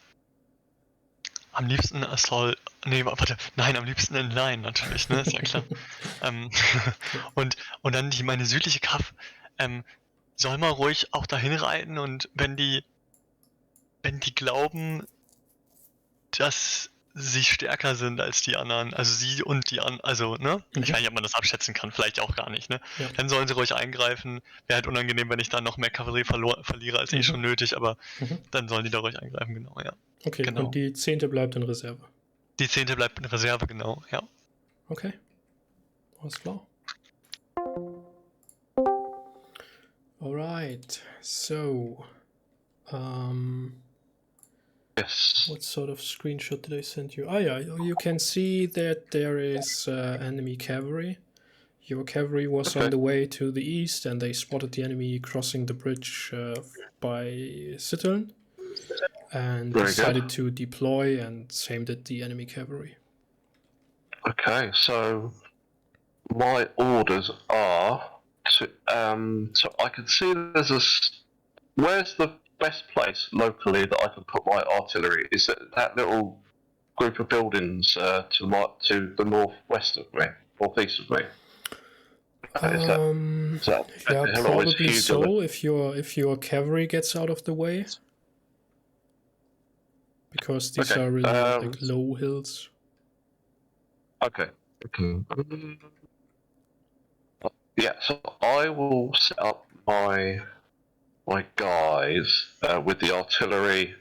liebsten Assault. Nee, warte. Nein, am liebsten in Line natürlich, ne? Ist ja klar. Und dann meine südliche Kaff soll mal ruhig auch dahin reiten und wenn die glauben, dass sie stärker sind als die anderen, also sie und die anderen, also, ne? Ich weiß nicht, ob man das abschätzen kann, vielleicht auch gar nicht, ne?
Ja.
Dann sollen sie ruhig eingreifen. Wäre halt unangenehm, wenn ich dann noch mehr Kavallerie verliere als schon nötig, aber dann sollen die da ruhig eingreifen, genau, ja.
Okay,
genau.
Und die 10. bleibt in Reserve?
Die 10. bleibt in Reserve, genau, ja.
Okay, alles klar. Alright, so
Yes.
what sort of screenshot did I send you? Oh yeah, you can see that there is enemy cavalry. Your cavalry was on the way to the east and they spotted the enemy crossing the bridge by Sitteln and decided to deploy, and same did the enemy cavalry.
Okay, so my orders are to, so I can see where's the best place locally that I can put my artillery? Is it that little group of buildings to the northwest of me, northeast of me?
Yeah, probably so. If your cavalry gets out of the way, because these are really like low hills.
Okay. Yeah, so I will set up my guys with the artillery.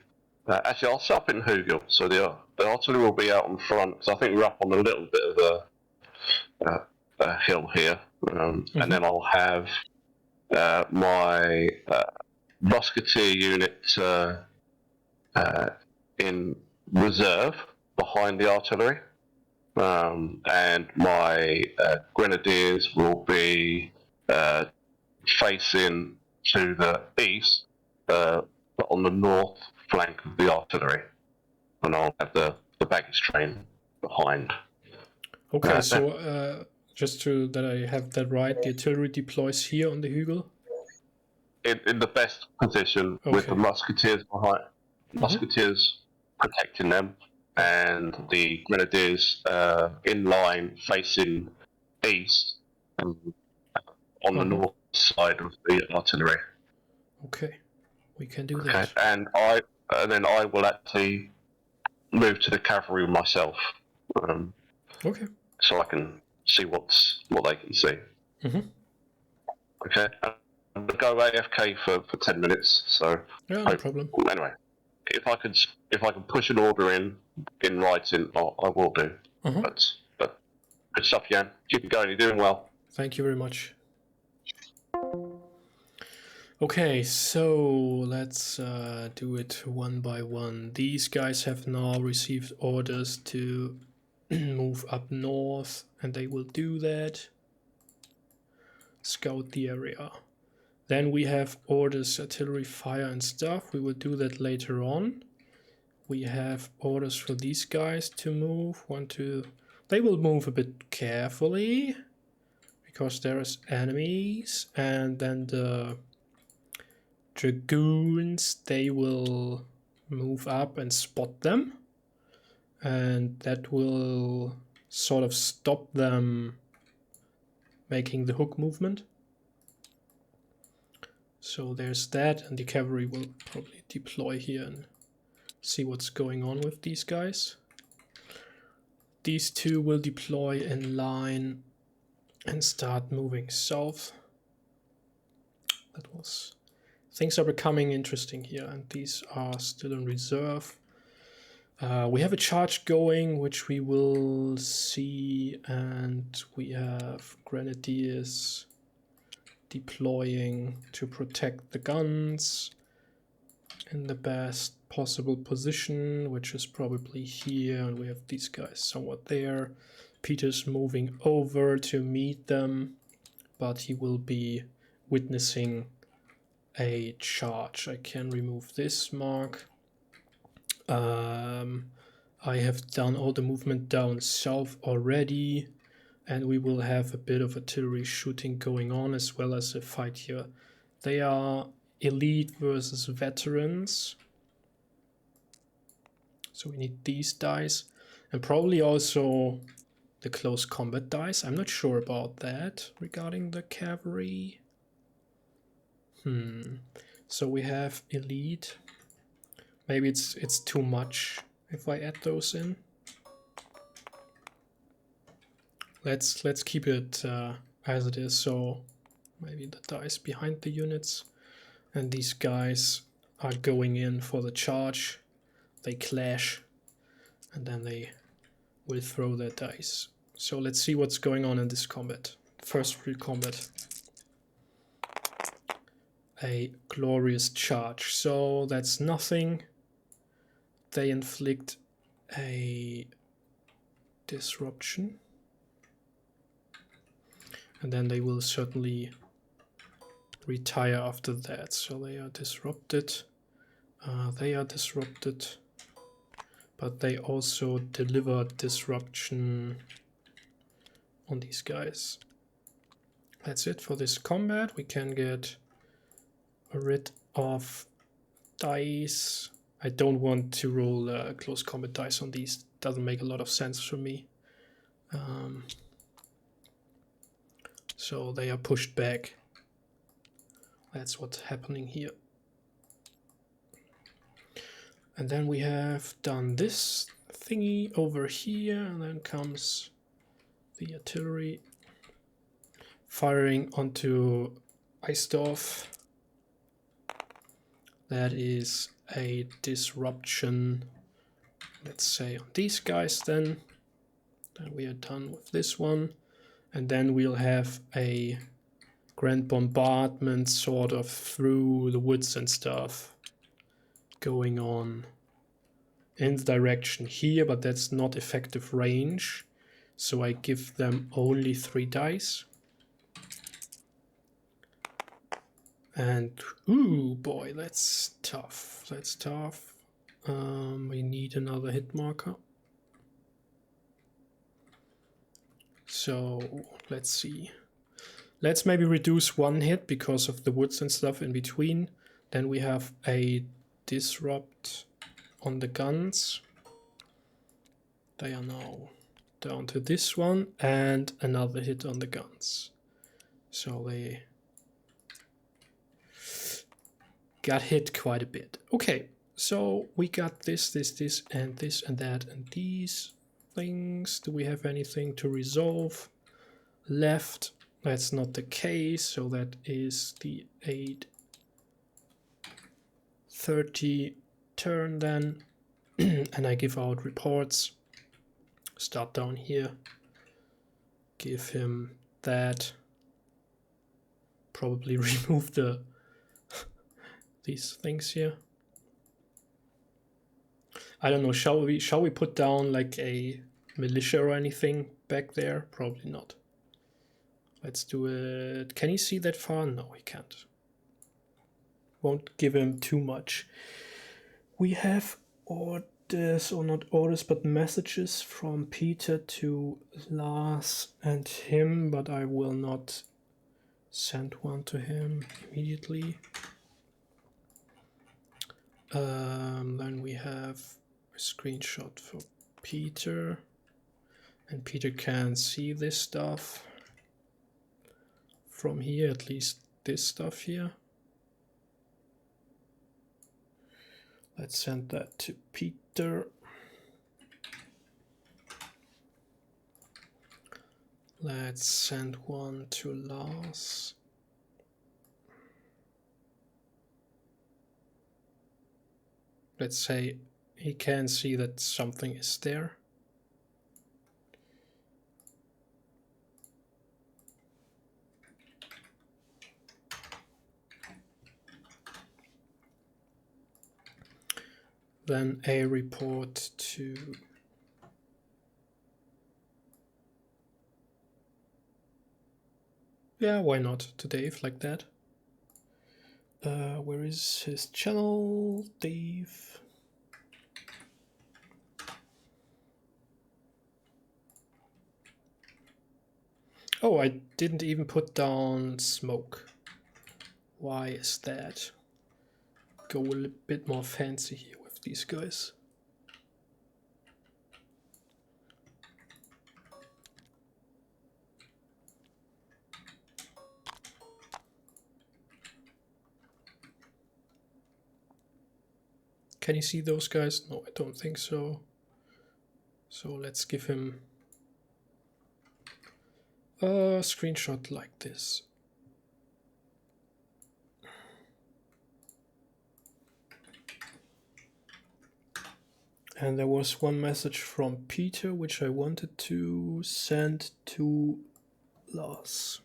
Actually, I'll set up in Hugel, so the artillery will be out in front, because I think we're up on a little bit of a hill here. And then I'll have my musketeer unit in reserve behind the artillery. And my grenadiers will be facing to the east, on the north flank of the artillery. And I'll have the baggage train behind.
Okay, so just to that I have that right, the artillery deploys here on the Hügel?
In the best position, with the musketeers behind, musketeers protecting them, and the grenadiers in line facing east on the north side of the artillery.
Okay, we can do that.
And then I will actually move to the cavalry myself.
Okay.
So I can see what they can see. Okay. I'm gonna go AFK for 10 minutes. So
yeah, no problem.
Anyway, if I can push an order in writing, I will do. But good stuff, Jan. Keep it going. You're doing well.
Thank you very much. Okay, so let's do it one by one. These guys have now received orders to move up north, and they will do that. Scout the area. Then we have orders, artillery fire and stuff. We will do that later on. We have orders for these guys to move. 1, 2. They will move a bit carefully because there is enemies. And then the dragoons, they will move up and spot them. And that will sort of stop them making the hook movement. So there's that, and the cavalry will probably deploy here and see what's going on with these guys. These two will deploy in line and start moving south. Things are becoming interesting here, and these are still in reserve. We have a charge going, which we will see, and we have grenadiers deploying to protect the guns in the best possible position, which is probably here, and we have these guys somewhat there. Peter's moving over to meet them, but he will be witnessing a charge. I can remove this mark. I have done all the movement down south already, and we will have a bit of artillery shooting going on as well as a fight here. They are elite versus veterans, so we need these dice, and probably also the close combat dice. I'm not sure about that regarding the cavalry. So we have elite. Maybe it's too much if I add those in. Let's keep it as it is. So maybe the dice behind the units, and these guys are going in for the charge. They clash, and then they will throw their dice. So let's see what's going on in this combat. First real combat. A glorious charge. So that's nothing. They inflict a disruption, and then they will certainly retire after that. So they are disrupted. But they also deliver disruption on these guys. That's it for this combat. We can get rid of dice. I don't want to roll close combat dice on these. Doesn't make a lot of sense for me. So they are pushed back. That's what's happening here. And then we have done this thingy over here, and then comes the artillery firing onto Eisdorf. That is a disruption, let's say, on these guys then. Then we are done with this one. And then we'll have a grand bombardment sort of through the woods and stuff going on in the direction here, but that's not effective range. So I give them only 3 dice. And, ooh, boy, that's tough. That's tough. We need another hit marker. So, let's see. Let's maybe reduce 1 hit because of the woods and stuff in between. Then we have a disrupt on the guns. They are now down to this one, and another hit on the guns. So they got hit quite a bit. Okay, so we got this, and this, and that, and these things. Do we have anything to resolve left? That's not the case, so that is the 8:30 turn then. And I give out reports. Start down here. Give him that. probably remove these things here. I don't know, shall we put down like a militia or anything back there? Probably not. Let's do it. Can he see that far? No, he can't. Won't give him too much. We have orders, or not orders, but messages from Peter to Lars and him, but I will not send one to him immediately. Then we have a screenshot for Peter, and Peter can see this stuff from here, at least this stuff here. Let's send that to Peter. Let's send one to Lars. Let's say he can see that something is there. Then a report to why not to Dave like that? Where is his channel? Dave. Oh, I didn't even put down smoke. Why is that? Go a little bit more fancy here with these guys. Can you see those guys? No, I don't think so. So let's give him a screenshot like this. And there was one message from Peter which I wanted to send to Lars.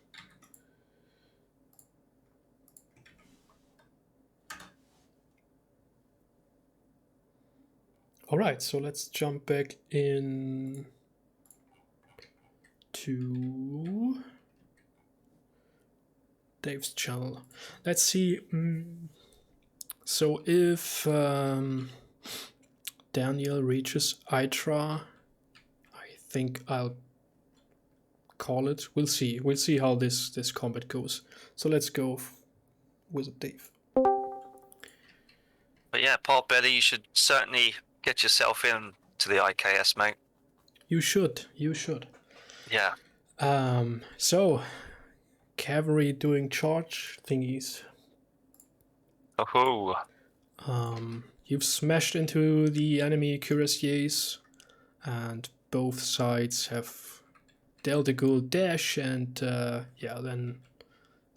Alright, so let's jump back in to Dave's channel. Let's see. So if Daniel reaches Itra, I think I'll call it. We'll see. We'll see how this combat goes. So let's go with Dave.
But yeah, Potbelly, you should certainly get yourself in to the IKS, mate.
You should. You should.
Yeah.
So cavalry doing charge thingies.
Oh.
You've smashed into the enemy cuirassiers, and both sides have dealt a good dash, and then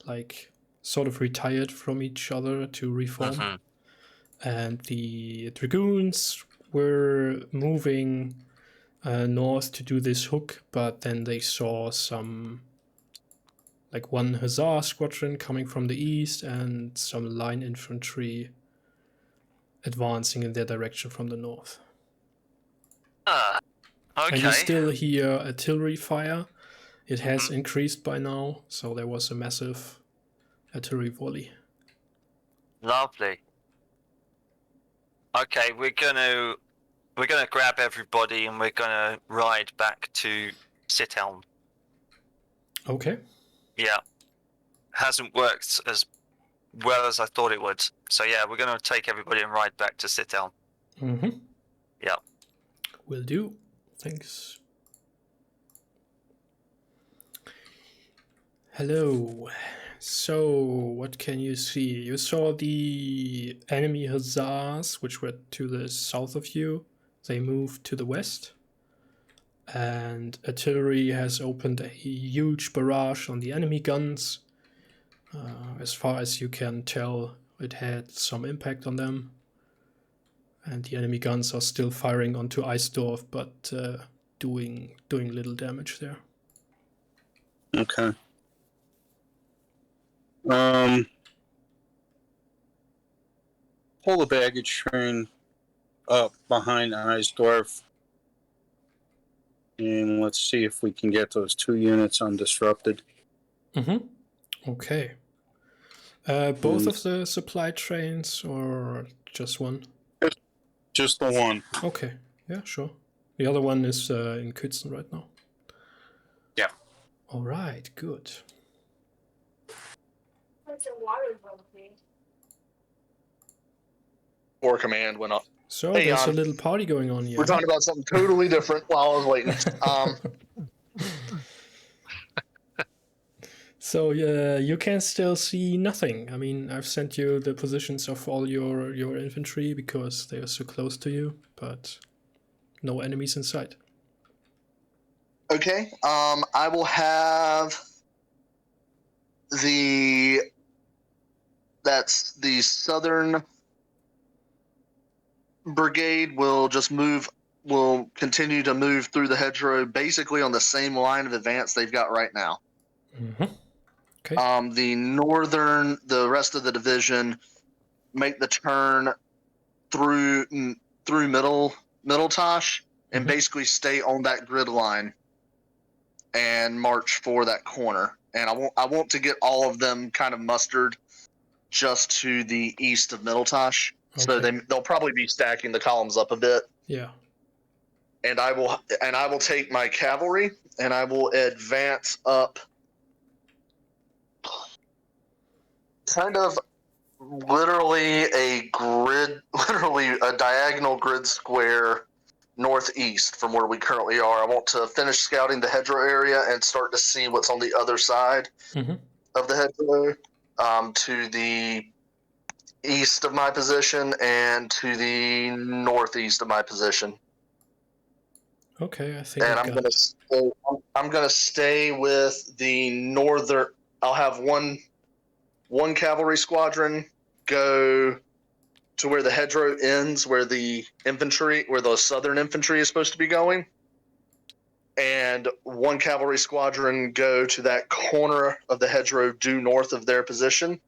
like sort of retired from each other to reform. And the dragoons were moving north to do this hook, but then they saw some, like one hussar squadron coming from the east and some line infantry advancing in their direction from the north.
Okay.
And you still hear artillery fire. It has increased by now, so there was a massive artillery volley.
Lovely. Okay, we're gonna grab everybody and we're gonna ride back to Sithelm.
Okay.
Yeah. Hasn't worked as well as I thought it would. So yeah, we're gonna take everybody and ride back to Sithelm. Yeah.
Will do. Thanks. Hello. So, what can you see? You saw the enemy hussars, which were to the south of you. They moved to the west. And artillery has opened a huge barrage on the enemy guns. As far as you can tell, it had some impact on them. And the enemy guns are still firing onto Eisdorf, but doing little damage there.
Okay. Pull the baggage train up behind Eisdorf. And let's see if we can get those 2 units undisrupted.
Mm-hmm. Okay. Both of the supply trains or just one?
Just the one.
Okay. Yeah, sure. The other one is in Kützen right now.
Yeah.
All right, good.
War command went up.
So
Hey,
there's a little party going on here.
We're talking about something totally different while I was waiting.
So you can still see nothing. I mean, I've sent you the positions of all your infantry because they are so close to you, but no enemies in sight.
Okay. I will have that's the southern brigade will continue to move through the hedgerow basically on the same line of advance they've got right now.
Mm-hmm. Okay.
The rest of the division make the turn through Mitteltosh and basically stay on that grid line and march for that corner. And I want to get all of them kind of mustered just to the east of Mitteltosh.
Okay.
So they'll probably be stacking the columns up a bit.
Yeah.
And I will take my cavalry and I will advance up kind of literally a diagonal grid square northeast from where we currently are. I want to finish scouting the hedgerow area and start to see what's on the other side of the hedgerow, to the east of my position and to the northeast of my position.
Okay, I think.
And I'm gonna stay with the northern. I'll have one cavalry squadron go to where the hedgerow ends, where the southern infantry is supposed to be going, and one cavalry squadron go to that corner of the hedgerow due north of their position,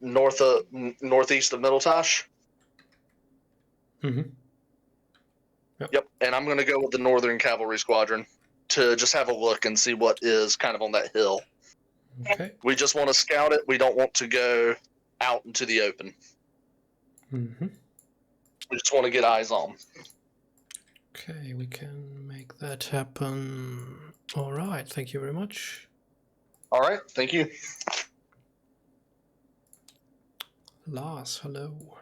northeast of Mitteltosh.
Mm-hmm.
Yep, and I'm going to go with the northern cavalry squadron to just have a look and see what is kind of on that hill.
Okay.
We just want to scout it. We don't want to go out into the open.
Mm-hmm.
We just want to get eyes on.
Okay, we can make that happen. All right, thank you very much.
All right, thank you.
Lars, hello.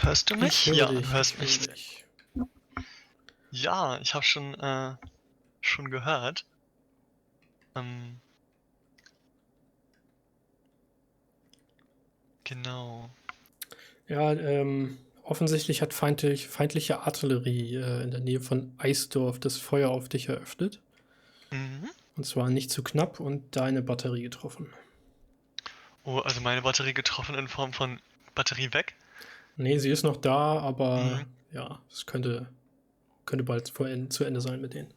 Hörst du mich? Ja, du
dich,
hörst mich. Ja, ich habe schon gehört. Genau.
Ja, offensichtlich hat feindliche Artillerie in der Nähe von Eisdorf das Feuer auf dich eröffnet.
Mhm.
Und zwar nicht zu knapp und deine Batterie getroffen.
Oh, also meine Batterie getroffen in Form von Batterie weg?
Nee, sie ist noch da, aber ja, es könnte bald zu Ende sein mit denen.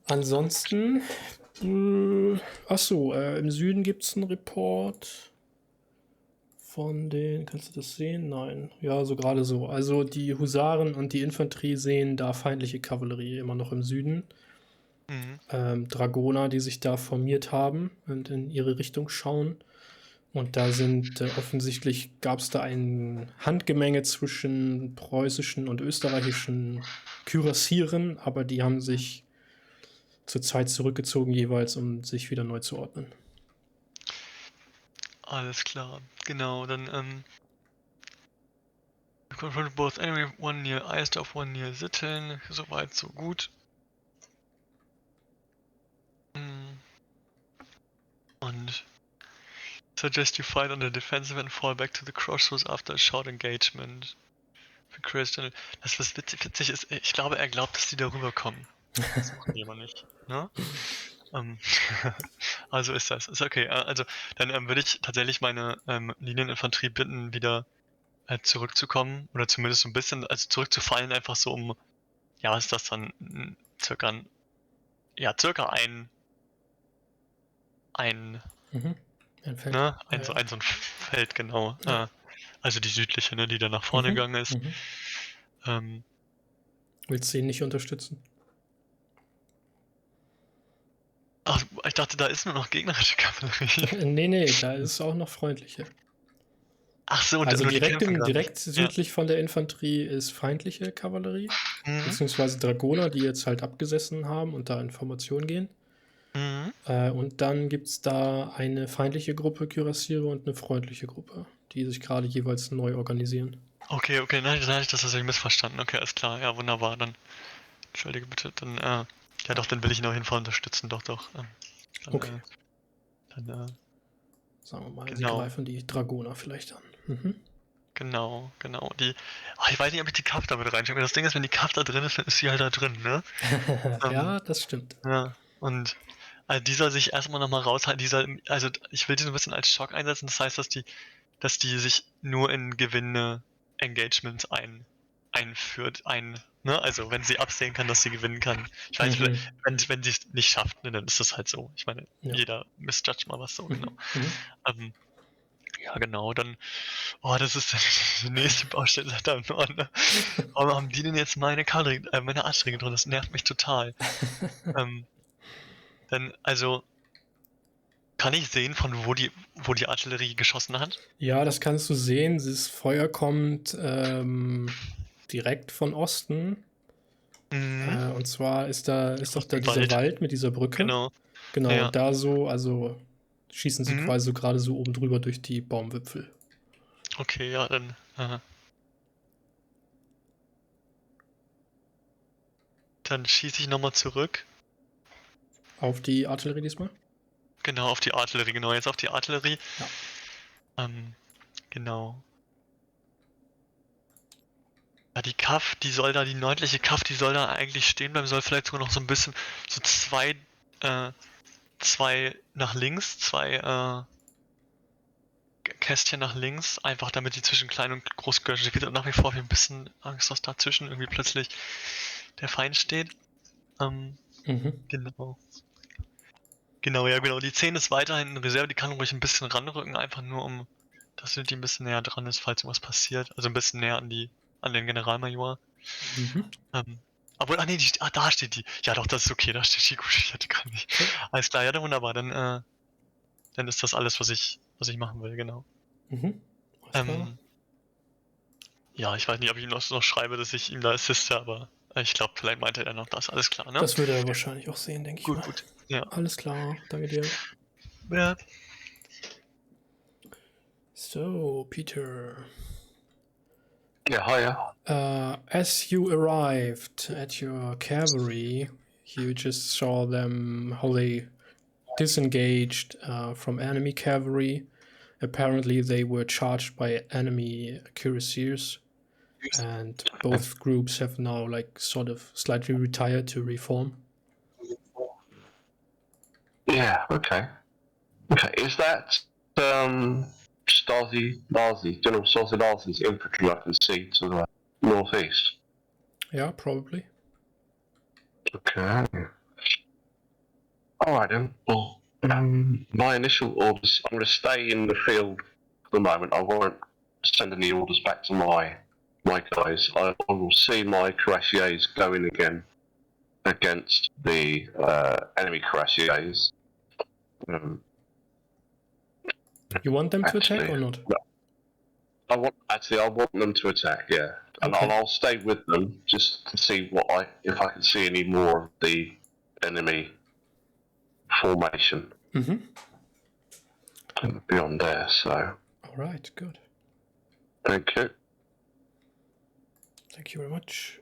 Ansonsten, im Süden gibt es einen Report von den, kannst du das sehen? Nein, ja, so gerade so. Also die Husaren und die Infanterie sehen da feindliche Kavallerie immer noch im Süden. Dragoner, die sich da formiert haben und in ihre Richtung schauen. Und da sind offensichtlich, gab es da ein Handgemenge zwischen preußischen und österreichischen Kürassieren, aber die haben sich zurzeit zurückgezogen jeweils, um sich wieder neu zu ordnen.
Alles klar, genau, dann confronted both enemy, one near Eisdorf, one near Sitteln, soweit so gut. Und suggest you fight on the defensive and fall back to the crossroads after a short engagement. Für Christian. Das, was witzig ist, ich glaube, er glaubt, dass die darüber kommen. Das machen die aber nicht, ne? Also ist das. Ist okay. Also dann würde ich tatsächlich meine Linieninfanterie bitten, wieder zurückzukommen. Oder zumindest so ein bisschen, also zurückzufallen, einfach so um, ja, was ist das dann? Circa ein
Ein Feld.
ne?
Ja,
So
ja.
ein Feld, genau.
Ja.
Also die südliche, ne, die da nach vorne gegangen ist.
Willst du ihn nicht unterstützen?
Ach, ich dachte, da ist nur noch gegnerische Kavallerie.
Nee, da ist auch noch freundliche.
Ach so, und
Also
nur die
direkt,
kämpfen gerade
direkt
nicht.
südlich von der Infanterie ist feindliche Kavallerie, beziehungsweise Dragoner, die jetzt halt abgesessen haben und da in Formation gehen. Und dann gibt es da eine feindliche Gruppe Kürassiere und eine freundliche Gruppe, die sich gerade jeweils neu organisieren.
Okay, nein, dann hatte ich das tatsächlich missverstanden. Okay, alles klar, ja, wunderbar, dann entschuldige bitte, dann, ja doch, dann will ich ihn auf jeden Fall unterstützen, doch. Dann,
Okay.
Dann,
Sagen wir mal, sie
genau.
greifen die Dragoner vielleicht an.
Genau, ich weiß nicht, ob ich die Kaff da mit reinschreibe. Das Ding ist, wenn die Kaff da drin ist, dann ist sie halt da drin, ne?
Ja, das stimmt.
Ja, und also die soll sich erstmal nochmal raushalten, also ich will die so ein bisschen als Schock einsetzen, das heißt, dass die sich nur in gewinne Engagements einführt, ne? Also wenn sie absehen kann, dass sie gewinnen kann. Ich weiß, wenn sie es nicht schafft, ne, dann ist das halt so. Ich meine, jeder misjudge mal was so, genau. Ja, genau, dann, das ist die nächste Baustelle da im Norden, ne? Warum haben die denn jetzt meine Artillerie drin? Das nervt mich total. Dann, also, kann ich sehen, von wo die Artillerie geschossen hat?
Ja, das kannst du sehen. Das Feuer kommt direkt von Osten. Und zwar ist doch da dieser Wald mit dieser Brücke.
Genau.
Genau, da so, also schießen sie quasi so gerade so oben drüber durch die Baumwipfel.
Okay, ja, dann. Dann schieße ich nochmal zurück.
Auf die Artillerie diesmal?
Genau, auf die Artillerie, genau, jetzt auf die Artillerie.
Ja.
Genau. Ja, die nördliche Kaff, die soll da eigentlich stehen bleiben, soll vielleicht sogar noch so ein bisschen, so zwei nach links, zwei Kästchen nach links, einfach damit die zwischen klein und groß gehören. Ich habe nach wie vor ein bisschen Angst, dass dazwischen irgendwie plötzlich der Feind steht. Genau. Genau, die 10 ist weiterhin in Reserve, die kann ruhig ein bisschen ranrücken, einfach nur dass die ein bisschen näher dran ist, falls irgendwas passiert. Also ein bisschen näher an den Generalmajor. Obwohl, nee, da steht die. Ja doch, das ist okay, da steht die gut, ich hatte gerade nicht. Alles klar, ja, dann wunderbar, dann ist das alles, was ich machen will, genau. Ja, ich weiß nicht, ob ich ihm noch schreibe, dass ich ihm da assiste, aber ich glaube, vielleicht meinte er noch das. Alles klar, ne?
Das würde er wahrscheinlich auch sehen, denke ich mal.
Gut, ja.
Alles klar, danke dir.
Ja.
So, Peter.
Yeah, hiya.
As you arrived at your cavalry, you just saw them how they disengaged from enemy cavalry. Apparently they were charged by enemy cuirassiers, and both groups have now like sort of slightly retired to reform.
Yeah, okay. Is that General Stasi infantry I can see to the northeast?
Yeah, probably.
Okay. Alright then. Well, my initial orders, I'm going to stay in the field for the moment. I won't send any orders back to my guys. I will see my cuirassiers go in again against the enemy cuirassiers.
You want them to attack or not?
I want them to attack, yeah. And
Okay.
I'll stay with them just to see if I can see any more of the enemy formation beyond there. So.
All right, good.
Thank you.
Thank you very much.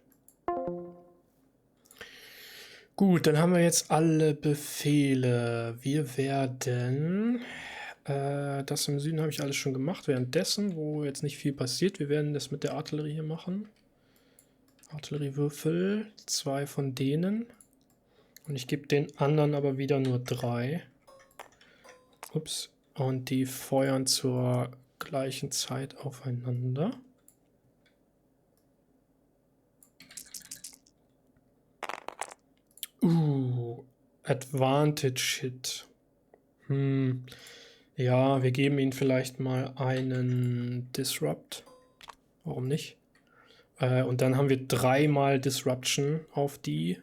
Gut, dann haben wir jetzt alle Befehle. Wir werden das im Süden habe ich alles schon gemacht. Währenddessen, wo jetzt nicht viel passiert, wir werden das mit der Artillerie hier machen. Artilleriewürfel, 2 von denen. Und ich gebe den anderen aber wieder nur 3. Ups. Und die feuern zur gleichen Zeit aufeinander. Advantage Hit. Ja, wir geben ihnen vielleicht mal einen Disrupt. Warum nicht? Und dann haben wir 3-mal Disruption auf die.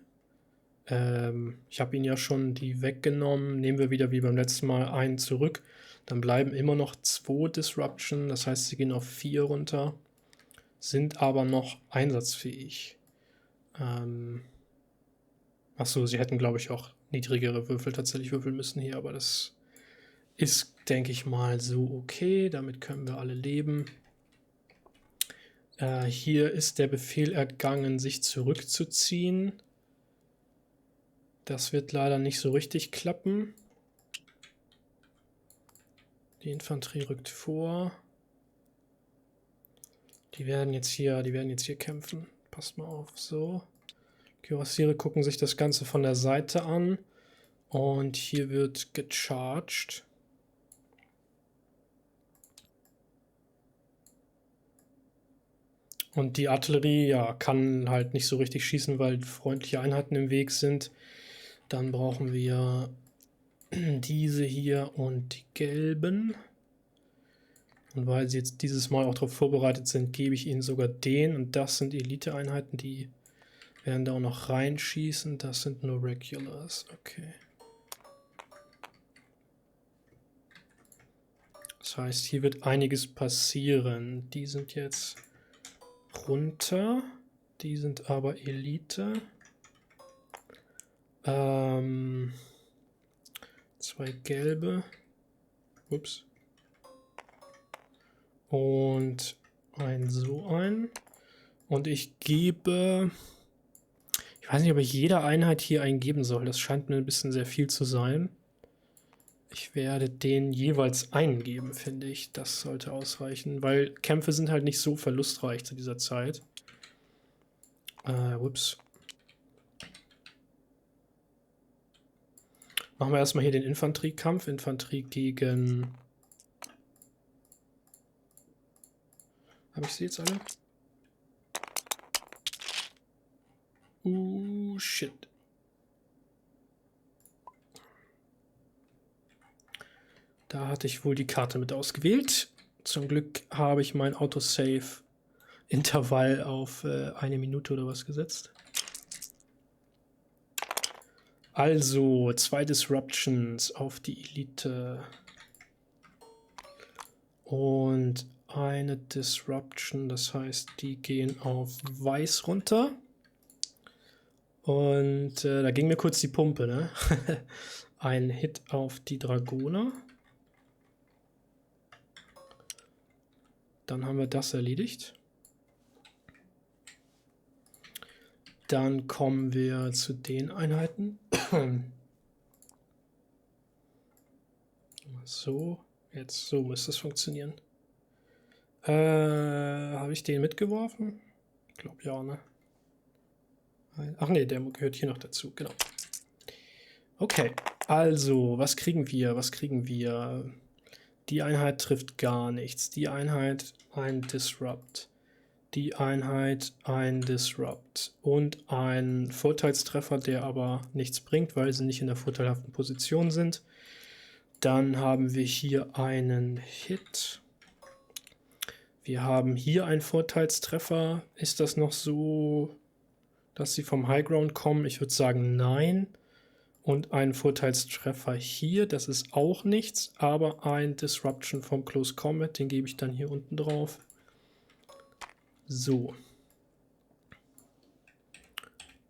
Ich habe ihnen ja schon die weggenommen. Nehmen wir wieder wie beim letzten Mal einen zurück. Dann bleiben immer noch 2 Disruption. Das heißt, sie gehen auf 4 runter. Sind aber noch einsatzfähig. Achso, sie hätten, glaube ich, auch niedrigere Würfel tatsächlich würfeln müssen hier. Aber das ist, denke ich mal, so okay. Damit können wir alle leben. Hier ist der Befehl ergangen, sich zurückzuziehen. Das wird leider nicht so richtig klappen. Die Infanterie rückt vor. Die werden jetzt hier kämpfen. Passt mal auf, so. Kürassiere gucken sich das Ganze von der Seite an. Und hier wird gecharged. Und die Artillerie, ja, kann halt nicht so richtig schießen, weil freundliche Einheiten im Weg sind. Dann brauchen wir diese hier und die gelben. Und weil sie jetzt dieses Mal auch darauf vorbereitet sind, gebe ich ihnen sogar den. Und das sind Elite-Einheiten, die werden da auch noch reinschießen. Das sind nur Regulars. Okay. Das heißt, hier wird einiges passieren. Die sind jetzt runter. Die sind aber Elite. 2 gelbe. Ups. Und so ein. Und ich gebe... Ich weiß nicht, ob ich jeder Einheit hier eingeben soll. Das scheint mir ein bisschen sehr viel zu sein. Ich werde den jeweils einen geben, finde ich. Das sollte ausreichen, weil Kämpfe sind halt nicht so verlustreich zu dieser Zeit. Ups. Machen wir erstmal hier den Infanteriekampf. Infanterie gegen... Habe ich sie jetzt alle? Shit. Da hatte ich wohl die Karte mit ausgewählt. Zum Glück habe ich mein Autosave-Intervall auf 1 Minute oder was gesetzt. Also 2 Disruptions auf die Elite. Und eine Disruption, das heißt, die gehen auf Weiß runter. Und da ging mir kurz die Pumpe, ne? Ein Hit auf die Dragoner. Dann haben wir das erledigt. Dann kommen wir zu den Einheiten. So, jetzt so müsste es funktionieren. Habe ich den mitgeworfen? Ich glaube ja, ne? Ach nee, der gehört hier noch dazu, genau. Okay, also, was kriegen wir? Was kriegen wir? Die Einheit trifft gar nichts. Die Einheit ein Disrupt. Die Einheit ein Disrupt. Und ein Vorteilstreffer, der aber nichts bringt, weil sie nicht in der vorteilhaften Position sind. Dann haben wir hier einen Hit. Wir haben hier einen Vorteilstreffer. Ist das noch so, dass sie vom High Ground kommen? Ich würde sagen, nein. Und ein Vorteilstreffer hier, das ist auch nichts, aber ein Disruption vom Close Combat, den gebe ich dann hier unten drauf. So.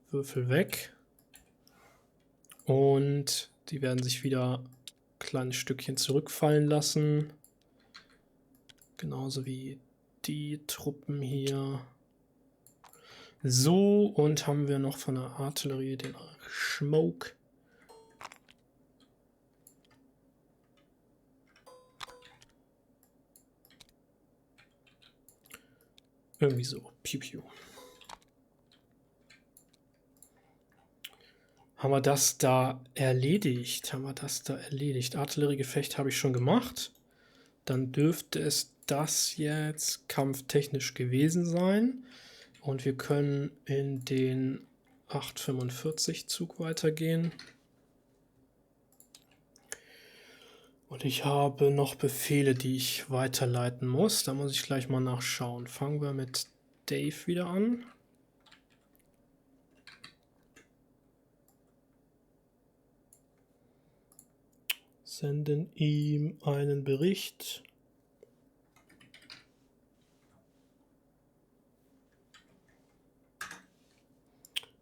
Würfel weg. Und die werden sich wieder ein kleines Stückchen zurückfallen lassen. Genauso wie die Truppen hier. So, und haben wir noch von der Artillerie den Smoke. Irgendwie so. Piu, piu. Haben wir das da erledigt? Artilleriegefecht habe ich schon gemacht. Dann dürfte es das jetzt kampftechnisch gewesen sein. Und wir können in den 845 Zug weitergehen. Und ich habe noch Befehle, die ich weiterleiten muss. Da muss ich gleich mal nachschauen. Fangen wir mit Dave wieder an. Senden ihm einen Bericht.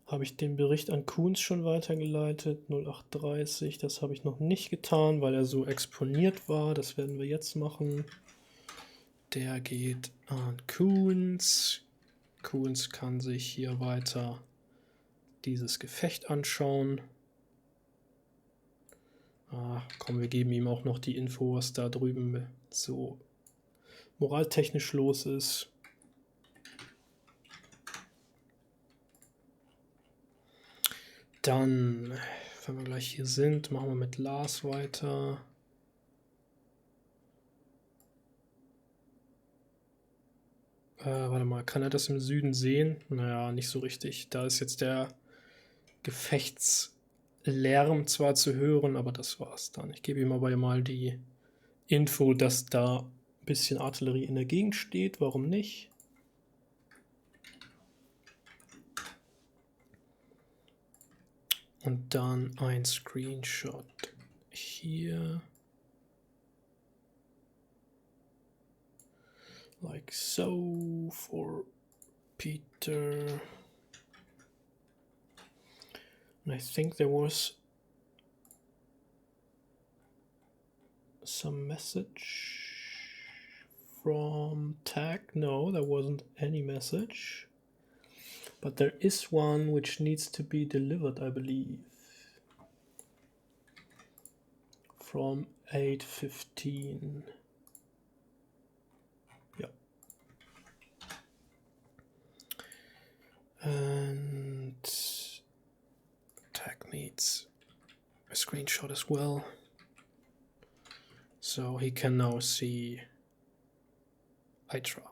Habe ich den Bericht an Kuhns schon weitergeleitet? 0830, das habe ich noch nicht getan, weil er so exponiert war. Das werden wir jetzt machen. Der geht an Kuhns. Kuhns kann sich hier weiter dieses Gefecht anschauen. Komm, wir geben ihm auch noch die Info, was da drüben so moraltechnisch los ist. Dann, wenn wir gleich hier sind, machen wir mit Lars weiter. Warte mal, kann er das im Süden sehen? Naja, nicht so richtig. Da ist jetzt der Gefechtslärm zwar zu hören, aber das war's dann. Ich gebe ihm aber mal die Info, dass da ein bisschen Artillerie in der Gegend steht. Warum nicht? Und dann ein Screenshot hier. Like so for Peter. And I think there was some message from Tag. No, there wasn't any message. But there is one which needs to be delivered, I believe. From 8:15. Yeah. And Tag needs a screenshot as well. So he can now see Hydra.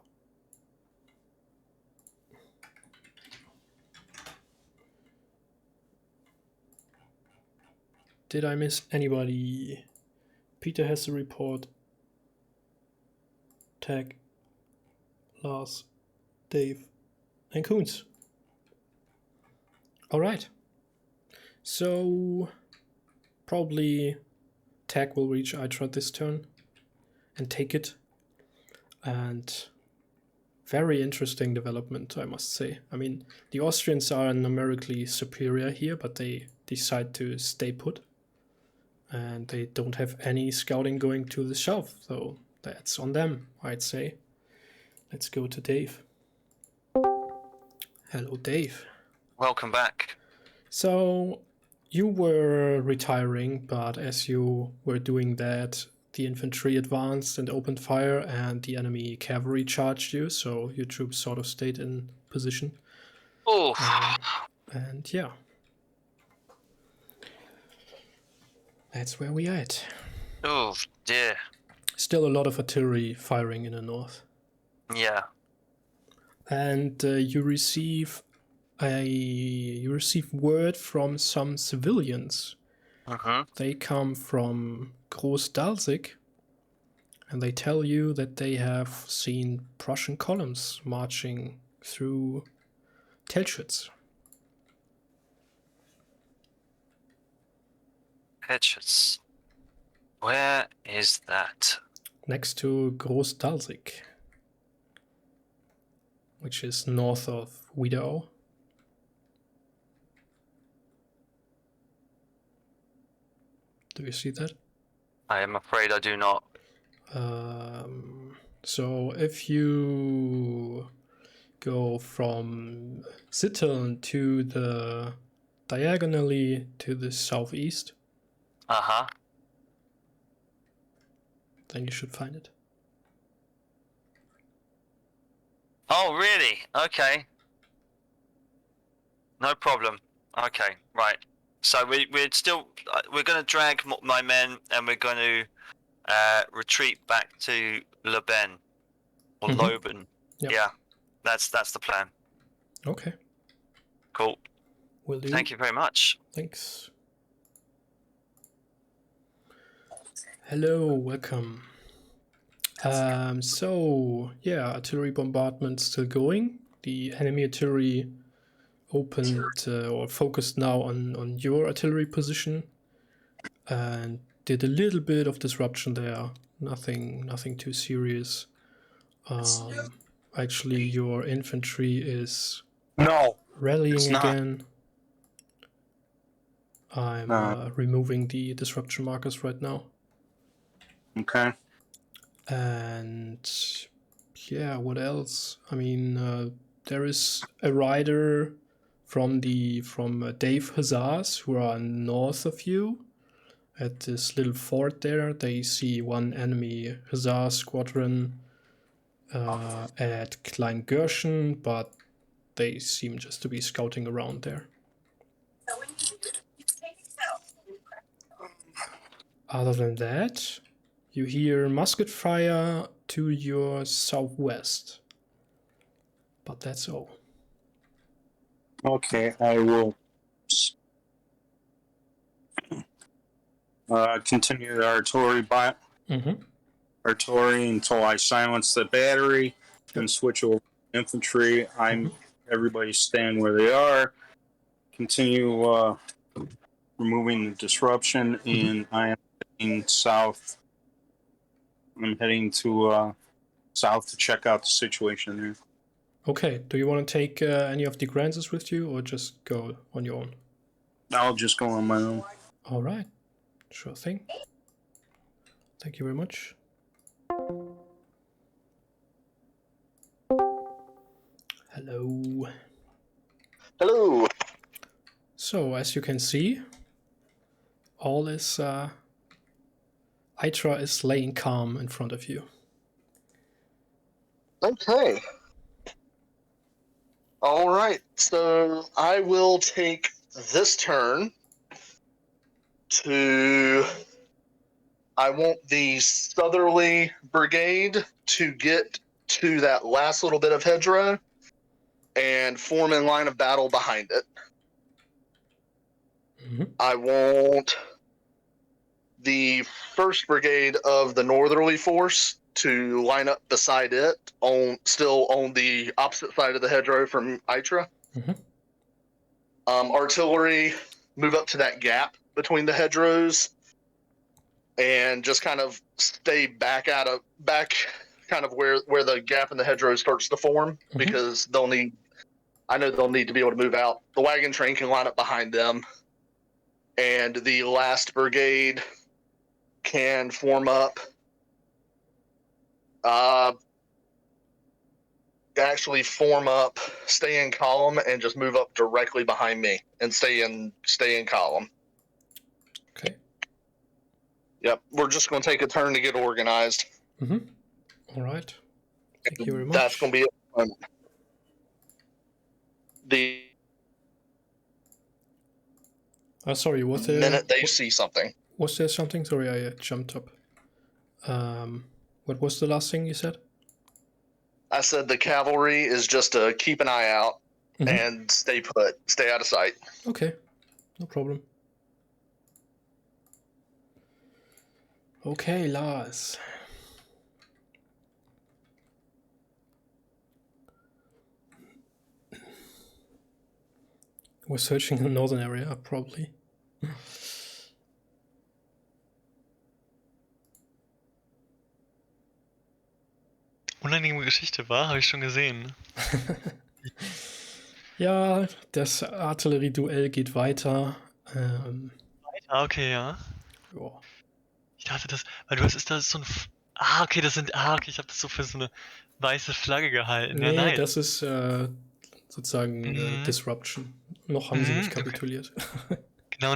Did I miss anybody? Peter has to report. Tag, Lars, Dave, and Kuhns. Alright. So, probably Tag will reach Hydra this turn and take it. And very interesting development, I must say. I mean, the Austrians are numerically superior here, but they decide to stay put. And they don't have any scouting going to the south, so that's on them, I'd say. Let's go to Dave. Hello, Dave.
Welcome back.
So, you were retiring, but as you were doing that, the infantry advanced and opened fire, and the enemy cavalry charged you, so your troops sort of stayed in position.
Oh.
And yeah. That's where we at.
Oh dear.
Still a lot of artillery firing in the north.
Yeah.
And you receive word from some civilians. They come from Groß Dalzig, and they tell you that they have seen Prussian columns marching through Telschütz.
Telschütz. Where is that?
Next to Groß Dalzig, which is north of Wiedau. Do you see that?
I am afraid I do not.
So if you go from Sitteln to the diagonally to the southeast, then you should find it.
Oh, really? Okay. No problem. Okay, right. So we're going to drag my men, and we're going to retreat back to Leben or Loben.
Yep.
Yeah, that's the plan.
Okay.
Cool.
Will do.
Thank you very much.
Thanks. Hello, welcome. So yeah, artillery bombardment still going. The enemy artillery opened or focused now on your artillery position and did a little bit of disruption there. Nothing too serious. Actually, your infantry is rallying again. I'm removing the disruption markers right now.
Okay.
And yeah, what else? I mean, there is a rider from Dave Hussars who are north of you at this little fort there. They see one enemy Hussar squadron at Klein Gerschen, but they seem just to be scouting around there. Other than that, you hear musket fire to your southwest. But that's all.
Okay, I will continue the artillery artillery until I silence the battery and switch over to infantry. Everybody stand where they are. Continue removing the disruption, and I am heading south. I'm heading to south to check out the situation there.
Okay, do you want to take any of the Granses with you, or just go on your own?
I'll just go on my own.
All right, sure thing. Thank you very much. Hello.
Hello.
So, as you can see, all is Itra is laying calm in front of you.
Okay. All right. So I will take this turn to. I want the southerly brigade to get to that last little bit of hedgerow and form in line of battle behind it. I want the 1st Brigade of the northerly force to line up beside it, still on the opposite side of the hedgerow from Itra. Artillery, move up to that gap between the hedgerows and just kind of stay back kind of where the gap in the hedgerow starts to form, because I know they'll need to be able to move out. The wagon train can line up behind them, and the last brigade can form up. Actually form up, stay in column, and just move up directly behind me and stay in column.
Okay.
Yep, we're just going to take a turn to get organized.
All right. Thank you very much.
That's going to be it.
Sorry, was there...
minute they see something.
Was there something? Sorry, I jumped up. What was the last thing you said?
I said the cavalry is just to keep an eye out and stay put, stay out of sight.
Okay, no problem. Okay, Lars. We're searching in the northern area, probably.
Unangenehme Geschichte war, habe ich schon gesehen.
Ja, das Artillerieduell geht weiter.
Okay, ja.
Jo.
Ich dachte das, weil du hast, ist das so ein... okay, das sind... okay, ich habe das so für so eine weiße Flagge gehalten.
Nee,
ja, nein.
das ist sozusagen Disruption. Noch haben sie nicht kapituliert.
Okay. Genau,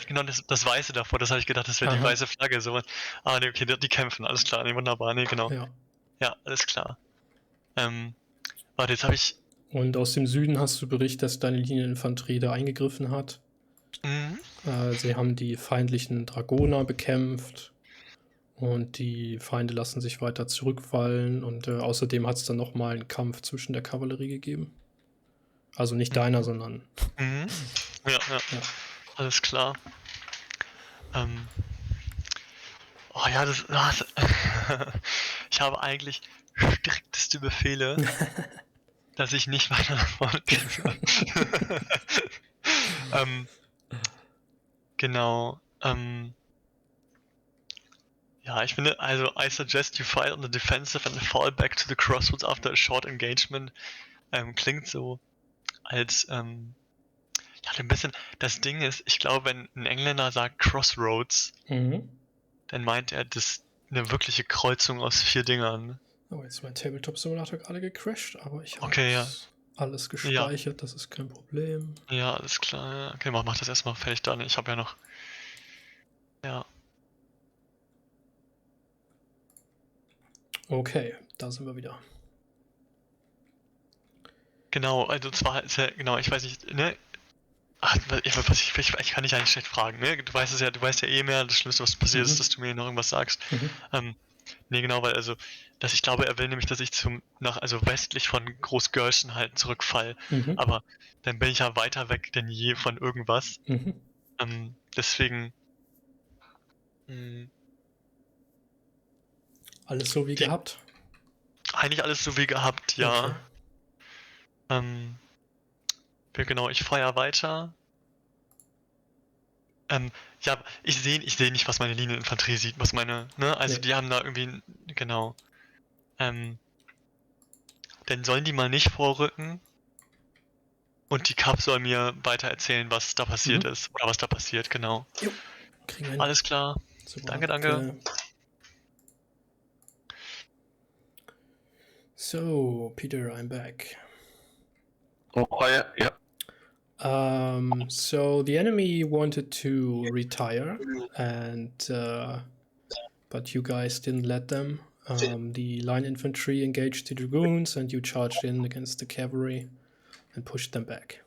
genau das Weiße davor, das habe ich gedacht, das wäre die weiße Flagge. So. Nee, okay, die kämpfen, alles klar, nee, wunderbar, nee, genau. Ja, alles klar. Warte, jetzt habe ich...
Und aus dem Süden hast du Bericht, dass deine Linieninfanterie da eingegriffen hat. Sie haben die feindlichen Dragoner bekämpft und die Feinde lassen sich weiter zurückfallen und außerdem hat es dann nochmal einen Kampf zwischen der Kavallerie gegeben. Also nicht deiner, sondern...
Ja. Alles klar. Oh ja, ich habe eigentlich strikteste Befehle, dass ich nicht weiter nach vorne gehen soll. Genau. Ja, ich finde, also I suggest you fight on the defensive and fall back to the crossroads after a short engagement. Klingt so als, ja, ein bisschen, das Ding ist, ich glaube, wenn ein Engländer sagt Crossroads, dann meint er das eine wirkliche Kreuzung aus 4 Dingern.
Oh, jetzt ist mein Tabletop-Simulator gerade gecrashed, aber ich habe alles gespeichert, das ist kein Problem.
Ja, alles klar. Ja. Okay, mach das erstmal fertig dann. Ich habe ja noch... Ja.
Okay, da sind wir wieder.
Genau, also zwar ist ja, genau, ich weiß nicht, ne? Ach, ich kann dich eigentlich schlecht fragen, ne? Du weißt ja eh mehr, das Schlimmste, was passiert ist, dass du mir noch irgendwas sagst. Nee, genau, weil ich glaube, er will nämlich, dass ich also westlich von Großgörschen halt zurückfall. Aber dann bin ich ja weiter weg denn je von irgendwas. Deswegen.
Alles so wie gehabt?
Eigentlich alles so wie gehabt, ja. Okay. Genau, ich feuer weiter. Ja, ich sehe nicht, was meine Linieninfanterie sieht, was meine, ne? Also die haben da irgendwie, genau. Dann sollen die mal nicht vorrücken und die Kap soll mir weiter erzählen, was da passiert ist. Oder was da passiert, genau.
Jo. Kriegen wir hin.
Alles klar.
Super,
danke.
So, Peter, I'm back.
Oh, yeah.
So the enemy wanted to retire, and but you guys didn't let them. The line infantry engaged the dragoons, and you charged in against the cavalry and pushed them back.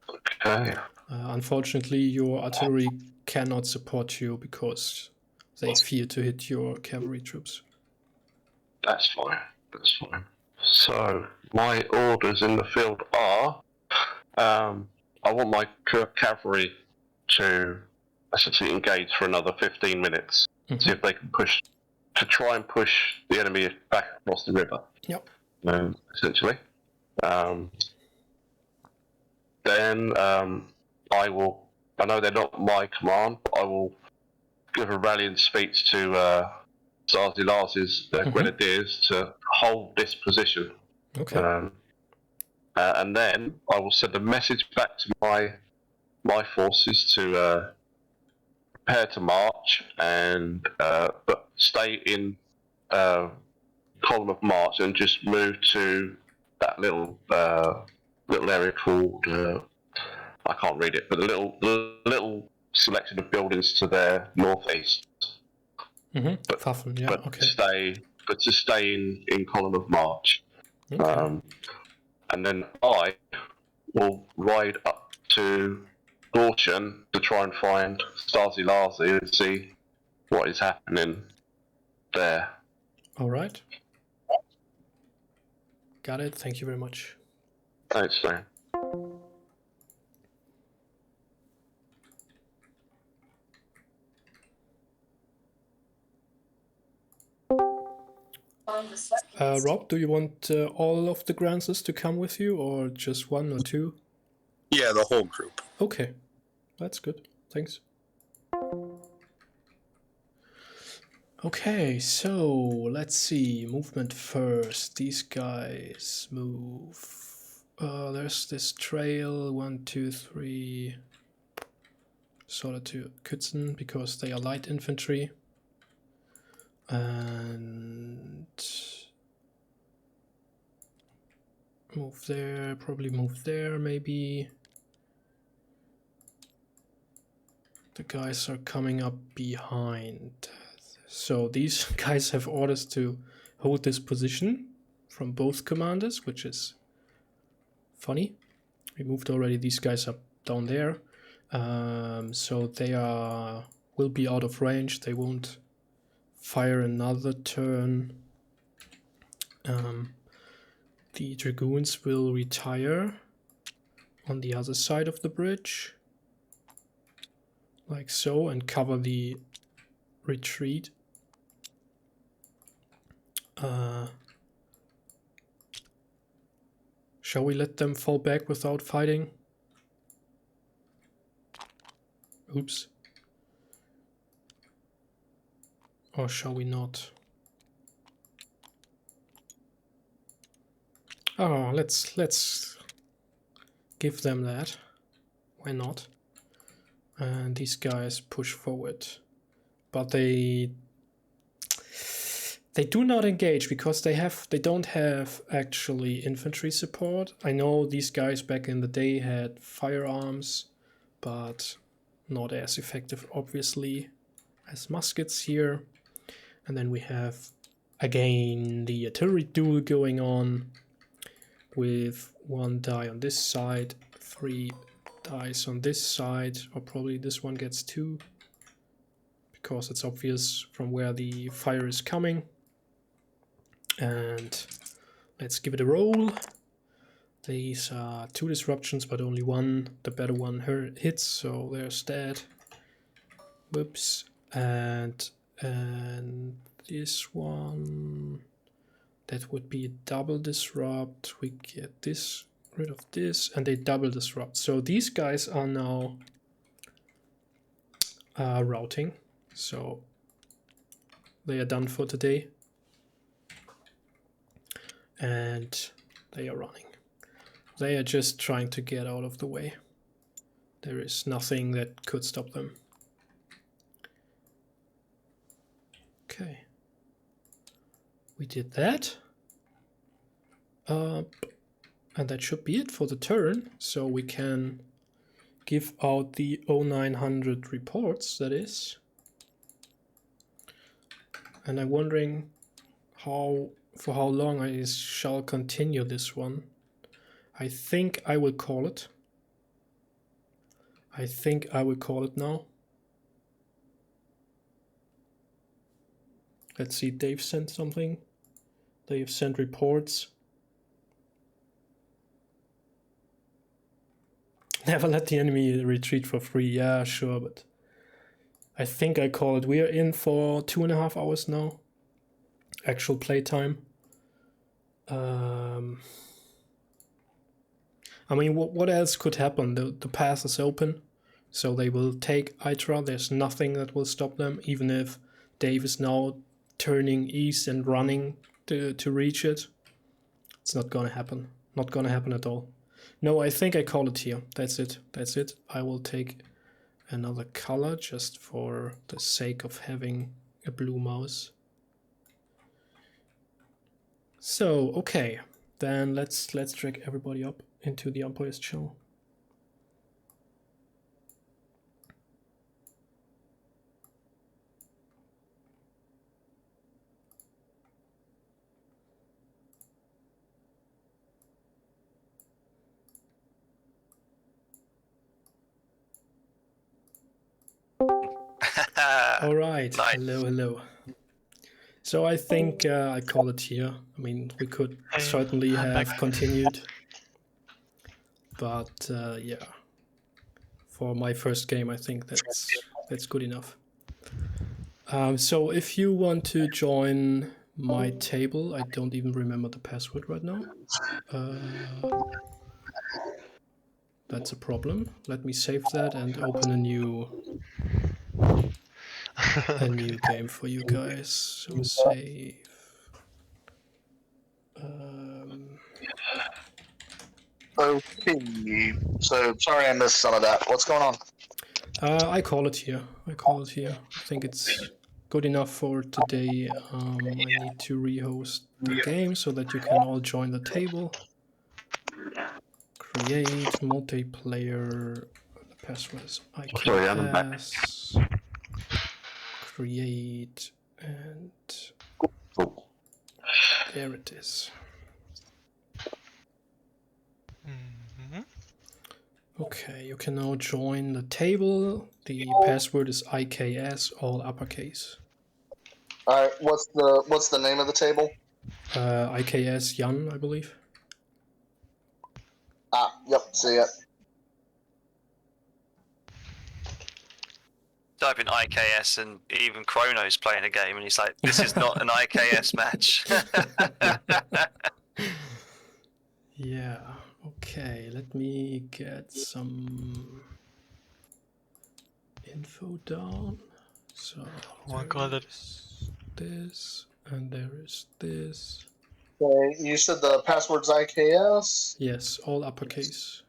Okay.
Unfortunately, your artillery cannot support you because they fear to hit your cavalry troops.
That's fine. So, my orders in the field are, I want my cavalry to essentially engage for another 15 minutes, see if they can try and push the enemy back across the river.
Yep.
Essentially. Then I know they're not my command, but I will give a rallying speech to Zarzilaz's grenadiers to hold this position.
Okay.
And then I will send a message back to my forces to prepare to march and but stay in column of march and just move to that little area called I can't read it, but the little selection of buildings to their northeast.
Pfaffen, yeah,
but
okay.
To stay in column of march.
Okay.
And then I will ride up to Gorchen to try and find Zarzilaz and see what is happening there.
All right. Got it. Thank you very much.
Thanks, man.
Rob, do you want all of the Grances to come with you, or just 1 or 2?
Yeah, the whole group.
Okay, that's good. Thanks. Okay, so let's see. Movement first. These guys move. There's this trail. 1, 2, 3. Sort of to Kützen because they are light infantry. And move there, probably move there, maybe. The guys are coming up behind. So these guys have orders to hold this position from both commanders, which is funny. We moved already these guys up down there. So they will be out of range. They won't fire another turn. The dragoons will retire on the other side of the bridge, like so, and cover the retreat. Shall we let them fall back without fighting? Oops. Or shall we not? Oh, let's give them that. Why not? And these guys push forward. But they do not engage because they don't have actually infantry support. I know these guys back in the day had firearms, but not as effective obviously as muskets here. And then we have again the artillery duel going on with 1 die on this side, 3 dice on this side, or probably this one gets 2 because it's obvious from where the fire is coming. And let's give it a roll. These are 2 disruptions, but only one, the better one hits, so there's that. Whoops. And this one, that would be a double disrupt. We get rid of this, and they double disrupt. So these guys are now routing, so they are done for today. And they are running. They are just trying to get out of the way. There is nothing that could stop them. Okay. We did that. And that should be it for the turn. So we can give out the 0900 reports, that is. And I'm wondering for how long I shall continue this one. I think I will call it. I think I will call it now. Let's see, Dave sent something. They've sent reports. Never let the enemy retreat for free. Yeah, sure, but I think I call it. We are in for 2.5 hours now. Actual playtime. I mean, what else could happen? The path is open, so they will take Itra. There's nothing that will stop them, even if Dave is now turning east and running to reach it. It's not gonna happen. Not gonna happen at all. No, I think I call it here. That's it. That's it. I will take another color just for the sake of having a blue mouse. So, okay. Then let's drag everybody up into the Umpire's channel. All right. Nice. Hello. So I think I call it here. I mean, we could certainly have continued. But yeah, for my first game, I think that's good enough. So if you want to join my table, I don't even remember the password right now. That's a problem. Let me save that and open a new game for you guys. So save.
Okay. So sorry I missed some of that. What's going on?
I call it here. I think it's good enough for today. I need to rehost the game so that you can all join the table. Create multiplayer. The password is IKS. Create, and there it is. Okay. Okay, you can now join the table. The password is IKS, all uppercase.
All right. What's the name of the table?
IKS Jan, I believe.
Yep. See it.
Type in IKS and even Chrono's playing a game and he's like, this is not an IKS match.
Yeah, okay, let me get some info down. So
Oh my god, that
is this, and there is this.
Okay. You said the password's IKS.
Yes, all uppercase.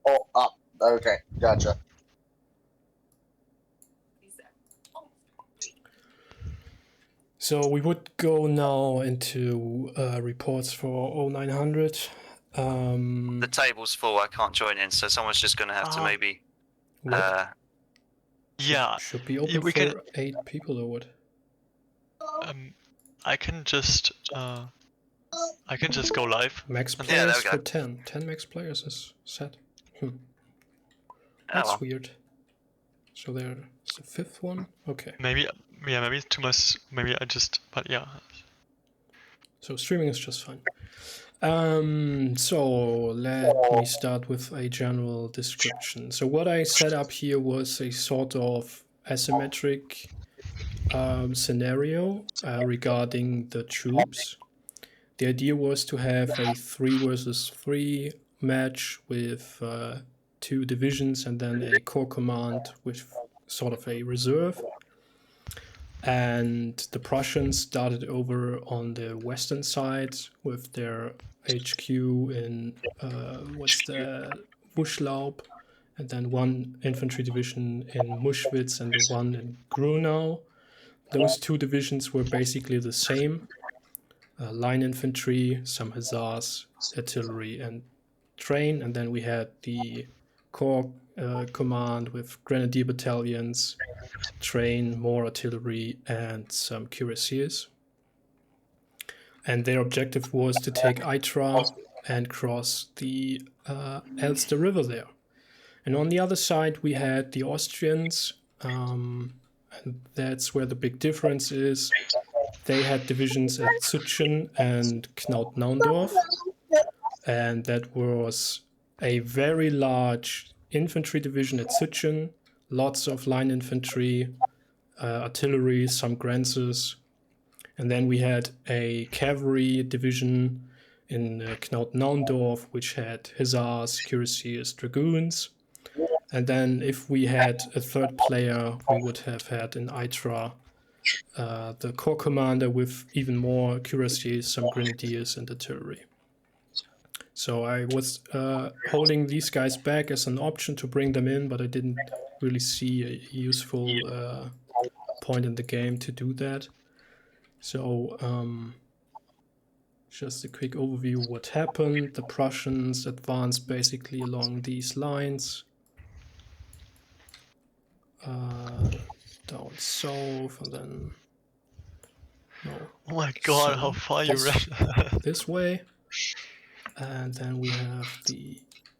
Oh, up. Okay. Gotcha.
So we would go now into reports for 0900.
The table's full, I can't join in, so someone's just going to have to maybe...
yeah,
should be open
we
for
can,
8 people or what?
I can just go live.
Max
there
players
we go.
for 10. 10 max players is set.
Oh,
That's
well.
weird. So there's the 5th one. Okay.
Maybe it's too much. Maybe I just, but yeah.
So streaming is just fine. So let me start with a general description. So what I set up here was a sort of asymmetric scenario regarding the troops. The idea was to have a 3 versus 3 match with 2 divisions and then a core command with sort of a reserve. And the Prussians started over on the western side with their HQ in Wuschlaub, and then 1 infantry division in Muschwitz and the 1 in Grunau. Those 2 divisions were basically the same. Line infantry, some hussars, artillery and train, and then we had the core command with grenadier battalions, train, more artillery, and some cuirassiers. And their objective was to take Itra and cross the Elster River there. And on the other side, we had the Austrians, and that's where the big difference is. They had divisions at Zutschen and Knaut-Naundorf, and that was a very large infantry division at Zutschen, lots of line infantry, artillery, some Grenzers. And then we had a cavalry division in Knaut-Naundorf, which had hussars, cuirassiers, dragoons. And then if we had a 3rd player, we would have had in Itra the corps commander with even more cuirassiers, some grenadiers, and artillery. So I was holding these guys back as an option to bring them in, but I didn't really see a useful point in the game to do that. So just a quick overview of what happened. The Prussians advanced basically along these lines. Down south, and then
Oh my god, how far you ran!
This way. And then we have the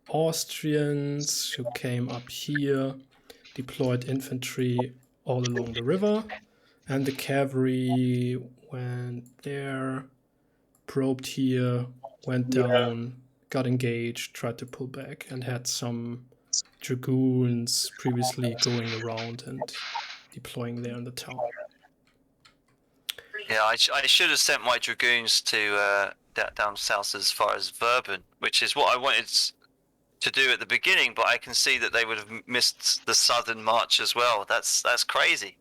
Austrians who came up here, deployed infantry all along the river, and the cavalry went there, probed here, went down, got engaged, tried to pull back, and had some dragoons previously going around and deploying there in the town.
Yeah, I should have sent my dragoons to down south as far as Verben, which is what I wanted to do at the beginning, but I can see that they would have missed the southern march as well. That's crazy.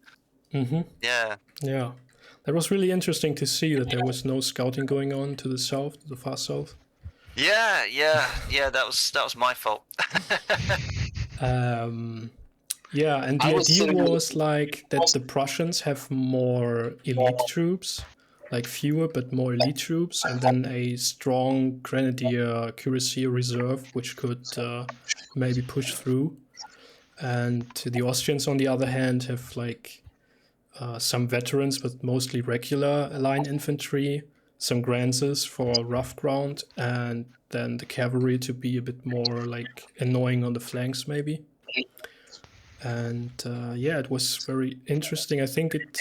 Mm-hmm.
Yeah.
Yeah. That was really interesting to see that there was no scouting going on to the south, to the far south.
Yeah, that was my fault.
Yeah, and the idea was like that the Prussians have more elite troops, like fewer but more elite troops, and then a strong grenadier cuirassier reserve which could maybe push through. And the Austrians, on the other hand, have like some veterans but mostly regular line infantry, some Granses for rough ground, and then the cavalry to be a bit more like annoying on the flanks maybe. And yeah, it was very interesting. I think it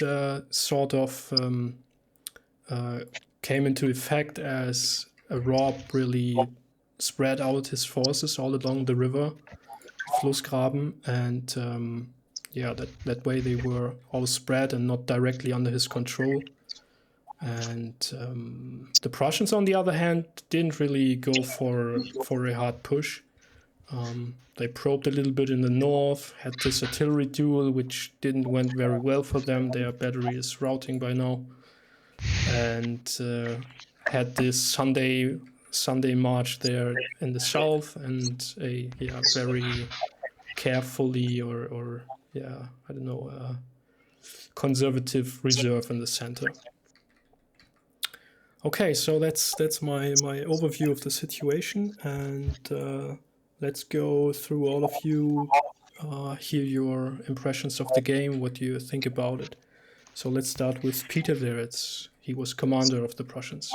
sort of came into effect as Rob really spread out his forces all along the river, Flussgraben, and yeah, that way they were all spread and not directly under his control. And the Prussians, on the other hand, didn't really go for a hard push. They probed a little bit in the north, had this artillery duel, which didn't went very well for them. Their battery is routing by now. And had this Sunday march there in the south, and a very carefully or I don't know, conservative reserve in the center. Okay, so that's my overview of the situation, and let's go through all of you, hear your impressions of the game, what you think about it. So let's start with Peter there. He was commander of the Prussians.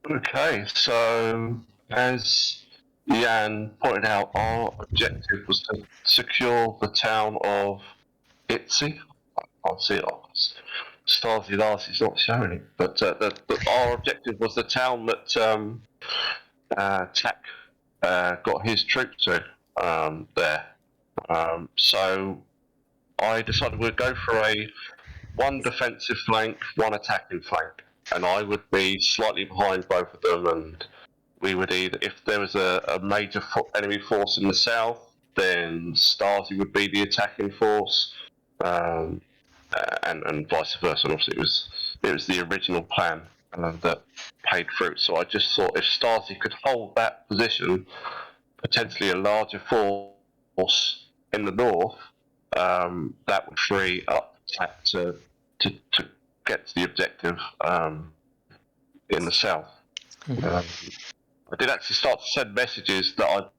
Okay, so as Jan pointed out, our objective was to secure the town of Itzy. I can't see it. Stasi Lars is not showing it, but our objective was the town that Tak got his troops to there. So I decided we'd go for one defensive flank, one attacking flank, and I would be slightly behind both of them, and we would either, if there was a major enemy force in the south, then Stasi would be the attacking force, and vice versa. And obviously it was the original plan that paid fruit. So I just thought if Stasi could hold that position, potentially a larger force in the north, that would free up Tak to get to the objective in the south. I did actually start to send messages that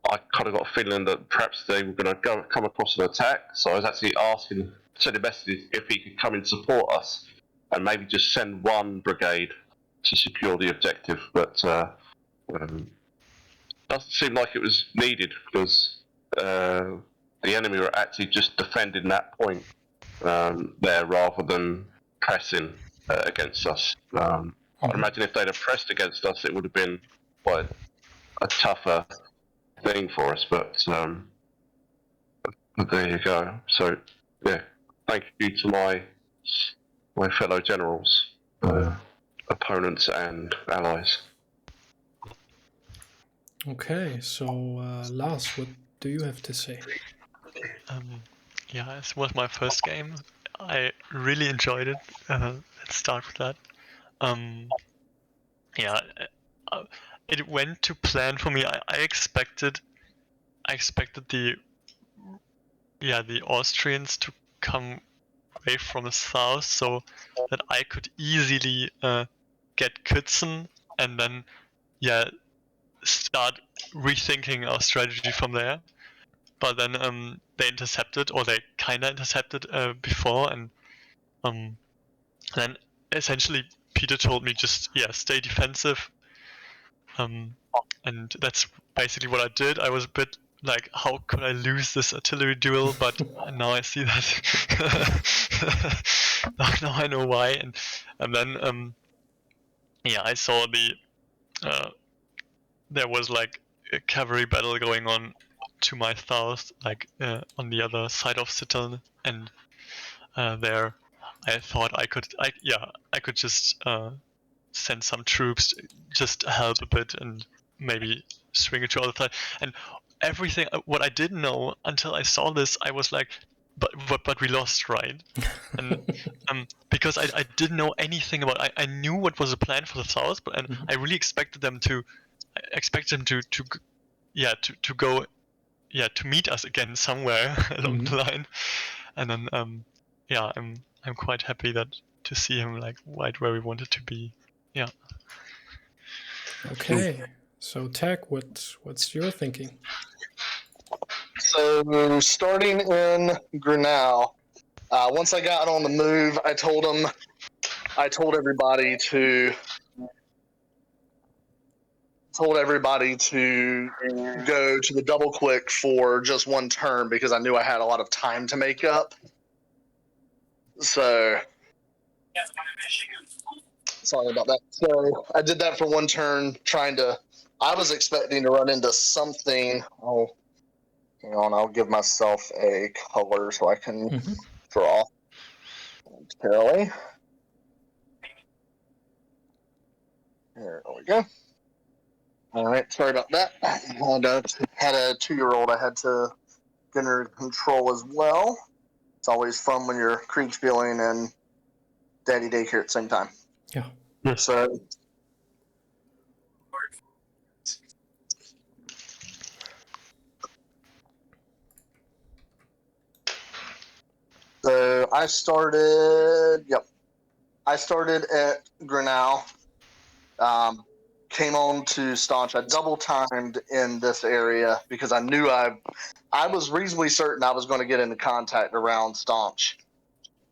I kind of got a feeling that perhaps they were going to come across an attack. So I was actually sending messages if he could come and support us, and maybe just send one brigade to secure the objective. But doesn't seem like it was needed, because the enemy were actually just defending that point there rather than pressing against us. I imagine if they'd have pressed against us, it would have been quite a tougher thing for us. But there you go. So yeah, thank you to my fellow generals, opponents and allies.
Okay, so Lars, what do you have to say?
Yeah, this was my first game. I really enjoyed it. Let's start with that. Yeah, it went to plan for me. I expected the Austrians to come away from the south, so that I could easily get Kützen and then start rethinking our strategy from there. But then they intercepted, or they kinda intercepted before, and then essentially Peter told me just stay defensive, and that's basically what I did. I was a bit like, how could I lose this artillery duel? But now I see that. now I know why, and then I saw there was like a cavalry battle going on to my south, like on the other side of Sittard, and there I thought I could just send some troops, just help a bit, and maybe swing it to the other side. And everything, what I didn't know until I saw this, I was like, but we lost, right? And because I didn't know anything about. I knew what was the plan for the south, but I really expected them to go to meet us again somewhere along the line. And then I'm quite happy to see him like right where we wanted to be. Yeah.
Okay, so Tak, what's your thinking?
So starting in Grunau, once I got on the move, I told him I told everybody to go to the double click for just one turn because I knew I had a lot of time to make up. So sorry about that. So I did that for one turn, I was expecting to run into something. Oh, hang on, I'll give myself a color so I can draw. Carefully. There we go. All right, sorry about that. I had a 2-year-old I had to get under control as well. It's always fun when you're Kriegsspieling and daddy daycare at the same time.
Yeah.
So I started at Grinnell. Came on to Staunch. I double timed in this area because I knew I was reasonably certain I was going to get into contact around Staunch.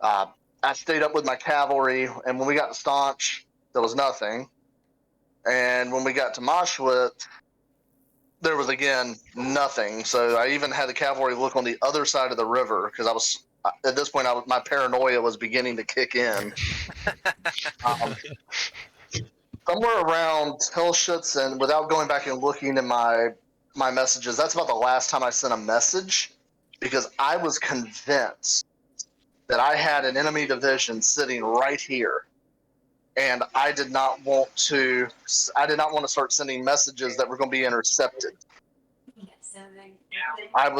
I stayed up with my cavalry, and when we got to Staunch, there was nothing. And when we got to Moshwitz, there was again nothing. So I even had the cavalry look on the other side of the river because at this point my paranoia was beginning to kick in. Somewhere around Telschutz, and without going back and looking at my messages, that's about the last time I sent a message because I was convinced that I had an enemy division sitting right here, and I did not want to start sending messages that were going to be intercepted. I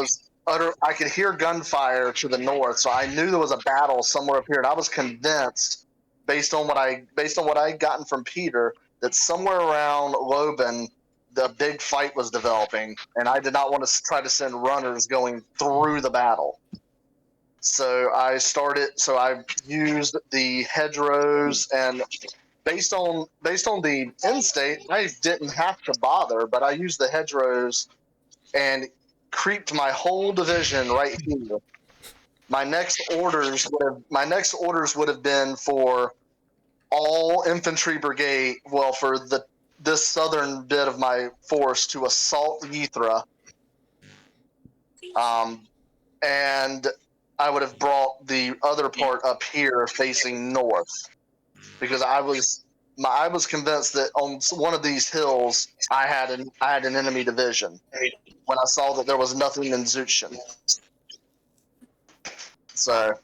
could hear gunfire to the north, so I knew there was a battle somewhere up here, and I was convinced, based on what I'd gotten from Peter, that somewhere around Loben, the big fight was developing, and I did not want to try to send runners going through the battle. So I used the hedgerows, and based on the end state, I didn't have to bother, but I used the hedgerows and creeped my whole division right here. My next orders would have been for all infantry brigade, for this southern bit of my force to assault Ythra, and I would have brought the other part up here facing north, because I was convinced that on one of these hills I had an enemy division when I saw that there was nothing in Zutschen. So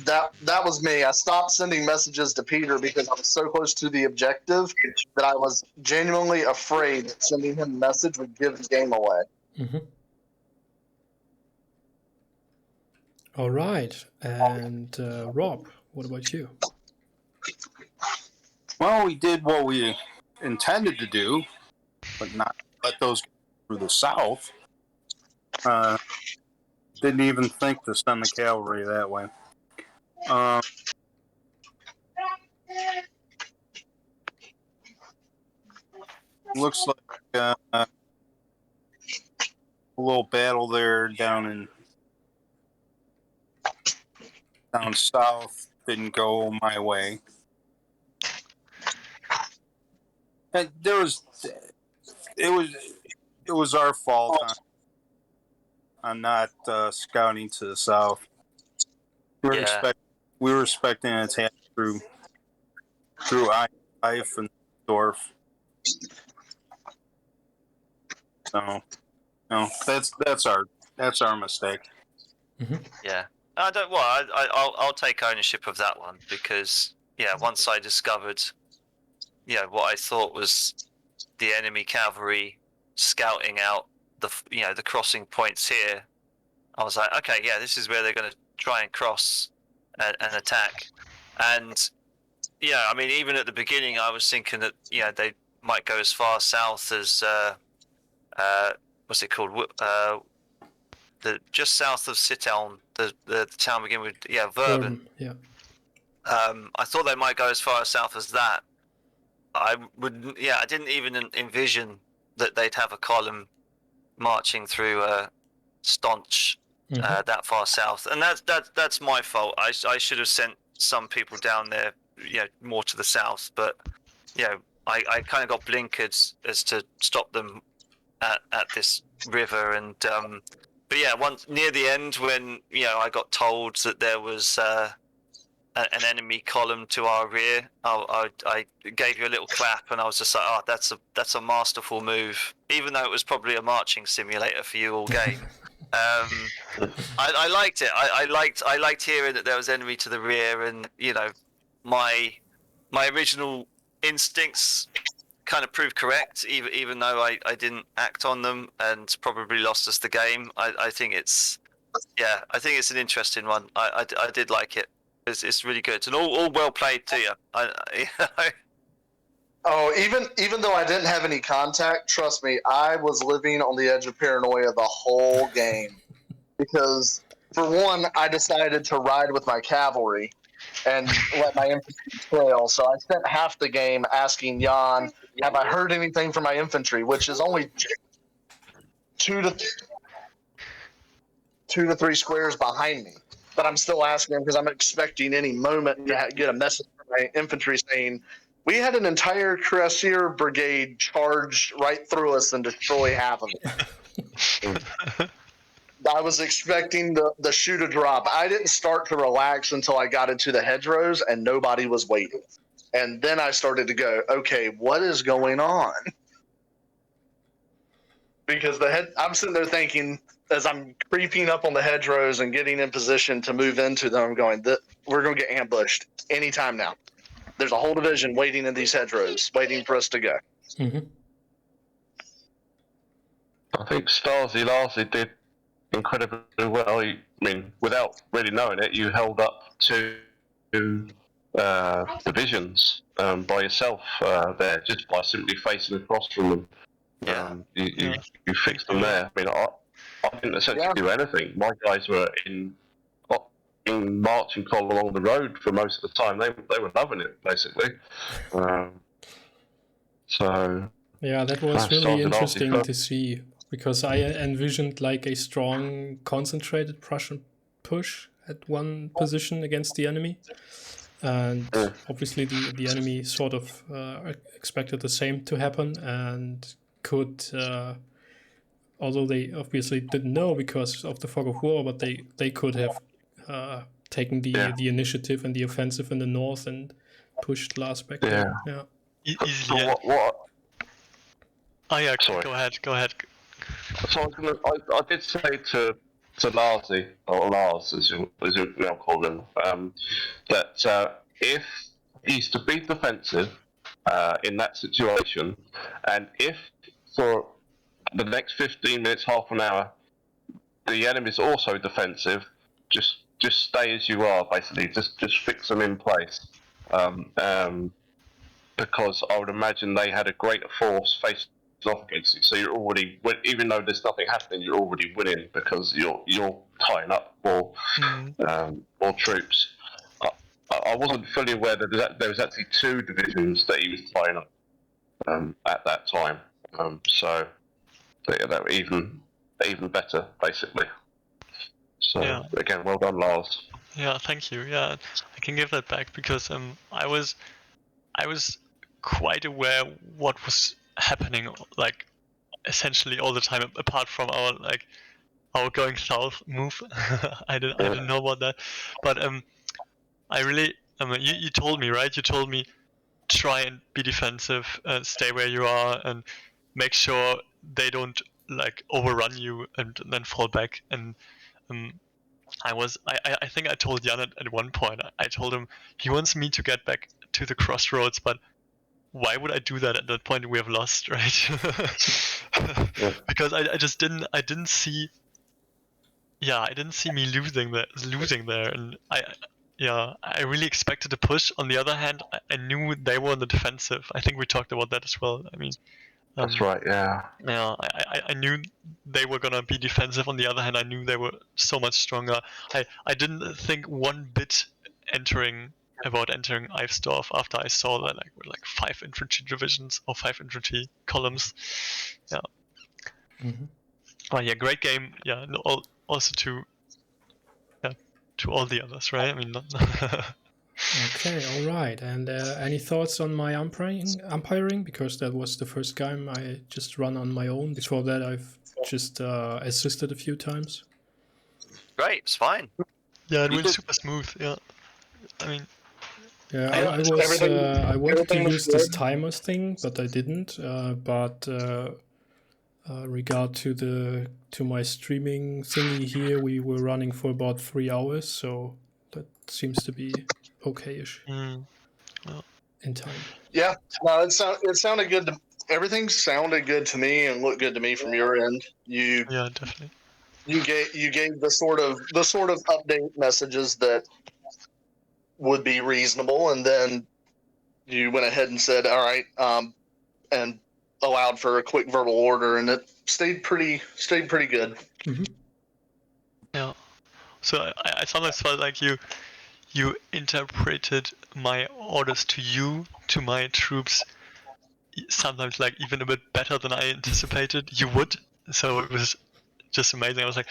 that was me. I stopped sending messages to Peter because I was so close to the objective that I was genuinely afraid that sending him a message would give the game away.
All right. And Rob, what about you?
Well, we did what we intended to do, but not let those go through the south. Didn't even think to send the cavalry that way. Looks like a little battle there down south didn't go my way. And it was our fault on not scouting to the south. We were expecting an attack through Eif and Dorf. So, no, that's our mistake.
Yeah, I'll take ownership of that one because once I discovered what I thought was the enemy cavalry scouting out the crossing points here, I was like, okay, this is where they're going to try and cross and attack. And I mean, even at the beginning, I was thinking that they might go as far south as what's it called? Just south of Sitteln, the town begin with Verben.
Yeah.
I thought they might go as far south as that. I didn't even envision that they'd have a column marching through Staunch that far south, and that's my fault. I should have sent some people down there more to the south. But I kind of got blinkered as to stop them at this river, and but yeah, once near the end when I got told that there was an enemy column to our rear, I gave you a little clap, and I was just like, oh, that's a masterful move, even though it was probably a marching simulator for you all game. I liked it. I liked hearing that there was enemy to the rear, and my original instincts kind of proved correct, even though I didn't act on them and probably lost us the game. I think it's an interesting one. I did like it. It's really good, and all well played to you.
Oh, even though I didn't have any contact, trust me, I was living on the edge of paranoia the whole game. Because, for one, I decided to ride with my cavalry and let my infantry trail. So I spent half the game asking Jan, have I heard anything from my infantry, which is only 2 to 3 squares behind me. But I'm still asking him because I'm expecting any moment to get a message from my infantry saying, we had an entire cuirassier brigade charge right through us and destroy half of it. I was expecting the shoe to drop. I didn't start to relax until I got into the hedgerows and nobody was waiting. And then I started to go, okay, what is going on? Because I'm sitting there thinking, as I'm creeping up on the hedgerows and getting in position to move into them, I'm going, we're going to get ambushed anytime now. There's a whole division waiting in these hedgerows, waiting for us to go.
Mm-hmm.
I think Stasi largely did incredibly well. I mean, without really knowing it, you held up 2 divisions by yourself there, just by simply facing across from them. You fixed them there. I mean, I didn't essentially do anything. My guys were in marching column along the road for most of the time. They were loving it, basically. So
yeah, that was really interesting to see, because I envisioned like a strong, concentrated Prussian push at one position against the enemy, and obviously the enemy sort of expected the same to happen and could. Although they obviously didn't know because of the fog of war, but they could have taken the initiative and the offensive in the north and pushed Lars back there. Yeah.
Easily.
So what?
Oh yeah,
sorry.
Go ahead.
So I did say to Larsie, or Lars as you now call him, that if he's to be defensive in that situation, and if for the next 15 minutes, half an hour, the enemy's also defensive, just stay as you are, basically. Just fix them in place. Because I would imagine they had a greater force facing off against you. So you're already, even though there's nothing happening, you're already winning because you're tying up more troops. I wasn't fully aware that there was actually 2 divisions that he was tying up at that time. So that were even better, basically. So again, well done, Lars.
Yeah, thank you. Yeah, I can give that back because I was quite aware what was happening, like essentially all the time, apart from our going south move. I didn't know about that, but I really you told me, right? You told me try and be defensive, stay where you are, and make sure they don't like overrun you and then fall back. And I think I told Jan at one point, I told him he wants me to get back to the crossroads, but why would I do that at that point? We have lost, right? Because I just didn't see me losing there, and I really expected a push. On the other hand, I knew they were on the defensive. I think we talked about that as well. I mean,
that's right. Yeah.
Yeah, I knew they were gonna be defensive. On the other hand, I knew they were so much stronger. I didn't think one bit about entering Eivsdorf after I saw that we're 5 infantry divisions or 5 infantry columns. Yeah.
Mm-hmm.
Oh yeah, great game. Yeah, also to all the others, right? I mean,
Okay, all right. And any thoughts on my umpiring? Because that was the first game I just run on my own. Before that, I've just assisted a few times.
Great, it's fine.
Yeah, it went super smooth. Yeah, I mean,
yeah, I wanted to use this timers thing, but I didn't. Regard to my streaming thingy here, we were running for about 3 hours, so that seems to be okay-ish in time.
Yeah, no, it sounded good. Everything sounded good to me and looked good to me from your end.
Yeah, definitely.
You gave the sort of update messages that would be reasonable, and then you went ahead and said, "All right," and allowed for a quick verbal order, and it stayed pretty good.
Mm-hmm.
Yeah. So I sometimes felt like you interpreted my orders to my troops, sometimes like even a bit better than I anticipated you would. So it was just amazing. I was like,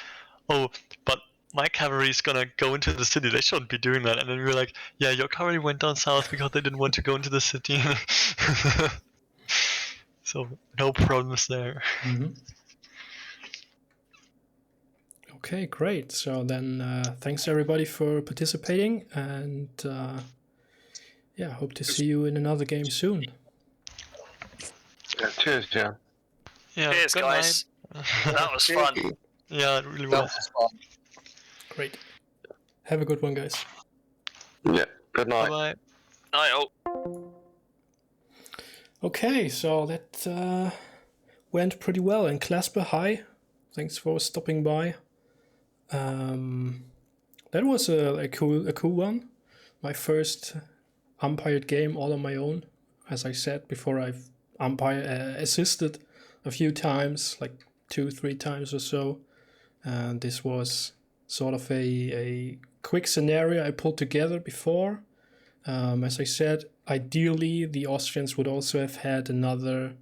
oh, but my cavalry is gonna go into the city. They shouldn't be doing that. And then we were like, yeah, your cavalry went down south because they didn't want to go into the city. So no problems there.
Mm-hmm. Okay, great. So then thanks everybody for participating, and yeah, hope to see you in another game soon.
Yeah, cheers, Jan.
Yeah,
Cheers, guys. That was fun.
Yeah, it really
That
was.
was fun.
Great. Have a good one, guys.
Yeah, good night.
Bye-bye.
Night all.
Okay, so that went pretty well. And Clasper, hi. Thanks for stopping by. That was a cool one. My first umpired game all on my own. As I said before, I've assisted a few times, like 2-3 times or so. And this was sort of a quick scenario I pulled together before. As I said, ideally the Austrians would also have had another,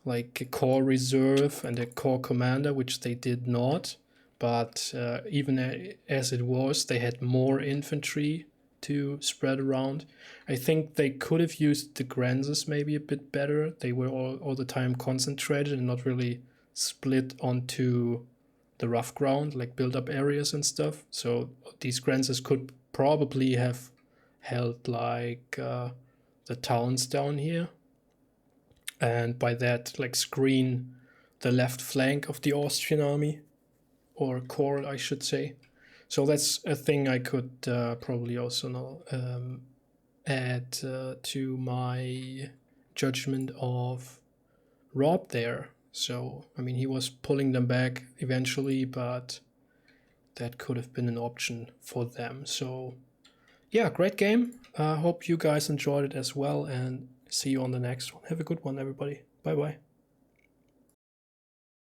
like a core reserve and a core commander, which they did not. But even as it was, they had more infantry to spread around. I think they could have used the Granzes maybe a bit better. They were all the time concentrated and not really split onto the rough ground, like build-up areas and stuff. So these Granzes could probably have held like the towns down here, and by that like screen the left flank of the Austrian army, or corps I should say. So that's a thing I could probably also now add to my judgment of Rob there. So I mean, he was pulling them back eventually, but that could have been an option for them. So yeah, great game. Hope you guys enjoyed it as well, and see you on the next one. Have a good one, everybody. Bye bye.